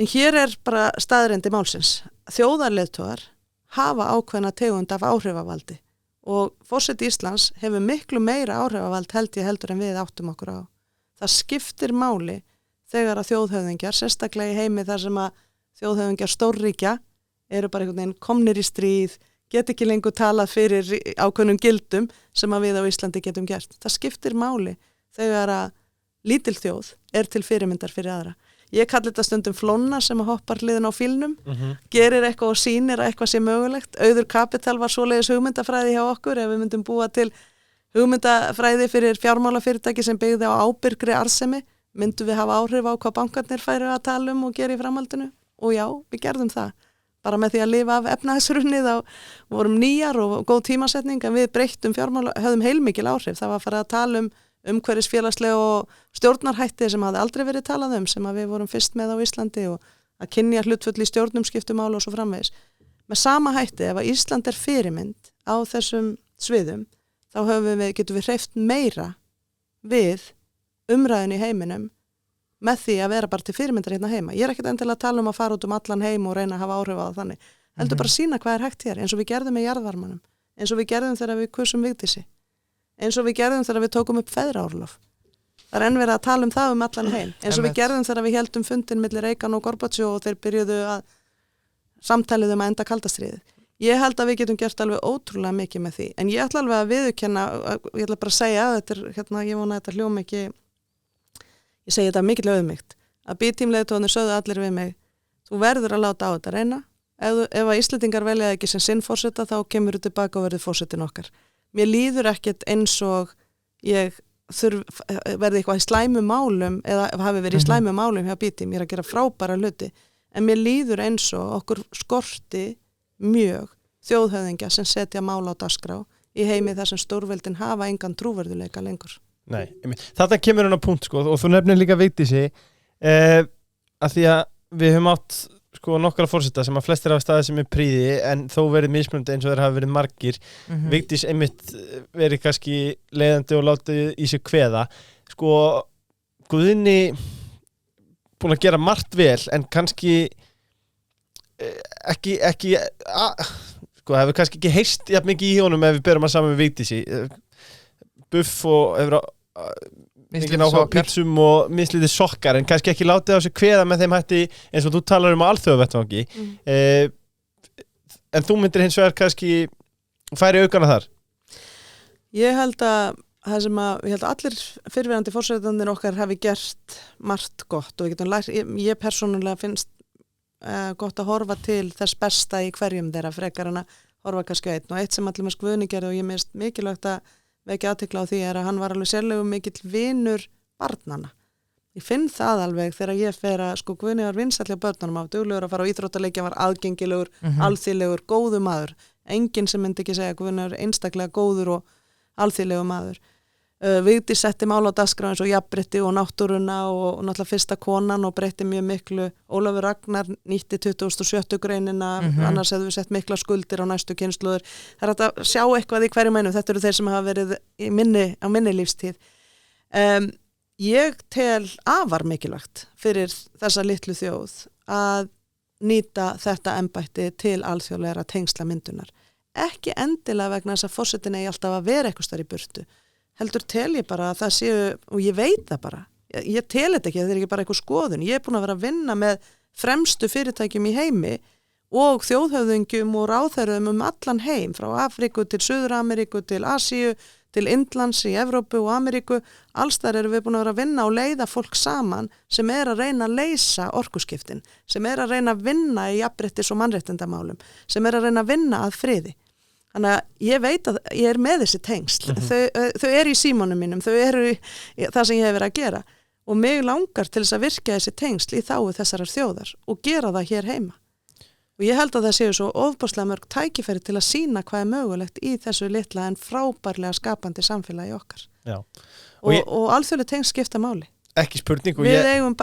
En hér er bara staðrendi málsins. Þjóðarleiðtogar hafa ákveðna tegund af áhrifavaldi og forseti Íslands hefur miklu meira áhrifavald heldur en við áttum okkur á. Það skiptir máli þegar að þjóðhöfðingjar, sérstaklega í heimi þar sem að þjóðhöfðingjar stórríkja eru bara einhvern veginn komnir í stríð, get ekki lengur talað fyrir ákveðnum gildum sem að við á Íslandi getum gert. Það skiptir máli þegar að lítil þjóð er til fyrirmyndar fyrir aðra. Ég kalli þetta stundum flóna sem að hoppar hliðin á fílnum, gerir eitthvað og sýnir að eitthvað sé mögulegt. Auður Kapital var svoleiðis hugmyndafræði hjá okkur ef við myndum búa til hugmyndafræði fyrir fjármálafyrirtæki sem byggði á ábyrgri arðsemi, myndum við hafa áhrif á hvað bankarnir færu að tala um og gera í framhaldinu. Og já, við gerðum það. Bara með því að lifa af efnahagshrunni þá vorum nýjar og góð tímasetning en við breyttum höfðum heilmikil áhrif. Það var að fara að tala um umhverfisfélagslega og stjórnarhætti sem hafði aldrei verið talað sem að við vorum fyrst með á Íslandi og að kynja hlutfull í stjórnum skiptum mála og svo framvegis. Með sama hætti, ef að Ísland er fyrirmynd á þessum sviðum, þá getum við hreyft meira við umræðin í heiminum með því að vera bara til fyrirmyndar hérna heima. Ég er ekkert endilega að tala um að fara út allan heim og reyna að hafa áhrif á það þannig. Heldur bara að sýna hvað er hægt hér, eins og við gerðum með jarðvarmanum, eins og við gerðum þegar við kusum Vigdísi. Eins og við gerðum þegar við tókum upp feðraorlof. Það er enn verið að tala um það allan heim. Eins og við gerðum þegar við heldum fundin milli Reagan og Gorbachev og þeir byrjuðu að samtalið að enda kaldastríðið. Ég held að við getum gert alveg ótrúlega mikið með því. En ég ætla alveg að viðurkenna, ég ætla bara að segja að þetta ég vona að þetta hljóm ekki, ég segi þetta mikill auðmýkt, að B-Team-leiðtogarnir sögðu allir við mig, þú verður að láta á þetta reyna, ef að Íslendingar velja ekki sem sinn forseta þá kemur þú tilbaka og verður forsetin okkar. mér líður ekkert eins og ég verði eitthvað í slæmu málum eða hafi verið í slæmu málum hjá Bíti, mér að gera frábæra hluti en mér líður eins og okkur skorti mjög þjóðhöfðingja sem setja mál á dagskrá í heimi þar sem stórveldin hafa engan trúverðuleika lengur. Nei, þetta kemur á punkt sko, og þú nefnir líka Vigdísi að því að við höfum átt sko nokkra forseta sem að flestir hafa staðið sem prýði en þó verið mismunandi eins og þeir hafa verið margir. Vigdís einmitt verið kannski leiðandi og látið í sig kveða. Sko Guðni búin að gera margt vel en kannski ekki sko hefur kannski ekki heyrst jafn mikið í honum ef við berum að saman með Vigdísi. Buff og hefur mikið áhuga á pítsum og mislítið sokkar en kannski ekki látið á sig kveða með þeim hætti eins og þú talar á alþjóðavettvangi en þú myndir hins vegar kannski færi aukana þar. Ég held að allir fyrrverandi forsetarnir okkar hafi gert margt gott og við getum lært, ég persónulega finnst gott að horfa til þess besta í hverjum þeirra frekar en að horfa kannski einn og eitt sem allir með Guðni gerði og ég minnst mikilvægt að vekja athygli á því að hann var alveg sérlega mikill vinur barnanna. Ég finn það alveg þegar ég fer að Guðni var vinsæll hjá börnunum af duglegur að fara á íþróttaleiki, hann var aðgengilegur, alþýðlegur, góðu maður. Enginn sem myndi ekki segja að Guðni var einstaklega góður og alþýðlegur maður. Vigdís setti mál á dagskrá eins og jafnrétti og náttúruna og náttúrulega fyrsta konan og breytti mjög miklu. Ólafur Ragnar nýtti 27. greinina, annars hefðu við sett mikla skuldir á næstu kynslóður. Það hægt að sjá eitthvað í hverju meinum, þetta eru þeir sem hafa verið á minni lífstíð. Ég tel afar mikilvægt fyrir þessa litlu þjóð að nýta þetta embætti til alþjóðlegra tengslamyndunar. Ekki endilega vegna þess að forsetinn eigi alltaf að vera eitthvað þar í burtu. Heldur tel ég bara að það séu, og ég veit það bara, ég tel þetta ekki, það er ekki bara eitthvað skoðun, ég er búin að vera að vinna með fremstu fyrirtækjum í heimi og þjóðhöfðingjum og ráðherrum allan heim, frá Afríku til Suður-Ameríku, til Asíu, til Indlands í Evrópu og Ameríku, alls þar erum við búin að vera að vinna og leiða fólk saman sem er að reyna að leysa orkuskiptin, sem er að reyna að vinna í jafnréttis- og mannréttindamálum, sem er að reyna að vinna að friði. Þannig að ég veit að ég er með þessi tengsl. Þau eru í símanum mínum, þau eru í það sem ég hef verið að gera og mig langar til þess að virka þessi tengsl í þágu þessarar þjóðar og gera það hér heima. Og ég held að það séu svo ofboðslega mörg tækifæri til að sýna hvað er mögulegt í þessu litla en frábærlega skapandi samfélagi okkar. Já. Og alþjóðleg tengsl skipta máli. Ekki spurning. Við eigum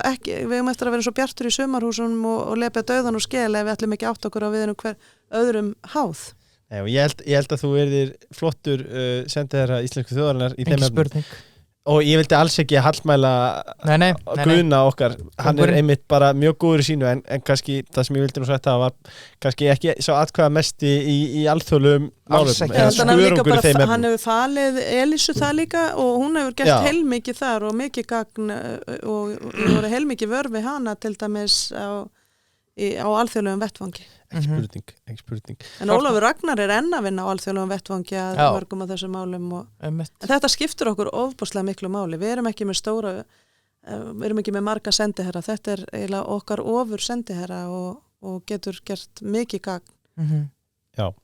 eftir að vera svo bjartur í sumarhúsunum og lepja dauðan og skel ef við ætlum ekki átt okkur á við hver öðrum háð. Nei, og ég held að þú erðir flottur sendiherra íslensku þjóðarinnar í þeim efnum. Og ég vildi alls ekki hallmæla Guðna okkar, hann er einmitt bara mjög góður í sínu en kannski það sem ég vildi nú sagt það var kannski ekki svo atkvæða mesti í alþjóðlegum málum. Hann hefur falið Elísu það líka og hún hefur gert heilmikið þar og mikið gagn og voru heilmikið vörfi hana til dæmis á alþjóðlegum vettvangi. Ekki spurning. En Ólafur Ragnar er enn að vinna á alþjóðlegum vettvangi að mörgum af þessum málum en þetta skiptur okkur ofboðslega miklu máli. Við erum ekki með marga sendiherra, þetta er eiginlega okkar ofur sendiherra og getur gert mikið gagn. Já,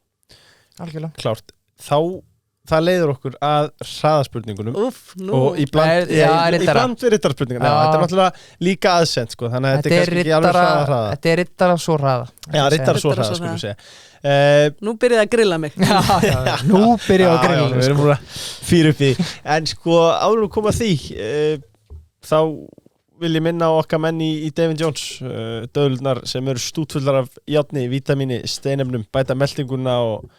algjörlega. Klárt. Það leiður okkur að hraðaspurningunum og íbland við rittarspurningunum. Þetta er náttúrulega líka aðsend sko, þannig að þetta er kannski ekki alveg hraða. Þetta er rittara svo hraða. Já, rittara svo hraða, skulum segja. Nú byrjaði að grilla mig. Nú byrjaði að grilla mig. Við erum búin að fýra upp í. En sko, áður að koma því, þá vil ég minna á okkar menn í David Jones, döðlunar sem eru stútfullar af járni, vítamíni, steinefnum, bæta meltinguna og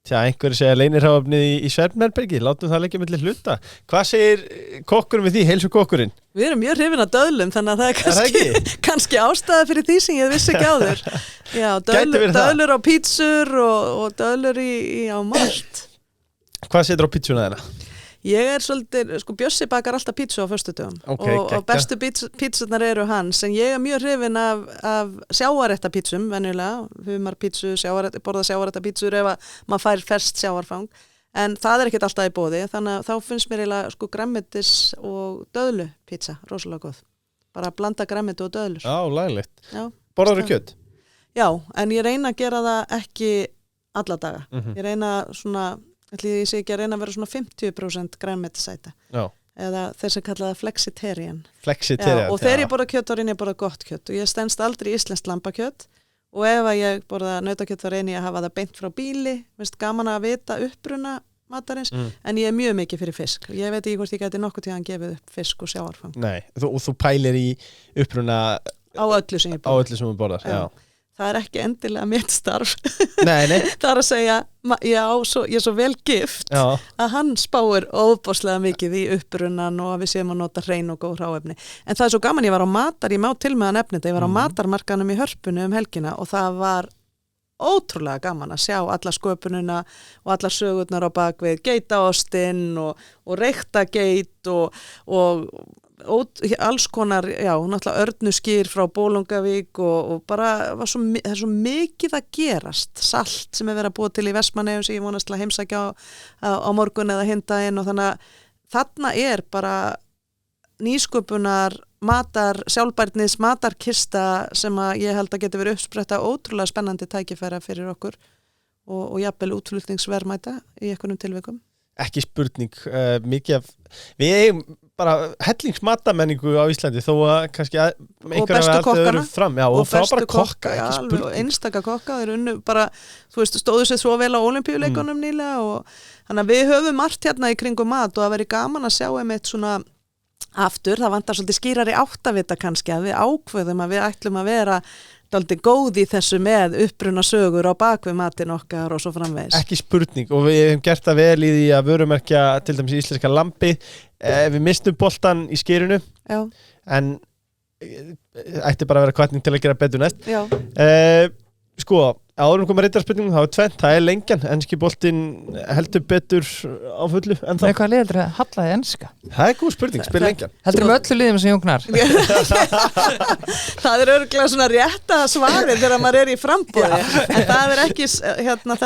einhverju segja leynirháfnið í Svefnherbergi, látum það leggja milli hluta. Hvað segir kokkurinn við því, heilsu kokkurinn? Við erum mjög hrifin af döðlum, þannig að það er kannski ástæða fyrir því sem ég vissi ekki áður. Já, döðlur á pítsur og döðlur á margt. Hvað setur á pítsuna þeirra? Ég er svolítið, Bjössi bakar alltaf pítsu á föstudögum og bestu pítsurnar eru hans, en ég er mjög hrifin af sjávarréttapítsum, venjulega, humarpítsu, borða sjávarréttapítsur ef að maður fær ferskt sjávarfang, en það er ekkert alltaf í boði, þannig að þá finnst mér eiginlega grænmetis og döðlupítsa, rosalega góð. Bara blanda grænmeti og döðlur. Já, laglegt. Borðarðu kjöt? Já, en ég reyna að gera það ekki alla daga. Ég reyna svona ætli ég sé ekki að reyna að vera svona 50% grænmetisæta eða þeir sem kalla það flexitarian og þegar ég borða kjöt þá reyni ég borða gott kjöt og ég stendst aldrei íslenskt lambakjöt og ef að ég borða nautakjöt þá reyni ég að hafa það beint frá bíli, minnst gaman að vita uppruna matarins, en ég mjög mikið fyrir fisk ég veit ekki hvort ég gæti nokkuð tíðan gefið upp fisk og sjávarfang. Nei, og þú pælir í uppruna á öllu sem ég borða. Á öllu sem þú borðar, já. Það er ekki endilega mitt starf. Nei. Það er að segja, ég er svo vel gift að hann spáir óbáslega mikið í upprunan og að við séum að nota hrein og góð hráefni. En það er svo gaman, ég var á matar, ég má til með að nefna þetta, ég var á matarmarkanum í Hörpunni helgina og það var ótrúlega gaman að sjá alla sköpununa og alla sögurnar á bakvið geitaostinn og reyktargeit og alls konar, náttúrulega örnuskýr frá Bolungavík og bara það er svo mikið að gerast salt sem verið að búa til í Vestmannaeyjum sem ég vonast til að heimsækja á morgun eða hindaginn og þannig að þarna er bara nýsköpunar sjálfbærnis matarkista sem að ég held að geti verið uppspretta ótrúlega spennandi tækifæra fyrir okkur og jafnvel útflutningsverðmæta í einhvernum tilvikum. Ekki spurning, mikið af við eigum bara hellingsmatamenningu á Íslandi þó að kannski og bestu kokkana og frábæra kokka, ekki spurning einstaka kokka, þeir unnu bara þú veist, stóðu sér svo vel á Ólympíuleikunum nýlega og þannig að við höfum margt hérna í kringum mat og að veri gaman að sjá einmitt svona aftur, það vantar svolítið skýrari áttavita kannski að við ákveðum að við ætlum að vera dálítið góð í þessu með uppruna sögur á bakvið matinn okkar og svo framvegis. Ekki spurning og við hefum gert það vel í því að vörumerkja til dæmis íslenska lambi við mistum boltan í skýrinu en ætti bara að vera hvatning til að gera betur næst. Sko, áður koma rittarspurningum, það var tvennt, það er lengjan, enski boltinn heldur betur á fullu en þá. Hvað liður þetta hallaði enska? Það er góð spurning, spil lengjan. Heldur með öllu liðum sem Jóngnar? Það er örugglega svona rétta svarið þegar maður er í framboði, en það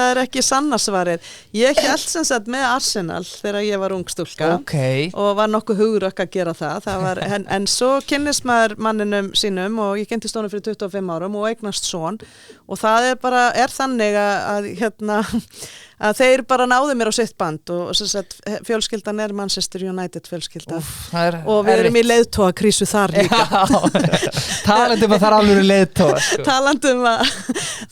er ekki sanna svarið. Ég hélt sem sagt með Arsenal þegar ég var ung stúlka og var nokkuð hugurökk að gera það var, en svo kynnist maður manninum sínum og ég kynntist honum fyrir 25 árum og eignast son og það er þannig að þeir bara náðu mér á sitt band og fjölskyldan er Manchester United fjölskylda og við erum í leiðtogakrísu þar líka. Talandum að það er alveg leiðtoga. Talandum að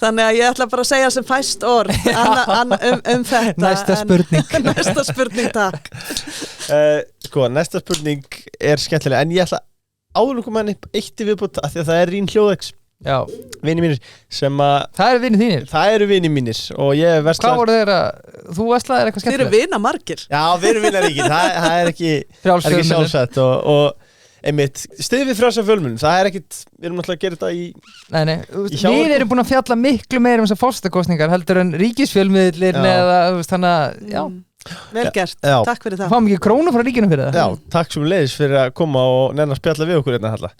þannig að ég ætla bara að segja sem fæst orð þetta. Næsta spurning. Næsta spurning, takk. Sko, næsta spurning er skemmtilega en ég ætla áður koma henni eitt í viðbútt af því að það er Rín Hljóðex. Já, vinir mínir sem að það eru vinir þínir? Það eru vinir mínir og ég versla. Hvað voru þeir þú verslaði eitthvað skemmtilegt? Þeir eru vina margir. Já, við erum vinaríkir, það er ekki sjálfsagt og einmitt, stuðið við frjálsa fjölmiðlum, það er ekkit við erum náttúrulega að gera þetta í við erum búin að fjalla miklu meira þessar forsetakosningar heldur en ríkisfjölmiðlir eða þannig að, já vel gert, takk fyrir það. Fáum ekki krónu frá ríkinu fyrir það? Já, takk sem leiðis fyrir að koma og nenna að spjalla við okkur hérna Halla.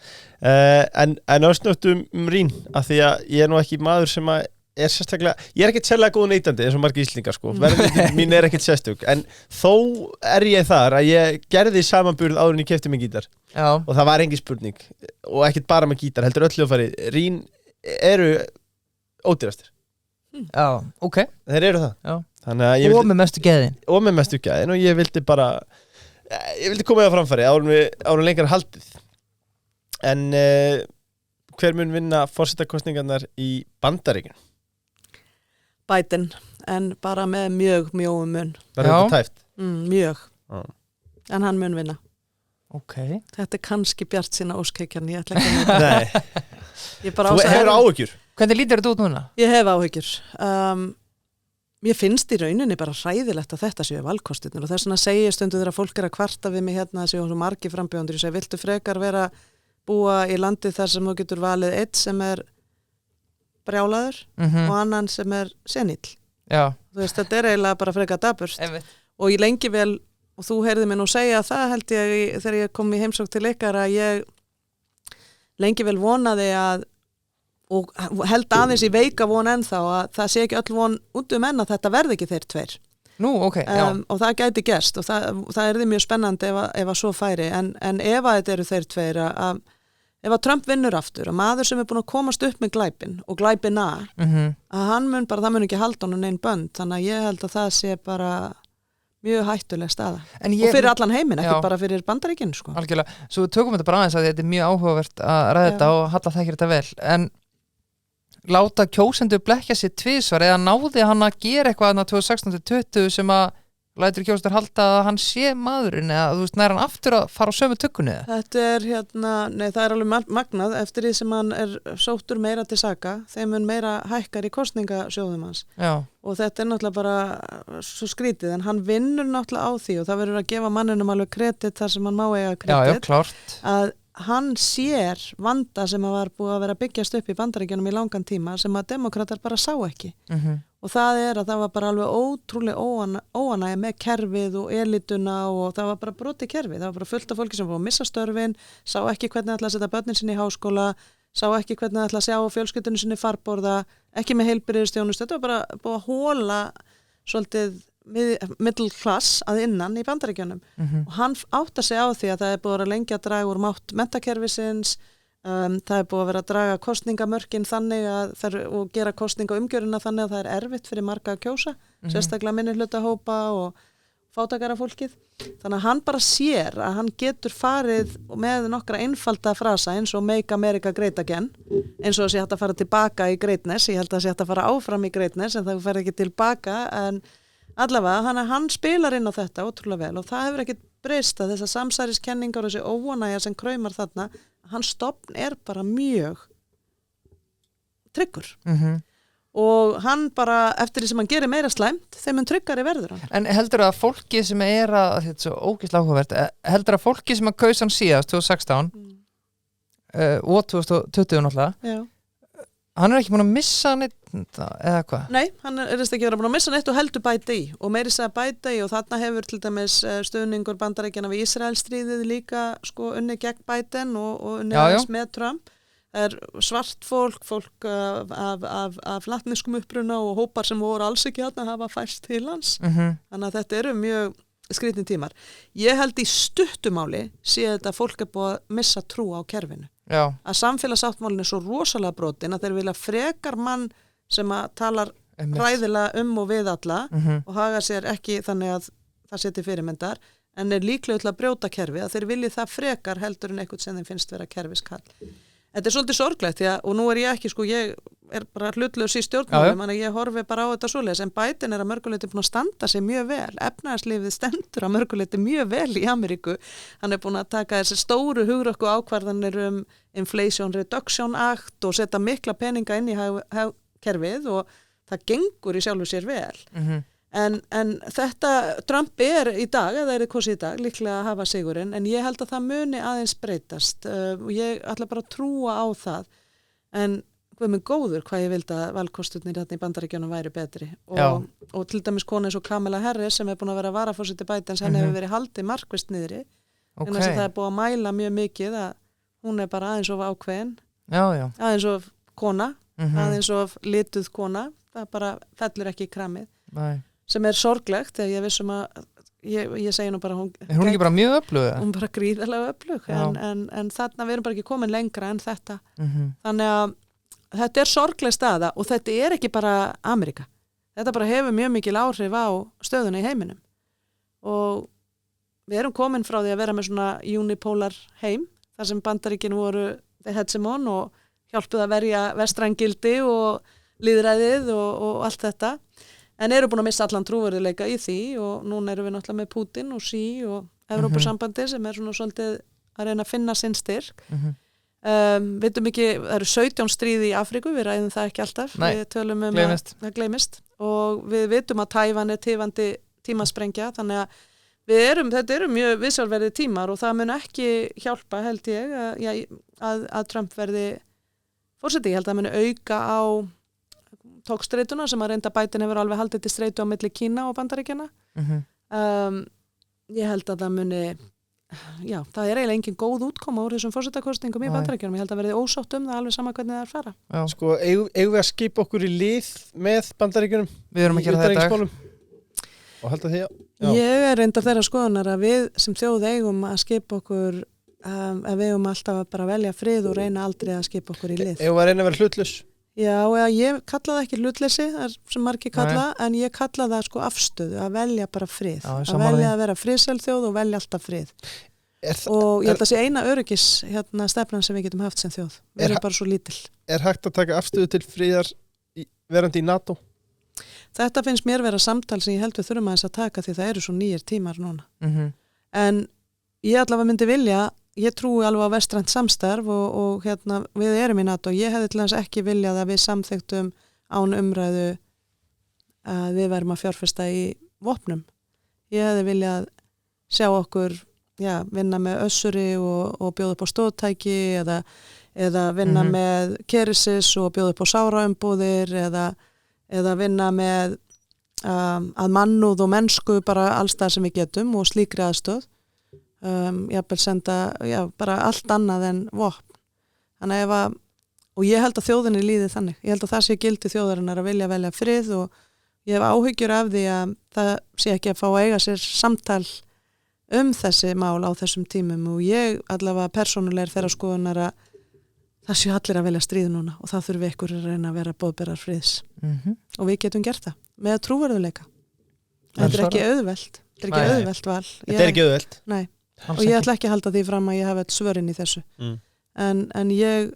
En östnögt Rín, af því að ég er nú ekki maður sem að er sérstaklega, ég er ekkert sérlega góð neytandi eins og margir Íslendingar sko, verðmyndin mín er ekkert sérstök, en þó er ég þar að ég gerði samanburð áður en ég keypti mig gítar og það var engin spurning og ekkert bara með gítar, heldur öllu að fari Rín eru ódýrastir. Já, ok. Þeir eru það. Já. Og með mestu gæðin. Og með mestu gæðin og ég vildi koma það framfæri árum lengra haldið. En hver mun vinna forsetakosningarnar í Bandaríkjunum? Biden, en bara með mjög mjóum mun. Það er þetta tæft? Mjög. En hann mun vinna. Ok. Þetta er kannski bjartsýna óskækjan, ég ætla ekki að Nei. Þú hefur áhyggjur? Hvernig lítur þetta út núna? Ég hef áhyggjur. Mér finnst í rauninni bara hræðilegt að þetta séu valkostirnir og þess vegna segi ég stundum þegar fólk er að kvarta við mig hérna að séu svo margir frambjóðendur, ég segi viltu frekar búa í landi þar sem þú getur valið eitt sem er brjálaður og annan sem er senill. Já. Þú veist, þetta er eiginlega bara frekar dapurt og ég lengi vel, og þú heyrði mig nú segja það held ég þegar ég kom í heimsókn til ykkar að ég lengi vel vonaði og held aðeins í veika von ennþá að það sé ekki öll von út enn að þetta verði ekki þeir tveir. Nú, ok, já. Og það gæti gerst og það er mjög spennandi ef að svo færi en ef að þetta eru þeir tveir að ef að Trump vinnur aftur, að maður sem búin að komast upp með glæpin og glæpina að hann mun bara, það mun ekki halda honum neinn bönd, þannig að ég held að það sé bara mjög hættuleg staða og fyrir allan heiminn, ekki bara fyrir Bandaríkin sko. Algjörlega, svo við tökum þetta bara aðeins að þetta er mjög áhugavert að ræða þetta og Halla þekkir þetta vel, en láta kjósendur blekkja sér tvisvar eða náði hann að gera eitthvað 2016-20 sem að lætur kjósendur halda að hann sé maðurinn eða þú veist, nær hann aftur að fara á sömu tuggunni? Þetta er nei það er alveg magnað eftir því sem hann er sóttur meira til saka, þeim mun meira hækkar í kosningasjóðum hans. Já. Og þetta er náttúrulega bara svo skrítið, en hann vinnur náttúrulega á því og það verður að gefa manninum alveg kredit þar sem hann má eiga kredit. Já, klárt. Að hann sér vanda sem að var búið að vera byggjast upp í Bandaríkjunum í langan tíma sem að demokratar bara sá ekki. Og það er að það var bara alveg ótrúlega óanægja með kerfið og elituna og það var bara brotið kerfið. Það var bara fullt af fólki sem var að missa störfin, sá ekki hvernig það ætla að setja börnin sinni í háskóla, sá ekki hvernig það ætla að sjá fjölskyldunni sinni farborða, ekki með heilbrigðisþjónustu. Þetta var bara búið að hóla svolítið middle class að innan í Bandaríkjunum og hann átta sig á því að það er búið að lengi að draga úr mátt menntakerfisins, það er búið að vera að draga kosningamörkin þannig að og gera kosningaumgjörina þannig að það er erfitt fyrir marga að kjósa, sérstaklega minnihlutahópa og fátækara fólkið. Þannig að hann bara sér að hann getur farið með nokkra einfalda frasa eins og Make America Great Again, eins og það sé hægt að fara tilbaka í greatness, ég held að það sé hægt að fara áfram í greatness en það fer ekki tilbaka, en allavega hann spilar inn á þetta ótrúlega vel og það hefur ekkert breyst að þessar samsæriskenningar og þessi óanægja sem kraumar þarna, hans stofn er bara mjög tryggur. Og hann bara, eftir því sem hann gerir meira slæmt, þeim mun tryggari verður hann. En heldur að fólki sem þetta er svo ógeðslega áhugavert, heldur að fólki sem að kaus hann síðast 2016 og 2020 náttúrulega, Já. Hann er ekki búin að missa neitt eða hvað? Nei, hann er ekki verið búin að missa neitt og heldur bæta í og meiri segja bæta í og þarna hefur til dæmis stuðningur Bandaríkjanna við Ísraelsstríðið líka sko unni gegn Biden og unni aðeins með Trump. Það er svart fólk af latneskum uppruna og hópar sem voru alls ekki að hafa færst til hans. Þannig að þetta eru mjög skrýtnir tímar. Ég held í stuttumáli sé þetta fólk er búið að missa trú á kerfinu. Já. Að samfélagsáttmálinn er svo rosalega brotin að þeir vilja frekar mann sem að talar hræðilega og við alla og haga sér ekki þannig að það seti fyrirmyndar en er líklega til að brjóta kerfi að þeir vilji það frekar heldur en eitthvað sem þeim finnst vera kerfiskall. Þetta er svolítið sorglegt og nú er ég ekki ég er bara hlutlaus í stjórnmálum en ég horfi bara á þetta svoleiðis en Biden er að mörguleiti búin að standa sig mjög vel, efnahagslífið stendur að mörguleiti mjög vel í Ameríku, hann er búin að taka þessi stóru hugrakku ákvarðanir Inflation Reduction Act og setja mikla peninga inn í kerfið og það gengur í sjálfu sér vel. En þetta Trump er í dag, eða er kosið í dag, líklega að hafa sigurinn, en ég held að það muni aðeins breytast og ég ætla bara að trúa á það, en hvað með góður hvað ég vildi að valkosturnir þarna í Bandaríkjunum væri betri og til dæmis kona eins og Kamala Harris sem er búin að vera varaforseti Bidens, henni hefur verið haldið markvisst niðri, en þess að það er búið að mæla mjög mikið að hún er bara aðeins of ákveðin, aðeins of kona, aðeins of lituð kona, það bara fellur ekki í kramið. Nei. Sem er sorglegt þegar ég vissum að ég segi nú bara hún er ekki bara mjög öflug? Hún bara gríðarlega öflug en þarna við erum bara ekki komin lengra en þetta þannig að þetta er sorgleg staða og þetta er ekki bara Ameríka, þetta bara hefur mjög mikil áhrif á stöðuna í heiminum og við erum komin frá því að vera með svona unipolar heim þar sem Bandaríkin voru the hegemon og hjálpuð að verja vestrængildi og lýðræðið og allt þetta en eru búin að missa allan trúverðuleika í því og núna erum við náttúrulega með Putin og Xi og Evrópusambandi sem er svona svolítið að reyna að finna sinn styrk. Vitum ekki, það eru 17 stríði í Afríku, við ræðum það ekki alltaf. Nei, við tölum það gleymist og við vitum að Tævan er tifandi tímasprengja þannig að þetta eru mjög viðsjálfverðir tímar og það mun ekki hjálpa held ég að Trump verði forseti, ég held að það mun auka á tókstreituna sem að reynda Biden hefur alveg haldið til streitu á milli Kína og Bandaríkjanna. Ég held að það muni, það er eiginlega engin góð útkoma úr þessum forsetakostingum í Bandaríkjanum. Ég held að verði ósátt það alveg sama hvernig það er fara. Sko, eigum við að skipa okkur í lið með Bandaríkjanum? Við erum að gera þetta. Og held að því, Ég er reyndar þeirra skoðunar að við sem þjóð eigum að skipa okkur við eigum alltaf að bara velja frið og reyna aldrei að skipa okkur í lið. Ef að reyna að vera hlutlaus? Já, ég kalla það ekki hlutleysi, sem margir kalla, en ég kalla það sko afstöðu, að velja bara frið. Að velja að vera friðsælþjóð og velja alltaf frið. Og ég held að sé eina öryggis stefnan sem við getum haft sem þjóð. Við erum bara svo lítil. Hægt að taka afstöðu til friðar verandi í NATO? Þetta finnst mér vera samtal sem ég held við þurfum að taka því það eru svo nýjir tímar núna. En ég allavega myndi vilja, ég trúi alveg á vestrænt samstarf og við erum í NATO. Ég hefði til þess ekki viljað að við samþyktum án umræðu að við værum að fjárfesta í vopnum. Ég hefði viljað sjá okkur vinna með össuri og bjóða upp á stóðtæki eða vinna með kerisis og bjóða upp á sáraumbúðir eða vinna með að mannúð og mennsku bara alls það sem við getum og slíkri aðstöð. Jafnvel senda bara allt annað en vopn. Þannig og ég held að þjóðinni líði þannig. Ég held að það sé gildi þjóðarinnar að vilja velja frið og ég hef áhyggjur af því að það sé ekki að fá að eiga sér samtal þessi mál á þessum tímum og ég allavega persónulega þeirra skoðunar að það sé allir að velja stríð núna og það þurfi ykkur að reyna að vera boðberar friðs og við getum gert það með trúverðuleika. Þetta er ekki auðvelt. Þetta er ekki auðvelt val. Þetta er ekki auðvelt? Nei. Og ég ætla ekki að halda því fram að ég hafa svörin í þessu. En ég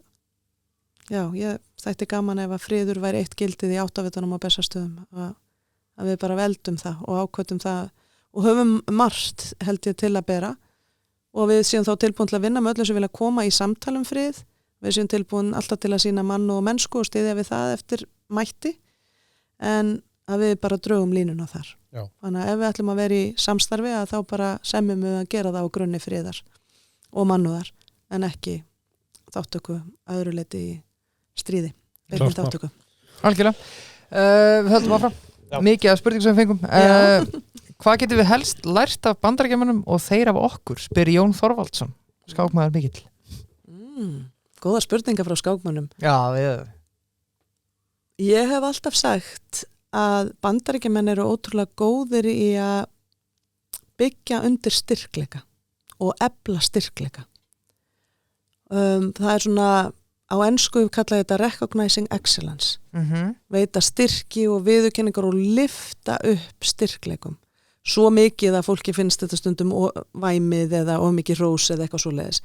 þætti gaman ef að friður væri eitt gildið í áttavitunum á Bessastöðum að við bara veldum það og ákvötum það og höfum margt held ég til að bera og við séum þá tilbúin til að vinna með öllum sem vilja koma í samtalum frið. Við séum tilbúin alltaf til að sýna mann og mennsku og styðja við það eftir mætti en að við bara drögum línuna þar. Já. Þannig að ef við ætlum að vera í samstarfi að þá bara semjum við að gera það á grunni friðar og mannúðar en ekki þáttöku öðru leyti í stríði. Þáttöku. Algjörlega. Við höldum áfram. Mikið af spurningum sem við fengum. Hvað getum við helst lært af Bandaríkjamönnum og þeir af okkur? Spyr Jón Þorvaldsson, skákmaður mikill. Góða spurningar frá skákmönnum. Já, Ég hef alltaf sagt að Bandaríkjamenn eru ótrúlega góðir í að byggja undir styrkleika og efla styrkleika. Það er svona, á ensku kallaði þetta recognizing excellence. Veita styrki og viðurkenningar og lyfta upp styrkleikum. Svo mikið að fólki finnst þetta stundum væmið eða mikið rós eða eitthvað svoleiðis.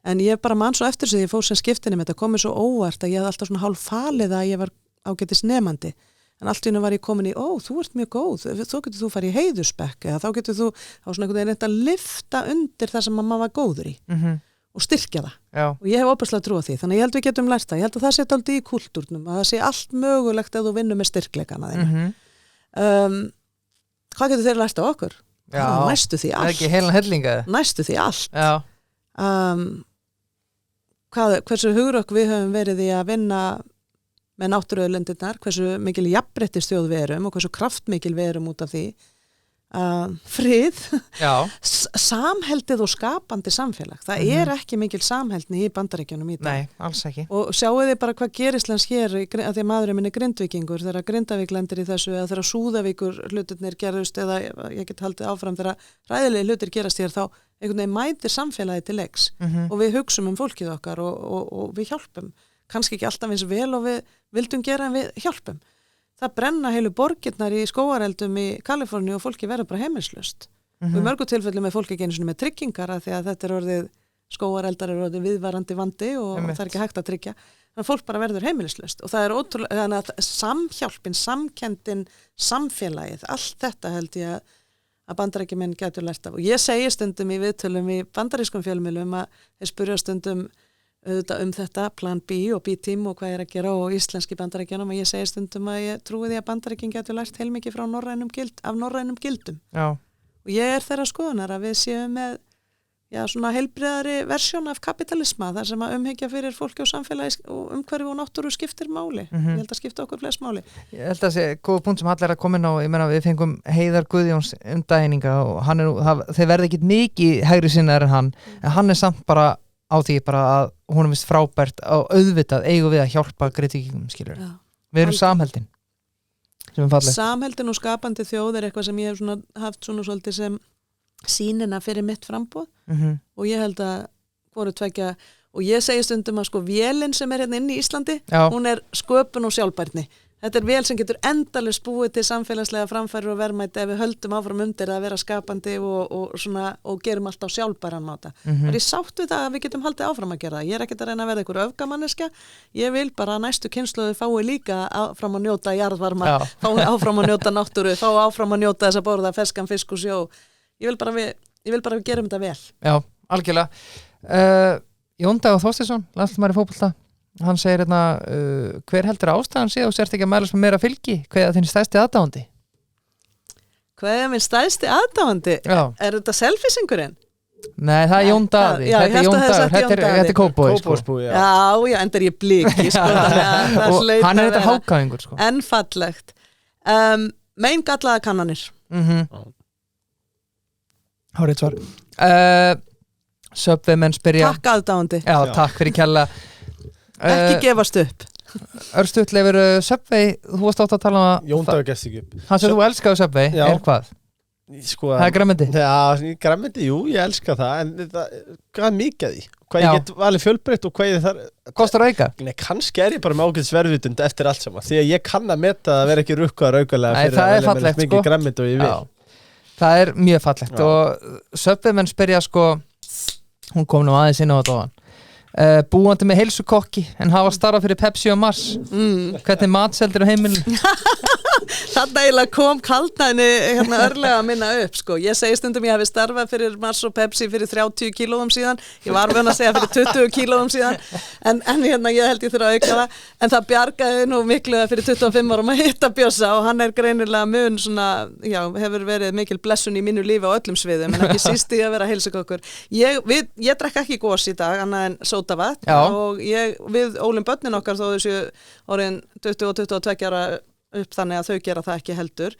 En ég bara man svo eftir sig, ég fór sem skiptinni með þetta, komið svo óvart að ég hafði alltaf svona hálf falið að ég var ágætis nemandi. En allt í hennu var ég komin í, þú ert mjög góð, þá getur þú farið í heiðursbekk eða þá getur þú á svona einhvern veginn reynt að lyfta undir það sem maður var góður í og styrkja það. Já. Og ég hef óbærslega trú á því, þannig að ég held við getum lært það. Ég held að það sé aldrei í kultúrnum, að það sé allt mögulegt ef þú vinnur með styrkleikana þína. Hvað getur þeir lært á okkur? Næstu því allt. Ekki heilan hellinga? Næstu því allt. Hversu hugrökk við höfum verið í að vinna með náttúruauðlindirnar, hversu mikil jafnréttisþjóð við erum og hversu kraftmikil við erum út af því. Frið, samheldið og skapandi samfélag. Það er ekki mikil samheldni í Bandaríkjunum í dag. Nei, alls ekki. Og sjáu þið bara hvað gerislands hér að því að maðurinn minn er Grindvíkingur þegar Grindavík lendir í þessu eða þegar Súðavíkur hlutirnir gerust eða ég get haldið áfram þegar ræðilegi hlutir gerast hér þá einhvern veginn mætir samfélagi til leiks og við hugsum fólkið okkar og við hjálpum. Kannski ekki alltaf eins vel og við vildum gera en við hjálpum. Það brenna heilu borgirnar í skógareldum í Kaliforníu og fólki verður bara heimilislaust. Og í mörgu tilfellum er fólki ekki einu sinni með tryggingar að því að þetta er orðið, skógareldar er orðið viðvarandi vandi og það er ekki hægt að tryggja. Þannig að fólk bara verður heimilislaust og það er ótrúlega, þannig að samhjálpin, samkenndin, samfélagið, allt þetta held ég að Bandaríkjamenn gætu lært af. Og ég segi stundum í viðtölum í bandarískum fjölmiðlum að þeir spyrja stundum þetta, plan B og B-team og hvað að gera á íslenski Bandaríkjunum og ég segi stundum að ég trúi því að Bandaríkin getur lært heilmikið frá norrænum gildum. Já. Og ég er þeirra skoðunar að við séum með svona heilbriðari versjón af kapitalisma þar sem að umhyggja fyrir fólki og samfélagi og umhverfi og náttúru skiptir máli. Ég held að skipta okkur flest máli. Ég held að það sé góð punkt sem allir að koma inn á, ég meina við fengum Heiðar Guðjóns dageininga og þeir verði ekki mikið hægri sinnaðir en hann er samt bara á því bara að hún vist frábært á auðvitað eigum við að hjálpa Grindvíkingum, skilur. Já. Við erum samheldin. Samheldin og skapandi þjóð er eitthvað sem ég hef haft svona svolítið sem sýnina fyrir mitt framboð og ég held að hvoru tveggja og ég segi stundum að sko vélin sem hérna inni í Íslandi, Já. hún sköpun og sjálfbærni. Þetta vél sem getur endalaust búið til samfélagslega framfæri og verðmæti ef við höldum áfram undir að vera skapandi og gerum allt á sjálfbæran máta. Ég sátt við það að við getum haldið áfram að gera það. Ég ekki að reyna að vera einhver öfgamanneska. Ég vil bara að næstu kynslóðu fái líka áfram að njóta jarðvarma, fái áfram að njóta náttúru, fái áfram að njóta þess að borða ferskan fisk og sjó. Ég vil bara að við gerum þetta vel. Já, algjörlega. Jón Dagur Þorsteinsson, landsliðsmaður í fótbolta. Hann segir hérna, hver heldur ástæðan sé og sért ekki að mælast með meira fylgi? Hvað er þinn stærsti aðdáandi? Hvað er minn stærsti aðdáandi? Já. Þetta selfisingurinn? Nei, það Jón Daði. Já, Þetta Jón Dagur. Þetta Kópavogi, sko. Já, enda ég bliki, sko. Og hann þetta hákáingur, sko. En fallegt. Mein gallaða kannanir. Hárið svar. Subway menn spyrja. Takk aðdáandi. Já, takk fyrir kjalla. Ekki gefast upp. Örstuðleifur Subway, þú varst átt að tala um að Jón Dagur gefst ekki upp. Hann sem þú elskaðu Subway, hvað? Sko, það græmmindi? Já, græmmindi, jú, ég elska það en hvað er mikið því? Hvað ég get valið fjölbreytt og hvað ég þar Kostar auka? Nei, kannski ég bara með ágætt sverðvitund eftir allt saman því að ég kann að meta að vera ekki rukkaðar aukalega fyrir að velja með mikið græmmindi og ég vil. Það er mjög fallegt og Subway menn spyrja sko, hún kom nú aðeins inn á þetta ofan. Búandi með heilsukokki en hafa starfað fyrir Pepsi og Mars. Hvernig matseldir á heimilinu? Þarna eiginlega kom kaldnæðinni hérna örlega að minna upp sko. Ég segi stundum ég hafi starfað fyrir Mars og Pepsi fyrir 30 kílóum síðan. Ég var vön að segja fyrir 20 kílóum síðan en hérna ég held ég þurfa að auka það en það bjargaði nú miklu fyrir 25 árum að hitta Bjössa og hann greinilega mun svona, já, hefur verið mikil blessun í mínu lífi á öllum sviðum en ekki síst í að vera heilsukokkur. Ég drekk ekki gos í dag annað en sódavatn og við ólum börnin okkar þó þessu orðin 20 og 22 ára upp þannig að þau gera það ekki heldur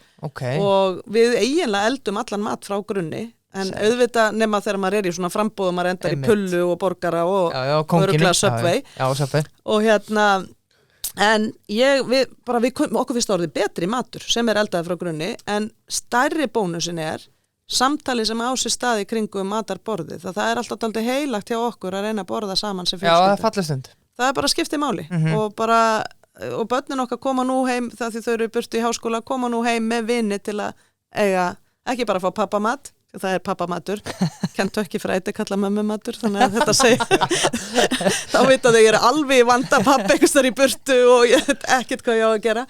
og við eiginlega eldum allan mat frá grunni en auðvitað nema þegar maður í svona frambúðum maður endar í pullu og borgara og öruglega Subway og hérna en okkur finnst orðið betri matur sem eldaði frá grunni en stærri bónusin samtali sem á sér staði kringum matarborðið það alltaf dálítið heilagt hjá okkur að reyna að borða saman sem fjölskylda. Já, það er fallistund. Það bara skiptir máli og börnin okkar koma nú heim það því þau eru burtu í háskóla koma nú heim með vini til að eiga ekki bara að fá pappamat það pappamatur Kentucky Fried kalla mömmumatur þannig að þetta segir þá vita þau ég alveg í vanda pappa einhvers þar í burtu og ég veit ekkert hvað ég á að gera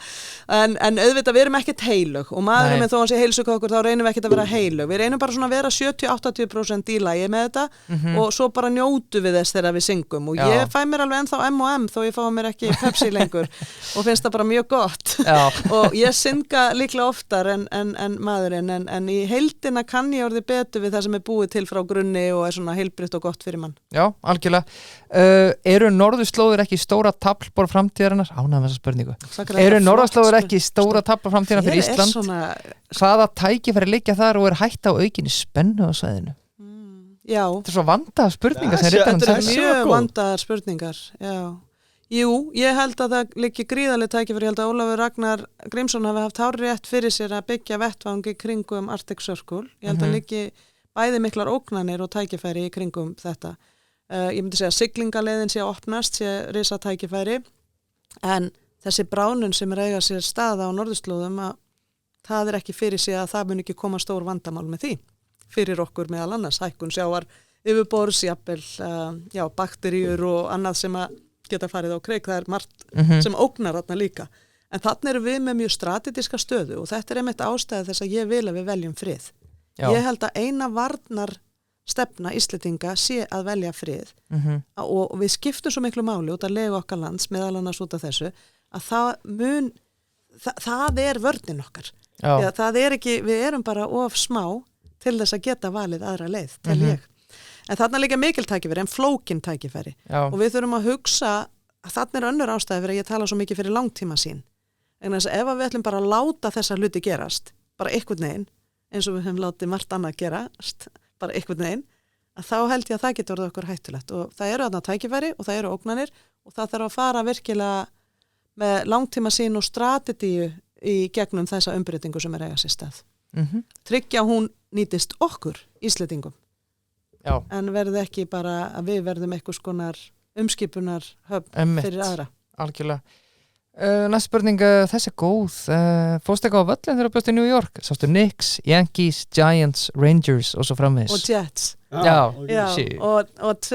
en auðvitað við erum ekkert heilög og maðurinn með þó hann sé heilsukokkur þá reynum við ekkert að vera heilög við reynum bara svona að vera 70-80% í lagi með þetta og svo bara njótu við þess þegar við syngum og ég fæ mér alveg ennþá M&M þó ég fá mér ekki Pepsi lengur og finnst það bara mjög gott og ég synga líklega oftar en maðurinn en í heildina kann ég orðið betur við það sem búið til frá grunni og svona heilbrigt og gott fyrir mann. Já, algjörlega. Eru norðurslóðir ekki stóra taflborð framtíðarinnar? Ánægð með þessa spurningu. Eru norðurslóðir ekki stóra taflborð framtíðarinnar fyrir Ísland? Svona... Hvaða tækifæri liggja þar og hætta á aukinni spennu á svæðinu? Já. Þetta svo vandaðar spurningar sem þetta mjög vandaðar spurningar, já. Jú, ég held að það liggi gríðarlega tækifæri, ég held að Ólafur Ragnar Grímsson hafi haft hárrétt fyrir sér að byggja vettvangi kringum Arctic Circle. Ég held að liggi bæði miklar ógnanir og tækifæri í kringum þetta. Ég myndi segja að siglingaleiðin sé að opnast, sé risa tækifæri, en þessi bránun sem eiga sér staða á norðurslóðum að það ekki fyrir sig að það mun ekki koma stór vandamál með því. Fyrir okkur meðal annars, hækkun sjávar, yfirborðs, jafnvel, bakteríur og annað sem að geta farið á kreik, það margt sem ógnar þarna líka. En þarna erum við með mjög strategiska stöðu og þetta einmitt ástæði þess að ég vil að við veljum frið. Já. Ég held að eina varnarstefna Íslendinga sé að velja frið og við skiptum svo miklu máli út að lega okkar lands meðal annars út af þessu að það vörnin okkar. Það ekki, við erum bara of smá til þess að geta valið aðra leið, tel ég. En þarna líka mikil tækifæri, en flókin tækifæri. Og við þurfum að hugsa, þarna önnur ástæði fyrir að ég tala svo mikið fyrir langtíma sín. En þess að ef við ætlum bara að láta þessa hluti gerast, bara einhvern veginn, eins og við höfum látið margt annað gerast, bara einhvern veginn, að þá held ég að það getur orðið okkur hættulegt. Og það eru þarna tækifæri og það eru ógnanir og það þarf að fara virkilega með langtíma sín og strategíu í gegnum þessa umbreytingu sem eiga sér stað. Tryggja hún nýtist okkur, Íslendingum. en verði ekki bara að við verðum eitthvað skonar umskipunar höfn fyrir aðra. Algjörlega. Næsta spurning, þessi góð. Fórstu eitthvað á völlin þegar þú bjóst í New York? Sástu Knicks, Yankees, Giants, Rangers og svo framvegis. Og Jets. Já, og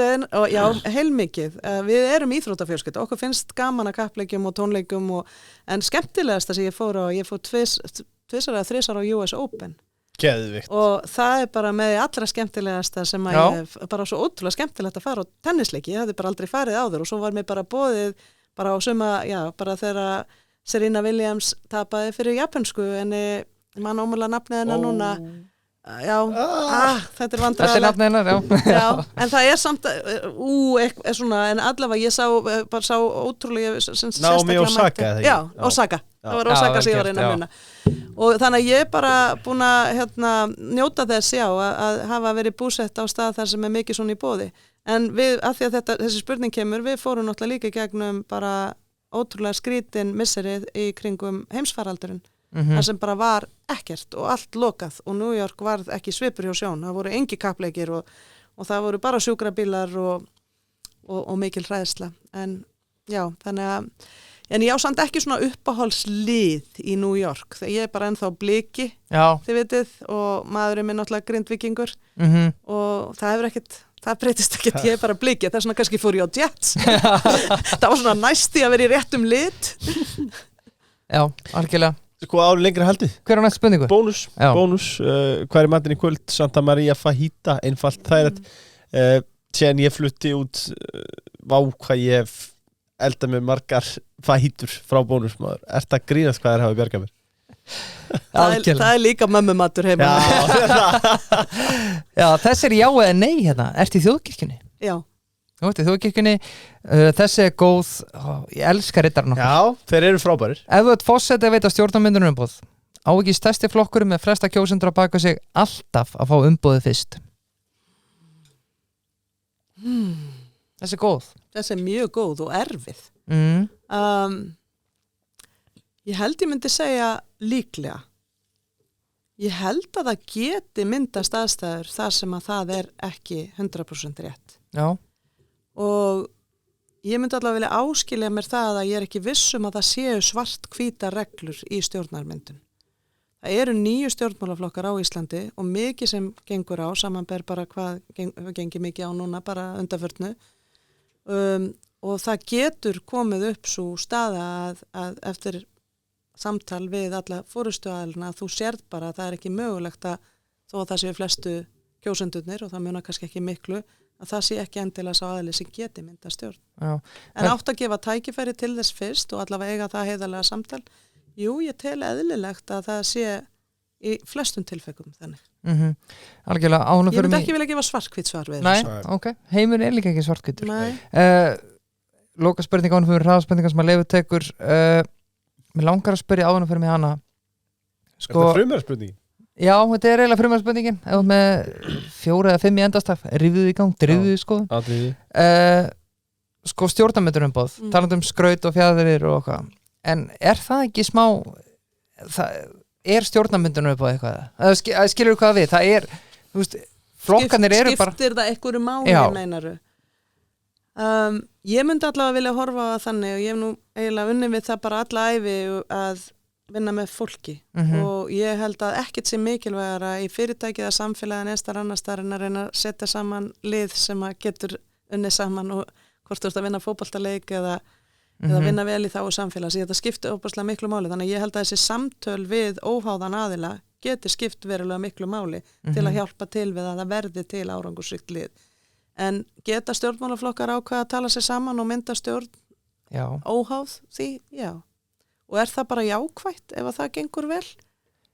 heilmikið. Við erum íþróttafjölskylda. Okkur finnst gaman að kappleikjum og tónleikum en skemmtilegasta sem ég fór tvisar eða þrisar á US Open. Geðvikt. Og það bara með allra skemmtilegasta sem að ég bara svo ótrúlega skemmtilegt að fara á tennisleiki. Ég hafði bara aldrei farið áður og svo var mér bara boðið bara á suma, bara þegar Serena Williams tapaði fyrir japansku en mann ómúlega nafnið hennar núna þetta er vandræðilegt. Þetta er nafnið hennar, já, en það samt svona, en allavega ég sá ótrúlega Naomi Osaka já, Osaka, það var Osaka sem ég var inn að muna og þannig að ég bara búin að njóta þess að hafa verið búsett á stað þar sem mikið svona í boði. En við, af því að þessi spurning kemur, við fórum náttúrulega líka gegnum bara ótrúlega skrítin misserið í kringum heimsfaraldurinn. Það sem bara var ekkert og allt lokað og New York varð ekki svipur hjá sjón. Það voru engi kappleikir og það voru bara sjúkrabílar og mikil hræðsla. En já, þannig að en ég á samt ekki svona uppáhaldslið í New York. Þegar ég bara ennþá bliki, þið vitið, og maðurinn minn náttúrulega grindvíkingur og það breytist ekkert, ég bara blikið, þess vegna kannski fór ég á Jets. Það var svona næsti að vera í réttum lit. Já, algjörlega. Sko á lengra haldið. Hver er næsta spurningu? Bónus. Hvað er matinn í kvöld? Santa Maria Fajita, einfalt. Það síðan ég flutti út hvað ég hef eldað með margar fajitur frá Bónus maður. Ertu að grínast hvað hafa bjargað mér? Það er líka mömmumatur heima. Já, þessi er já eða nei hérna. Ertu í þjóðkirkjunni? Já. Þú ert í þjóðkirkjunni. Þessi er góð. Ég elska riddarinn okkur. Já, þeir eru frábærir. Ef þú ert forseti að veita stjórnarmyndunum umboð, á ekki stærsti flokkur með flesta kjósendur að baka sig alltaf að fá umboðið fyrst. Þessi er góð. Þessi er mjög góð og erfið. Ég held ég myndi segja líklega. Ég held að það geti myndast aðstæður þar sem að það er ekki 100% rétt. Já. Og ég myndi allavega vilja áskilja mér það að ég er ekki viss að það séu svart-hvíta reglur í stjórnarmyndun. Það eru 9 stjórnmálaflokkar á Íslandi og mikið sem gengur á, samanber bara hvað gengi mikið á núna, bara undanförnu. Og það getur komið upp svo staða að eftir samtal við alla forystuaðilina að þú sérð bara að það er ekki mögulegt að þó að það séu flestu kjósendurnir og það munar kannski ekki miklu að það sé ekki endilega sá aðili sem geti mynda stjórn. Já. En átt að gefa tækifæri til þess fyrst og allavega eiga það heiðarlega samtal. Jú, ég tel eðlilegt að það sé í flestum tilfellum þannig. Algjörlega, ég myndi ekki vilja gefa svartkvít svar við þessu. Nei, ok. Heimur er líka ekki svartkvítur. Nei. Loka spurning ánum fyrir hraðaspurningar sem að Leifur tekur. Mér langar að spyrja áðan fyrir mig hana. Er þetta frumherspurningin? Já, þetta er eiginlega frumherspurningin. Ef með 4 eða 5 í endastaf, rifðuð í gang, drifðuð skoðun. Sko stjórnarmyndunumboð, talandi skraut og fjæðurir og eitthvað. En er það ekki smá, er stjórnarmyndunumboð eitthvað? Skilur þú hvað við? Það er, þú veist, flokkanir eru bara... Skiptir það einhverju máli, meinaru? Ég myndi allavega vilja horfa á þannig og ég hef nú eiginlega unnið við það bara alla ævi að vinna með fólki og ég held að ekkert sé mikilvægara í fyrirtækið að samfélagin eðstar annars þar en að reyna að setja saman lið sem að getur unnið saman og hvort þú ert að vinna fótboltaleik eða vinna vel í þá og samfélags. Þetta skiptir óbærslega miklu máli þannig að ég held að þessi samtöl við óháðan aðila getur skipt verulega miklu máli til að hjálpa til við að það verði til árangursríkt lið. En geta stjórnmálaflokkar ákveða að tala sér saman og mynda stjórn óháð því? Já. Og er það bara jákvætt ef að það gengur vel?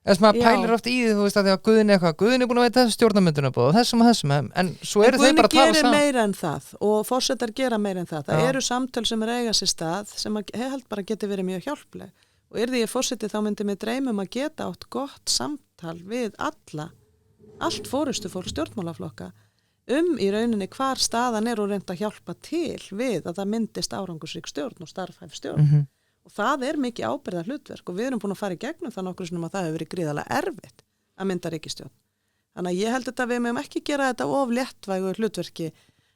Þess maður pælir oft í því, þú veist að því að Guðni er búin að veita þessu stjórnarmyndunarboð og þessum og þessum, en svo eru þeir bara að tala saman. En Guðni gerir meira en það og forsetar gera meira en það. Það eru samtöl sem eiga sér stað sem ég held bara geti verið mjög hjálpleg. Og yrði ég forseti þá myndi mig dreymum að geta átt gott samtal við allt forystufólk stjórnmálaflokka í rauninni hvar staðan er og reynda að hjálpa til við að það myndist árangursrík stjórn og starfhæf stjórn. Og það er mikið ábyrgðar hlutverk og við erum búin að fara í gegnum það nokkru sinnum að það hefur verið gríðarlega erfitt að mynda ríkisstjórn. Þannig að ég held að við mögum ekki gera þetta of léttvægu hlutverki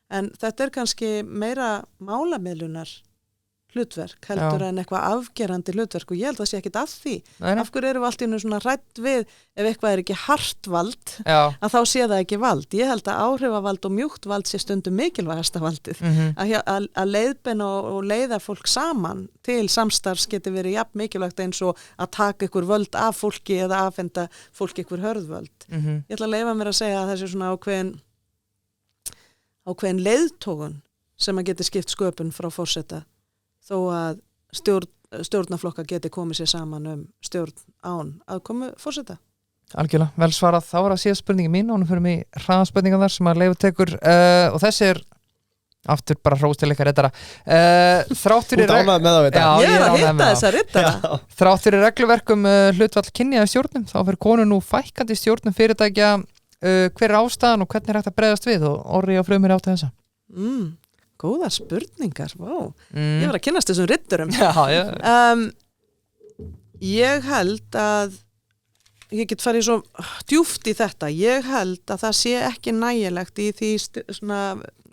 en þetta kannski meira málamiðlunar hlutverk heldur en eitthvað afgerandi hlutverk og ég held að það sé ekkit að því. Af hverju erum við allt í einu svona hrædd við ef eitthvað ekki hart vald að þá sé það ekki vald. Ég held að áhrifavald og mjúkt vald sé stundum mikilvægasta valdið. Að leiðbeina og leiða fólk saman til samstarfs geti verið jafn mikilvægt eins og að taka ykkur völd af fólki eða afhenda fólki ykkur hörðvöld. Ég ætla að leyfa mér að segja að þessi svona ákveðin leiðtogun sem að geti skipt sköpun frá forseta þó að stjórnarflokka geti komið sér saman stjórn án aðkomu forseta. Algjörlega, vel svarað. Þá var það síðast spurningi mín og nú fyrir mig hraðaspurningan þar sem að Leifur tekur og þessi aftur bara hrós til ykkar riddara. Þrátt fyrir ánægð með það við þetta. Ég að hitta þessa riddara. Þrátt fyrir regluverkum hlutvall kynja í stjórnum, þá fyrir konur nú fækkandi í stjórnum fyrirtækja. Hver ástæðan og hvernig hægt að bregðast við og Orri og Frumir átti þessa? Góðar spurningar, vá. Ég var að kynnast þessum riddurum. Ég held að ég get farið svo djúpt í þetta. Ég held að það sé ekki nægilegt í því svona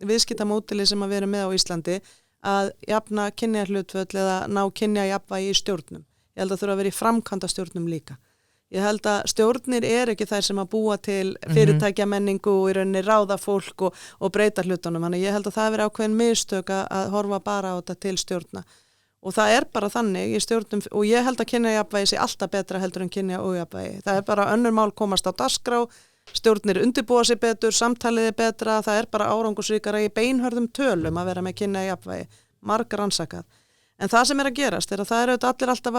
viðskiptamódeli sem að vera með á Íslandi að jafna kynjahlutföll eða ná kynjajafnvægi í stjórnum. Ég held að þurfa að vera í framkvæmdastjórnum líka. Ég held að stjórnir ekki þær sem að búa til fyrirtækjamenningu og í rauninni ráða fólk og breyta hlutunum. Þannig ég held að það veri ákveðin mistök að horfa bara á þetta til stjórna. Og það bara þannig í stjórnum og ég held að kynjajafnvægi sé alltaf betra heldur en kynjaójafnvægi. Það bara önnur mál komast á dagskrá, stjórnir undirbúa sig betur, samtalið betra, það bara árangursríkara í beinhörðum tölum að vera með kynjajafnvægi, margar rannsakað. En það sem að gerast að það auðvitað allir alltaf,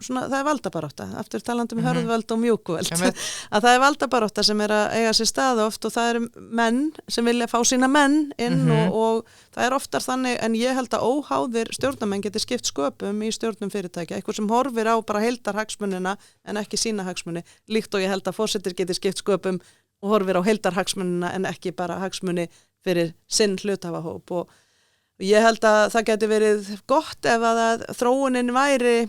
það valdabarátta, aftur talandi hörðvöld og mjúkvöld, að það valdabarátta sem að eiga sér stað oft og það menn sem vilja fá sína menn inn og það oftar þannig, en ég held að óháðir stjórnarmenn geti skipt sköpum í stjórnum fyrirtækja, eitthvað sem horfir á bara heildarhagsmunina en ekki sína hagsmuni, líkt og ég held að forsetir geti skipt sköpum og horfir á heildarhagsmunina en ekki bara hagsmuni fyrir sinn hluthafahóp og ég held að það geti verið gott ef að þróunin væri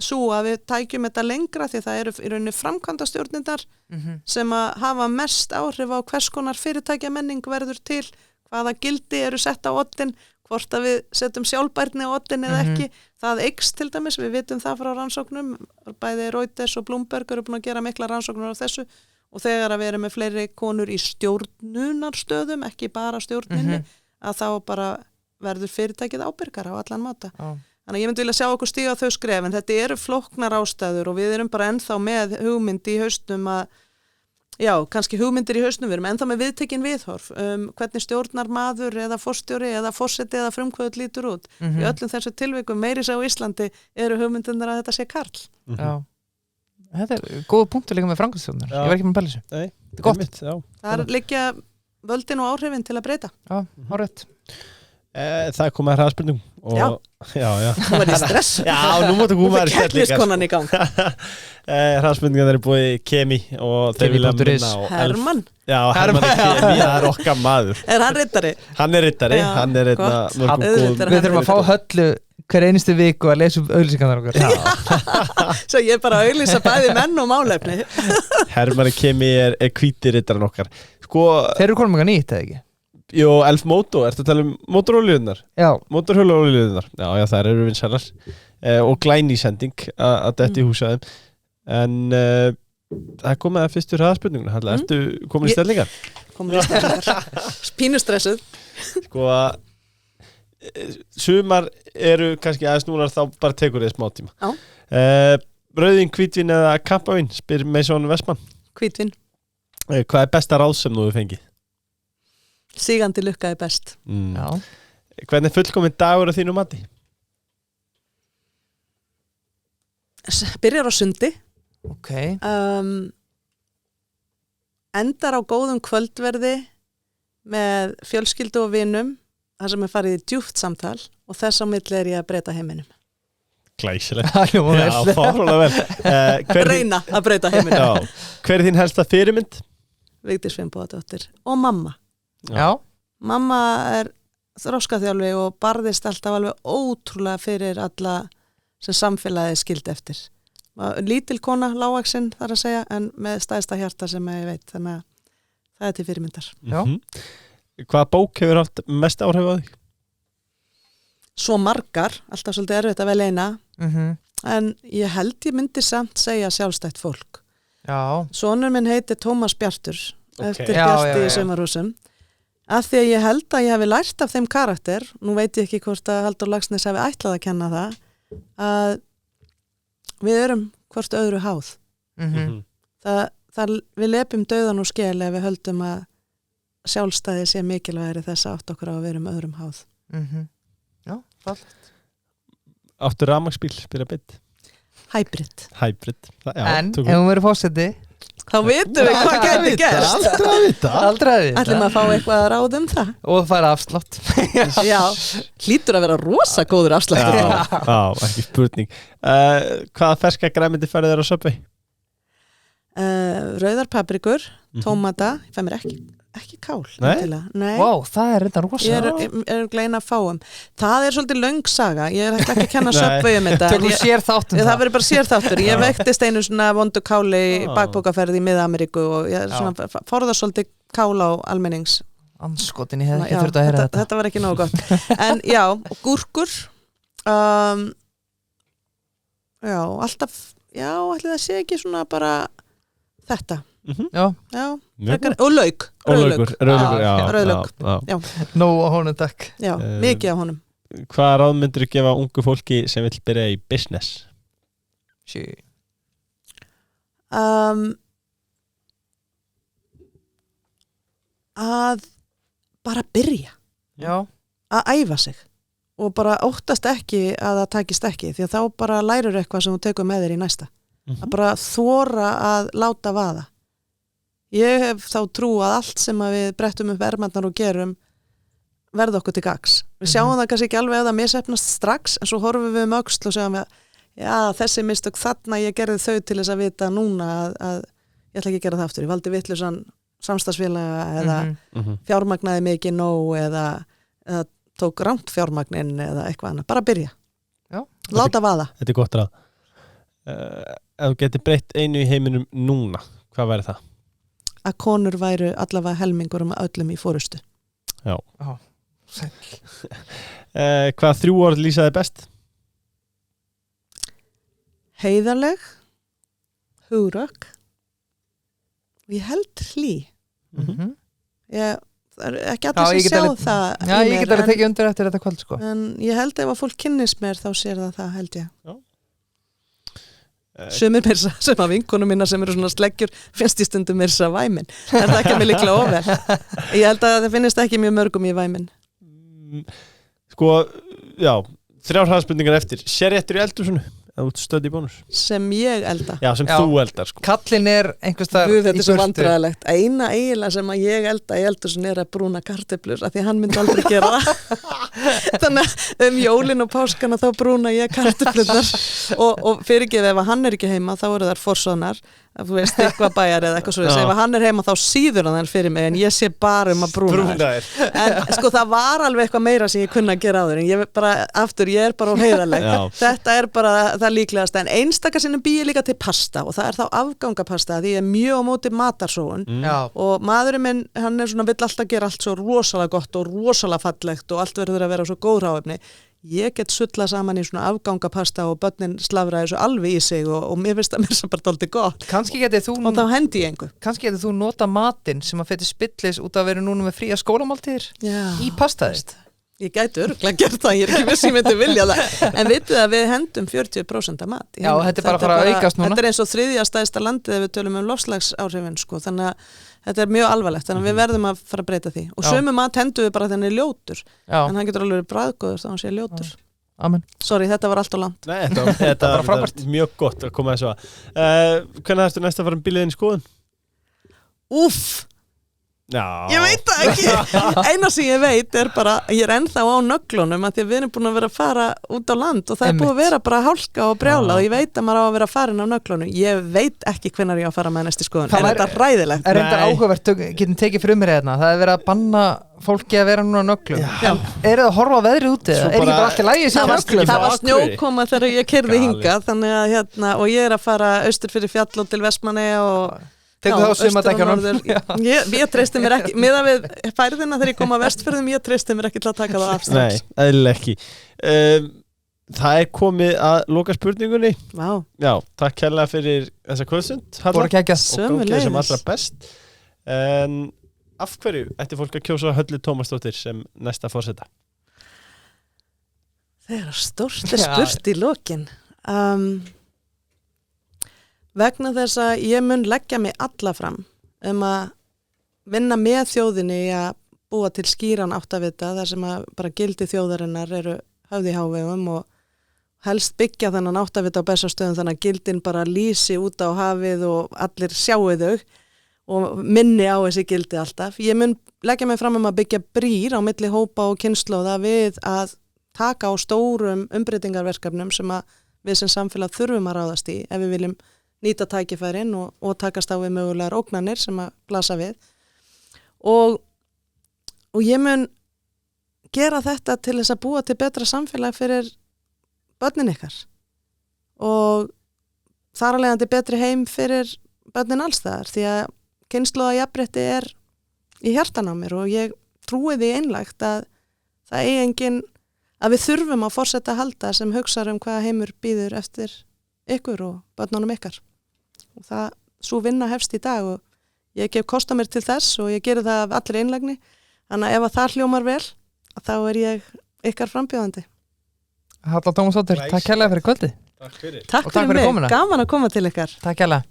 svo að við tækjum þetta lengra því það í rauninni framkvæmdastjórnindar sem að hafa mest áhrif á hvers konar fyrirtækjamenning verður til, hvaða gildi eru sett á oddin, hvort að við setjum sjálfbærni á oddin eða ekki, það eykst til dæmis, við vitum það frá rannsóknum, bæði Reuters og Bloomberg eru búin að gera mikla rannsóknur á þessu og þegar að við erum með fleiri konur í stjórnunarstöðum, ekki bara stjórninni, að þá bara verður fyrirtækið ábyrgara á allan máta. Þannig að ég myndi vilja sjá okkur stíga þau skref, en þetta eru flóknar ástæður og við erum bara ennþá með hugmynd í hausnum kannski hugmyndir í hausnum, við erum ennþá með viðtekin viðhorf, hvernig stjórnar maður eða forstjóri eða forseti eða frumkvöld lítur út. Í öllum þessu tilvikum meiri á Íslandi eru hugmyndunar að þetta sé karl. Þetta góð punktur líka með framkvæmdastjórnar. Ég var ekki með bælis. Þetta gott. Það liggja völdin og áhrifin til að breyta. Hárrétt. Það kom að hraðspurningum Já. Nú var ég stress. Já, nú máttu koma að keppniskonan í gang. Hraðspurningar búið í Kemi og þeir vilja minna á Hermann. Já, Hermann í Kemi, það okkar maður. Hann riddari? Hann riddari, hann Við þurfum að fá Höllu hver einustu viku að lesa auglýsingarnar okkar. Svo ég bara auglýsa bæði menn og málefni. Hermann í Kemi hvíti riddaran okkar. Þeir eru konum eitthvað nýtt, eða ekki? Jú, Elf Moto, ertu að tala mótorolíunar? Já. Mótorhjólaolíunar, já, þær eru vinsælar og glæný sending að þetta í húsaðum. En það kom með fyrstu hraðspurninguna, ertu komin í stellingar? Komin í stellingar, pínustressuð. Sumar eru kannski aðeins núna þá bara tekur þið smá tíma. Já. Rauðvín, hvítvin eða kampavín, spyr Mason Vestmann. Hvítvin. Hvað besta ráð sem þú hefur fengið? Sigandi lukka best. Já. Hvernig fullkominn dagur á þínu mati? Byrjar á sundi. Okay. Endar á góðum kvöldverði með fjölskyldu og vinum þar sem farið í djúpt samtal og þess á milli ég að breyta heiminum. Glæsilegt. Já, fárlega vel. Reyna að breyta heiminum. Já. Hver þín helsta fyrirmynd? Vigdís Finnbogadóttir og mamma. Já. Mamma þroskaþjálfi og barðist alltaf alveg ótrúlega fyrir alla sem samfélagið skildi eftir lítil kona, lágvaxin þar að segja, en með stæðsta hjarta sem ég veit, þannig að það er til fyrirmyndar. Hvaða bók hefur haft mest áhrif á þig? Svo margar, alltaf svolítið erfitt að velja eina, en ég held ég myndi samt segja sjálfstætt fólk. Já. Sonur minn heitir Tómas Bjartur, eftir Bjarti í Sumarhúsum, af því að ég held að ég hafi lært af þeim karakter, nú veit ég ekki hvort að Halldór Laxness hafi ætlað að kenna það, að við erum hvort öðru háð. Við lepjum dauðan og skel ef við höldum að sjálfstæði sé mikilvægri þess að átt okkur á að vera öðrum háð. Já, það. Áttu rafmagnsbíl, spila bit? Hybrid. En ef hún verður fósetti þá vitum við hvað gæti gerst. Aldrei að vita. Ætlum að fá eitthvað að ráða það. Og fara afslátt. Já, hlýtur að vera rosa góður afsláttur. Já, ekki spurning. Hvaða ferska grænmeti færðu þér á Subway? Rauðar paprikur, tómata, ég fæ mér ekki kál. Nei. Vá, það er þetta rosa. Ég er gleina að fáum. Það er svolítið löng saga. Ég er ekki að kenna Subway þetta. Tökum sér þáttum það. Það verður bara sér þáttur. Ég vektist einu svona vondu káli bakbókaferð í Mið-Ameríku og ég svona forða svolítið kál á almennings. Anskotin, ég hef ekki þurft að heyra þetta. Þetta var ekki nógu gott. En já, gúrkur. Já, alltaf, ætli það sé ekki svona bara þetta. Já. Og lauk. Rauðlauk. Nóg á honum, takk. Já, mikið á honum. Hvaða ráð myndirðu gefa ungu fólki sem vill byrja í business? Að bara byrja. Já. Að æfa sig og bara óttast ekki að það takist ekki, því að þá bara lærir eitthvað sem þú tekur með þér í næsta. Að bara þora að láta vaða. Ég hef þá trú að allt sem að við brettum upp ermarnar og gerum verða okkur til gagns. Við sjáum það kannski ekki alveg að það misheppnast strax, en svo horfum við öxl og segjum við þessi mistök þarna, ég gerði þau til þess að vita núna að ég ætla ekki að gera það aftur. Ég valdi vitlausan samstarfsfélaga eða fjármagnaði mikið nóg eða tók rangt fjármagnin eða eitthvað annað. Bara byrja. Já. Láta vaða. Þetta er gott ráð. Ef þú getur breytt einu í heiminum núna, hvað væri það? Að konur væru allavega helmingur öllum í forystu. Já. Hvað 3 orð lýsa þig best? Heiðarleg, hugrökk og ég held hlý. Það er ekki allir sem sjá það. Já, ég get alveg tekið undir eftir þetta kvöld, sko. En ég held ef að fólk kynnist mér þá sér það held ég. Já. Sumir mér sem að vinkonum minna sem eru svona sleggjur finnst í stundum mér sem að væmin. Er það ekki að mér líklega ofel? Ég held að það finnist ekki mjög mörgum í væmin. Sko, já, 3 hraðspurningar eftir. Sér réttur í eldhúsinu? Eða út stödd í bónus? Sem ég elda. Já, sem þú eldar, sko. Kallinn er einhvers staðar í burtu. Þetta er svo vandræðilegt. Eina eiginlega sem að ég elda í eldhúsinu er að brúna kartöflur, af því að hann myndi aldrei gera það. Þannig að jólin og páskana þá brúna ég kartöflurnar og fyrirgefið ef hann er ekki heima þá eru þær forsónar, þú veist, eitthvað bæjar eða eitthvað svo. Ef hann er heima þá síður hann fyrir mig en ég sé bara að brúna þær. En sko það var alveg eitthvað meira sem ég kunna að gera áður en ég er bara heiðarleg. Þetta er bara það líklegast, en einstaka sinnum bý ég líka til pasta og það er þá afgangapasta því ég er mjög á móti matarsóun og maðurinn minn, hann er svona vill alltaf gera allt svo rosalega gott og rosalega fallegt og allt verður að vera svo góð hráefni. Ég get sulla saman í svona afgangapasta og börnin slafraði svo alveg í sig og mér finnst það mér sem bara dálítið gott. Kannski getið þú og þá hendi ég einhver. Kannski getið þú nota matinn sem að fætti spillis út að vera núna með fría skólamáltíðir í pastaðist. Ég gæti örugglega gert það, ég er ekki viss ég myndi vilja það. En vitið að við hendum 40% af mat. Já, þetta er bara að fara að aukast núna. Þetta er eins og 3. stærsta landið ef við tölum loftslagsáhrifin, sko. Þannig að þetta er mjög alvarlegt, þannig að við verðum að fara að breyta því. Og sömu mat hendum við bara þegar hann er ljótur. En hann getur alveg verið bragðgóður þá hann sé ljótur. Amen. Sorry, þetta var allt á land. Nei, þetta var mjög gott að koma þessu að. Hvernig hægstu næst að fara bíliðin í skoðun? Úff! Ég veit það ekki. Eina sem ég veit er bara, ég er ennþá á nöglunum að því að við erum búin að vera að fara út á land og það er búin að vera bara hálka og brjála og ég veit að maður á að vera farin á nöglunum. Ég veit ekki hvenær ég á að fara með næstu skoðun. Er þetta ræðilegt? Er þetta áhugavert, getum tekið frumir hérna. Það er verið að banna fólki að vera núna á nöglum. Er það að horfa á veðrið úti? Er ekki bara allt í lagi sem nöglum? Það var snjókoma þegar ég keyrði hingað, þannig að hérna, og ég er að fara austur fyrir fjall og til Vestmannaeyja og tekur þá sumadekjunum. Ég treysti mér ekki, miðað við færðina þegar ég kom að Vestfjörðum, ég treysti mér ekki til að taka það afstans. Nei, eðlilega ekki. Það er komið að loka spurningunni. Vá. Já, takk kærlega fyrir þessa kvöðsund, Halla. Búið ekki að sömuleiðis. Og sem allra best. En af hverju ætti fólk að kjósa Höllu Tómasdóttir sem næsta forseta? Það er stórt spurt í lokin. Vegna þess að ég mun leggja mig alla fram að vinna með þjóðinni í að búa til skýran áttavita þar sem að bara gildi þjóðarinnar eru höfð í hávegum og helst byggja þennan áttavita á Bessastöðum þannig að gildin bara lýsi út á hafið og allir sjáu þau og minni á þessi gildi alltaf. Ég mun leggja mig fram að byggja brýr á milli hópa og kynslóða við að taka á stórum umbreytingarverkefnum sem að við sem samfélag þurfum að ráðast í ef við viljum nýta tækifærin og takast á við mögulegar ógnanir sem að blasa við og ég mun gera þetta til þess að búa til betra samfélag fyrir börnin ykkar og þar að leiðandi betri heim fyrir börnin allstaðar því að kynslóða jafnrétti er í hjartan á mér og ég trúi því einlægt að það eigi engin að við þurfum að fortsetta að halda sem hugsar hvaða heimur býður eftir ykkur og börnunum ykkar og það, svo vinna hefst í dag og ég gef kosta mér til þess og ég geri það af allri einlægni þannig að ef að það hljómar vel þá er ég ykkar frambjóðandi. Halla Tómasdóttir, takk kærlega fyrir kvöldi. Takk fyrir. Takk fyrir mig, gaman að koma til ykkar. Takk kærlega.